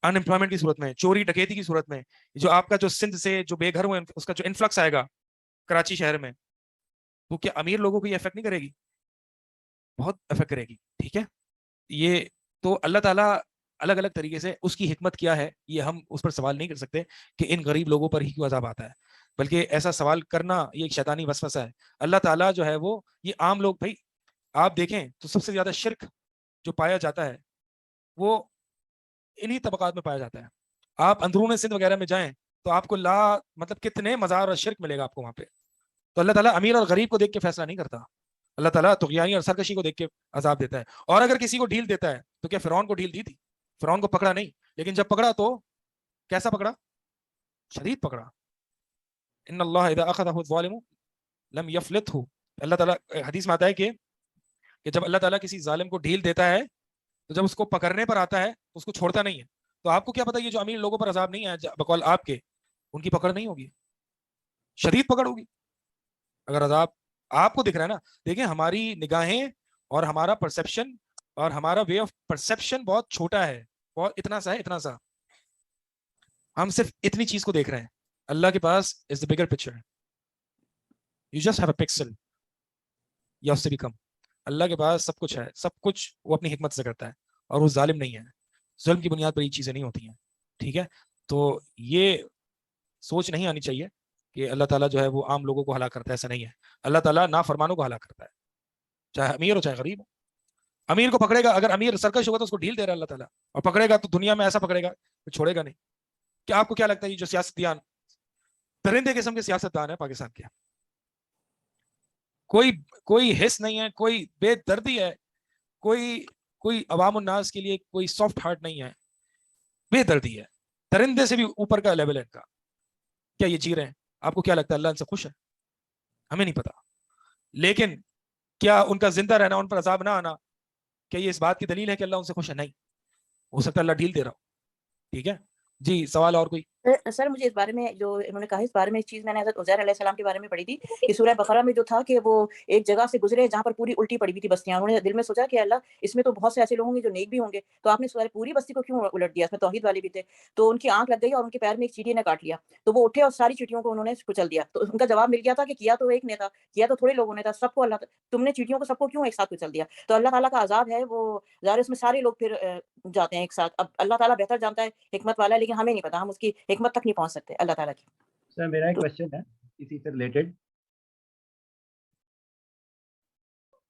[SPEAKER 11] ان امپلائمنٹ کی صورت میں, چوری ڈکیتی کی صورت میں, جو آپ کا جو سندھ سے جو بے گھر ہوئے اس کا جو انفلکس آئے گا کراچی شہر میں, تو کیا امیر لوگوں کو یہ افیکٹ نہیں کرے گی؟ بہت افیکٹ کرے گی, ٹھیک ہے. یہ تو اللہ تعالیٰ الگ الگ طریقے سے, اس کی حکمت کیا ہے یہ ہم اس پر سوال نہیں کر سکتے کہ ان غریب لوگوں پر ہی کیوں عذاب آتا ہے, بلکہ ایسا سوال کرنا یہ ایک شیطانی وسوسہ ہے. اللہ تعالیٰ جو ہے وہ, یہ عام لوگ, بھائی آپ دیکھیں تو سب سے زیادہ شرک جو پایا جاتا ہے وہ انہی طبقات میں پایا جاتا ہے. آپ اندرون سندھ وغیرہ میں جائیں تو آپ کو مطلب کتنے مزار اور شرک ملے گا آپ کو وہاں پہ. تو اللہ تعالیٰ امیر اور غریب کو دیکھ کے فیصلہ نہیں کرتا, اللہ تعالیٰ طغیانی اور سرکشی کو دیکھ کے عذاب دیتا ہے. اور اگر کسی کو ڈھیل دیتا ہے تو کیا فرعون کو ڈھیل دی تھی؟ فرعون کو پکڑا نہیں, لیکن جب پکڑا تو کیسا پکڑا؟ شدید پکڑا. ان اللہ اذا اخذہ الظالم لم یفلتہ, اللہ تعالیٰ حدیث میں آتا ہے کہ جب اللہ تعالیٰ کسی ظالم کو ڈھیل دیتا ہے تو جب اس کو پکڑنے پر آتا ہے تو اس کو چھوڑتا نہیں ہے. تو آپ کو کیا پتا, یہ جو امیر لوگوں پر عذاب نہیں ہے بقول آپ کے, ان کی پکڑ نہیں ہوگی, شدید پکڑ ہوگی. اگر عذاب آپ کو دکھ رہا ہے نا, دیکھیں ہماری نگاہیں اور ہمارا پرسیپشن اور ہمارا وے آف پرسیپشن بہت چھوٹا ہے, بہت اتنا سا ہے, اتنا سا. ہم صرف اتنی چیز کو دیکھ رہے ہیں. اللہ کے پاس is the bigger picture. You just have a pixel یا اس سے بھی کم. اللہ کے پاس سب کچھ ہے, سب کچھ وہ اپنی حکمت سے کرتا ہے, اور وہ ظالم نہیں ہے. ظلم کی بنیاد پر یہ چیزیں نہیں ہوتی ہیں, ٹھیک ہے. تو یہ سوچ نہیں آنی چاہیے کہ اللہ تعالیٰ جو ہے وہ عام لوگوں کو ہلاک کرتا ہے, ایسا نہیں ہے. اللہ تعالیٰ نافرمانوں کو ہلاک کرتا ہے, چاہے امیر ہو چاہے غریب ہو. امیر کو پکڑے گا, اگر امیر سرکش ہوگا تو اس کو ڈھیل دے رہا ہے اللہ تعالیٰ, اور پکڑے گا تو دنیا میں ایسا پکڑے گا کہ چھوڑے گا نہیں. کیا آپ کو کیا لگتا ہے یہ جو سیاستدان درندے قسم کے سیاستدان ہیں پاکستان کے, کوئی حس نہیں ہے, کوئی بے دردی ہے, کوئی عوام الناس کے لیے کوئی سافٹ ہارٹ نہیں ہے, بے دردی ہے, درندے سے بھی اوپر کا لیول ہے ان کا. کیا یہ جی رہے ہیں؟ آپ کو کیا لگتا ہے اللہ ان سے خوش ہے؟ ہمیں نہیں پتا. لیکن کیا ان کا زندہ رہنا, ان پر عذاب نہ آنا, کیا یہ اس بات کی دلیل ہے کہ اللہ ان سے خوش ہے؟ نہیں. ہو سکتا ہے اللہ ڈھیل دے رہا ہو, ٹھیک ہے جی. سوال اور کوئی؟
[SPEAKER 8] سر مجھے اس بارے میں جو انہوں نے کہا, اس بارے میں ایک چیز میں نے حضرت عزیر علیہ السلام کے بارے میں پڑھی تھی کہ سورہ بقرہ میں جو تھا کہ وہ ایک جگہ سے گزرے جہاں پر پوری الٹی پڑی ہوئی تھی بستیاں. انہوں نے دل میں سوچا کہ اللہ اس میں تو بہت سے ایسے لوگ ہوں گے جو نیک بھی ہوں گے, تو آپ نے پوری بستی کو کیوں الٹ دیا؟ اس میں توحید والے بھی تھے. تو ان کی آنکھ لگ گئی اور ان کے پیر میں ایک چیٹی نے کاٹ لیا, تو وہ اٹھے اور ساری چیٹیوں کو انہوں نے کچل دیا. تو ان کا جواب مل گیا تھا کہ کیا تو ایک نے تھا, کیا تو تھوڑے لوگوں نے تھا, سب کو اللہ, تم نے چیٹیوں کو سب کو کیوں ایک ساتھ کچل دیا؟ تو اللہ تعالیٰ کا عذاب ہے وہ ظاہر, اس میں سارے لوگ پھر جاتے ہیں ایک ساتھ. اب اللہ تعالیٰ بہتر جانتا ہے, حکمت والا ہے, لیکن ہمیں نہیں پتا, ہم اس کی حکمت تک نہیں پہنچ سکتے اللہ تعالیٰ کی.
[SPEAKER 14] سر میرا ایک کوشچن ہے
[SPEAKER 15] اسی سے ریلیٹڈ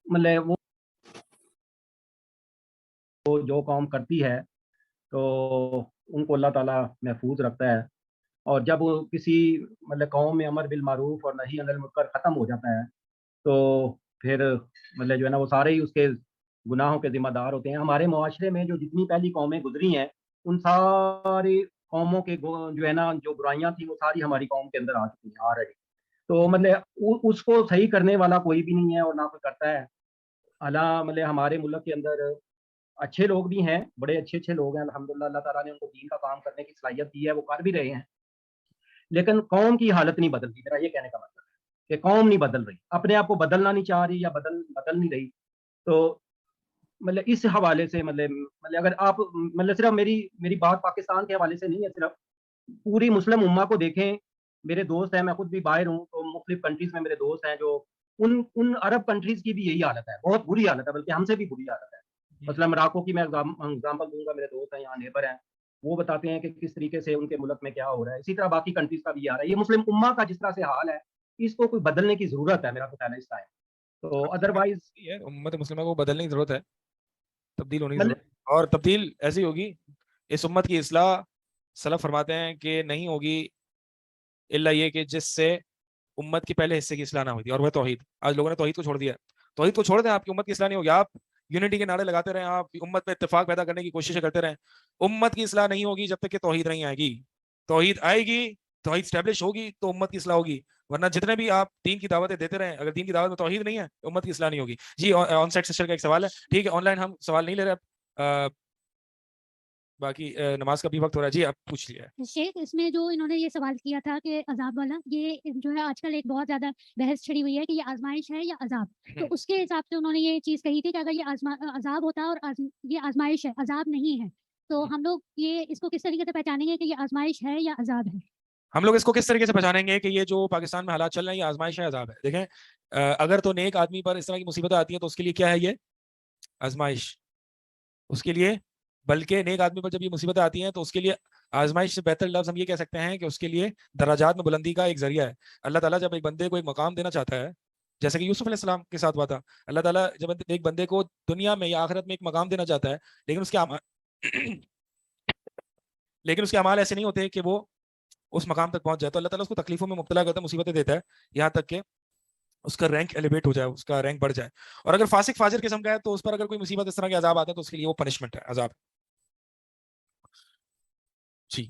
[SPEAKER 15] مطلب وہ جو قوم کرتی ہے تو ان کو اللہ تعالیٰ محفوظ رکھتا ہے، اور جب کسی مطلب قوم میں امر بالمعروف اور نہی عن المنکر ختم ہو جاتا ہے تو پھر مطلب جو ہے نا وہ سارے ہی اس کے گناہوں کے ذمہ دار ہوتے ہیں. ہمارے معاشرے میں جو جتنی پہلی قومیں گزری ہیں ان ساری قوموں کے جو ہے نا جو برائیاں تھیں وہ ساری ہماری قوم کے اندر آ چکی ہیں آلریڈی. تو مطلب اس کو صحیح کرنے والا کوئی بھی نہیں ہے اور نہ کوئی کرتا ہے. اللہ مطلب ہمارے ملک کے اندر اچھے لوگ بھی ہیں، بڑے اچھے اچھے لوگ ہیں الحمدللہ، اللہ تعالیٰ نے ان کو دین کا کام کرنے کی صلاحیت دی ہے، وہ کر بھی رہے ہیں، لیکن قوم کی حالت نہیں بدلتی. میرا یہ کہنے کا مطلب ہے کہ قوم نہیں بدل رہی، اپنے آپ کو بدلنا نہیں چاہ رہی یا بدل نہیں رہی. تو مطلب اس حوالے سے مطلب اگر آپ مطلب صرف میری بات پاکستان کے حوالے سے نہیں ہے، صرف پوری مسلم امہ کو دیکھیں. میرے دوست ہیں، میں خود بھی باہر ہوں، تو مختلف کنٹریز میں میرے دوست ہیں جو ان عرب کنٹریز کی بھی یہی حالت ہے، بہت بری حالت ہے، بلکہ ہم سے بھی بری حالت ہے. مثلا مراکو کی میں اگزامپل دوں گا، میرے دوست ہیں یہاں نیبر ہیں، وہ بتاتے ہیں کہ کس طریقے سے ان کے ملک میں کیا ہو رہا ہے. اسی طرح باقی کنٹریز کا بھی آ رہا ہے. یہ مسلم امہ کا جس طرح سے حال ہے اس کو کوئی بدلنے کی ضرورت ہے، میرا تو خیال ہے اس ٹائم. تو ادروائز
[SPEAKER 11] امت مسلمہ کو بدلنے کی ضرورت ہے، تبدیل ہونے کی ضرورت ہے، اور تبدیل ایسی ہوگی اس امت کی اصلاح سلف فرماتے ہیں کہ نہیں ہوگی الا یہ کہ جس سے امت کی پہلے حصے کی اصلاح نہ ہوئی تھی، اور وہ توحید. آج لوگوں نے توحید کو چھوڑ دیا. توحید کو چھوڑ دیں، آپ کی امت کی اصلاح نہیں ہوگی. آپ یونٹی کے نعرے لگاتے رہیں، آپ امت میں اتفاق پیدا کرنے کی کوششیں کرتے رہیں، امت کی اصلاح نہیں ہوگی جب تک کہ توحید نہیں آئے گی. توحید آئے گی، توحید اسٹیبلش ہوگی تو امت کی اصلاح ہوگی، ورنہ جتنے بھی آپ دین کی دعوتیں دیتے رہیں، اگر دین کی دعوت میں توحید نہیں ہے امت کی اصلاح نہیں ہوگی. جی آن سائٹ سسٹر کا ایک سوال ہے. ٹھیک ہے، آن لائن ہم سوال نہیں لے رہے، باقی نماز کا بھی وقت ہو رہا ہے. جی آپ پوچھ لیا.
[SPEAKER 13] شیخ اس میں جو انہوں نے یہ سوال کیا تھا کہ عذاب والا، یہ جو ہے آج کل ایک بہت زیادہ بحث چھڑی ہوئی ہے کہ یہ آزمائش ہے یا عذاب. تو اس کے حساب سے انہوں نے یہ چیز کہی تھی کہ اگر یہ عذاب ہوتا اور یہ آزمائش ہے، عذاب نہیں ہے، تو ہم لوگ یہ اس کو کس طریقے سے پہچانیں گے کہ یہ آزمائش ہے یا عذاب ہے؟
[SPEAKER 11] ہم لوگ اس کو کس طریقے سے پہچانیں گے کہ یہ جو پاکستان میں حالات چل رہے ہیں یہ آزمائش ہے، عذاب ہے؟ دیکھیں، اگر تو نیک آدمی پر اس طرح کی مصیبتیں آتی ہیں تو اس کے لیے کیا ہے؟ یہ آزمائش اس کے لیے. بلکہ نیک آدمی پر جب یہ مصیبتیں آتی ہیں تو اس کے لیے آزمائش سے بہتر لفظ ہم یہ کہہ سکتے ہیں کہ اس کے لیے درجات میں بلندی کا ایک ذریعہ ہے. اللہ تعالیٰ جب ایک بندے کو ایک مقام دینا چاہتا ہے، جیسے کہ یوسف علیہ السلام کے ساتھ ہوا تھا، اللہ تعالیٰ جب ایک بندے کو دنیا میں یا آخرت میں ایک مقام دینا چاہتا ہے، لیکن اس کے اعمال ایسے نہیں ہوتے کہ وہ اس مقام تک پہنچ جائے، تو اللہ تعالیٰ اس کو تکلیفوں میں مبتلا کرتا ہے، مصیبتیں دیتا ہے، یہاں تک کہ اس کا رینک ایلیویٹ ہو جائے، اس کا رینک بڑھ جائے. اور اگر فاسق فاجر قسم کا ہے تو اس پر اگر کوئی مصیبت اس طرح کے عذاب آتے ہیں تو اس کے لیے وہ پنشمنٹ ہے، عذاب. جی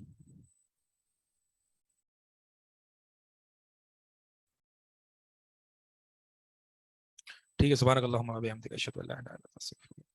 [SPEAKER 11] ٹھیک ہے. سبحانک اللہم و بحمدک، اشہد ان لا الہ الا انت، استغفرک.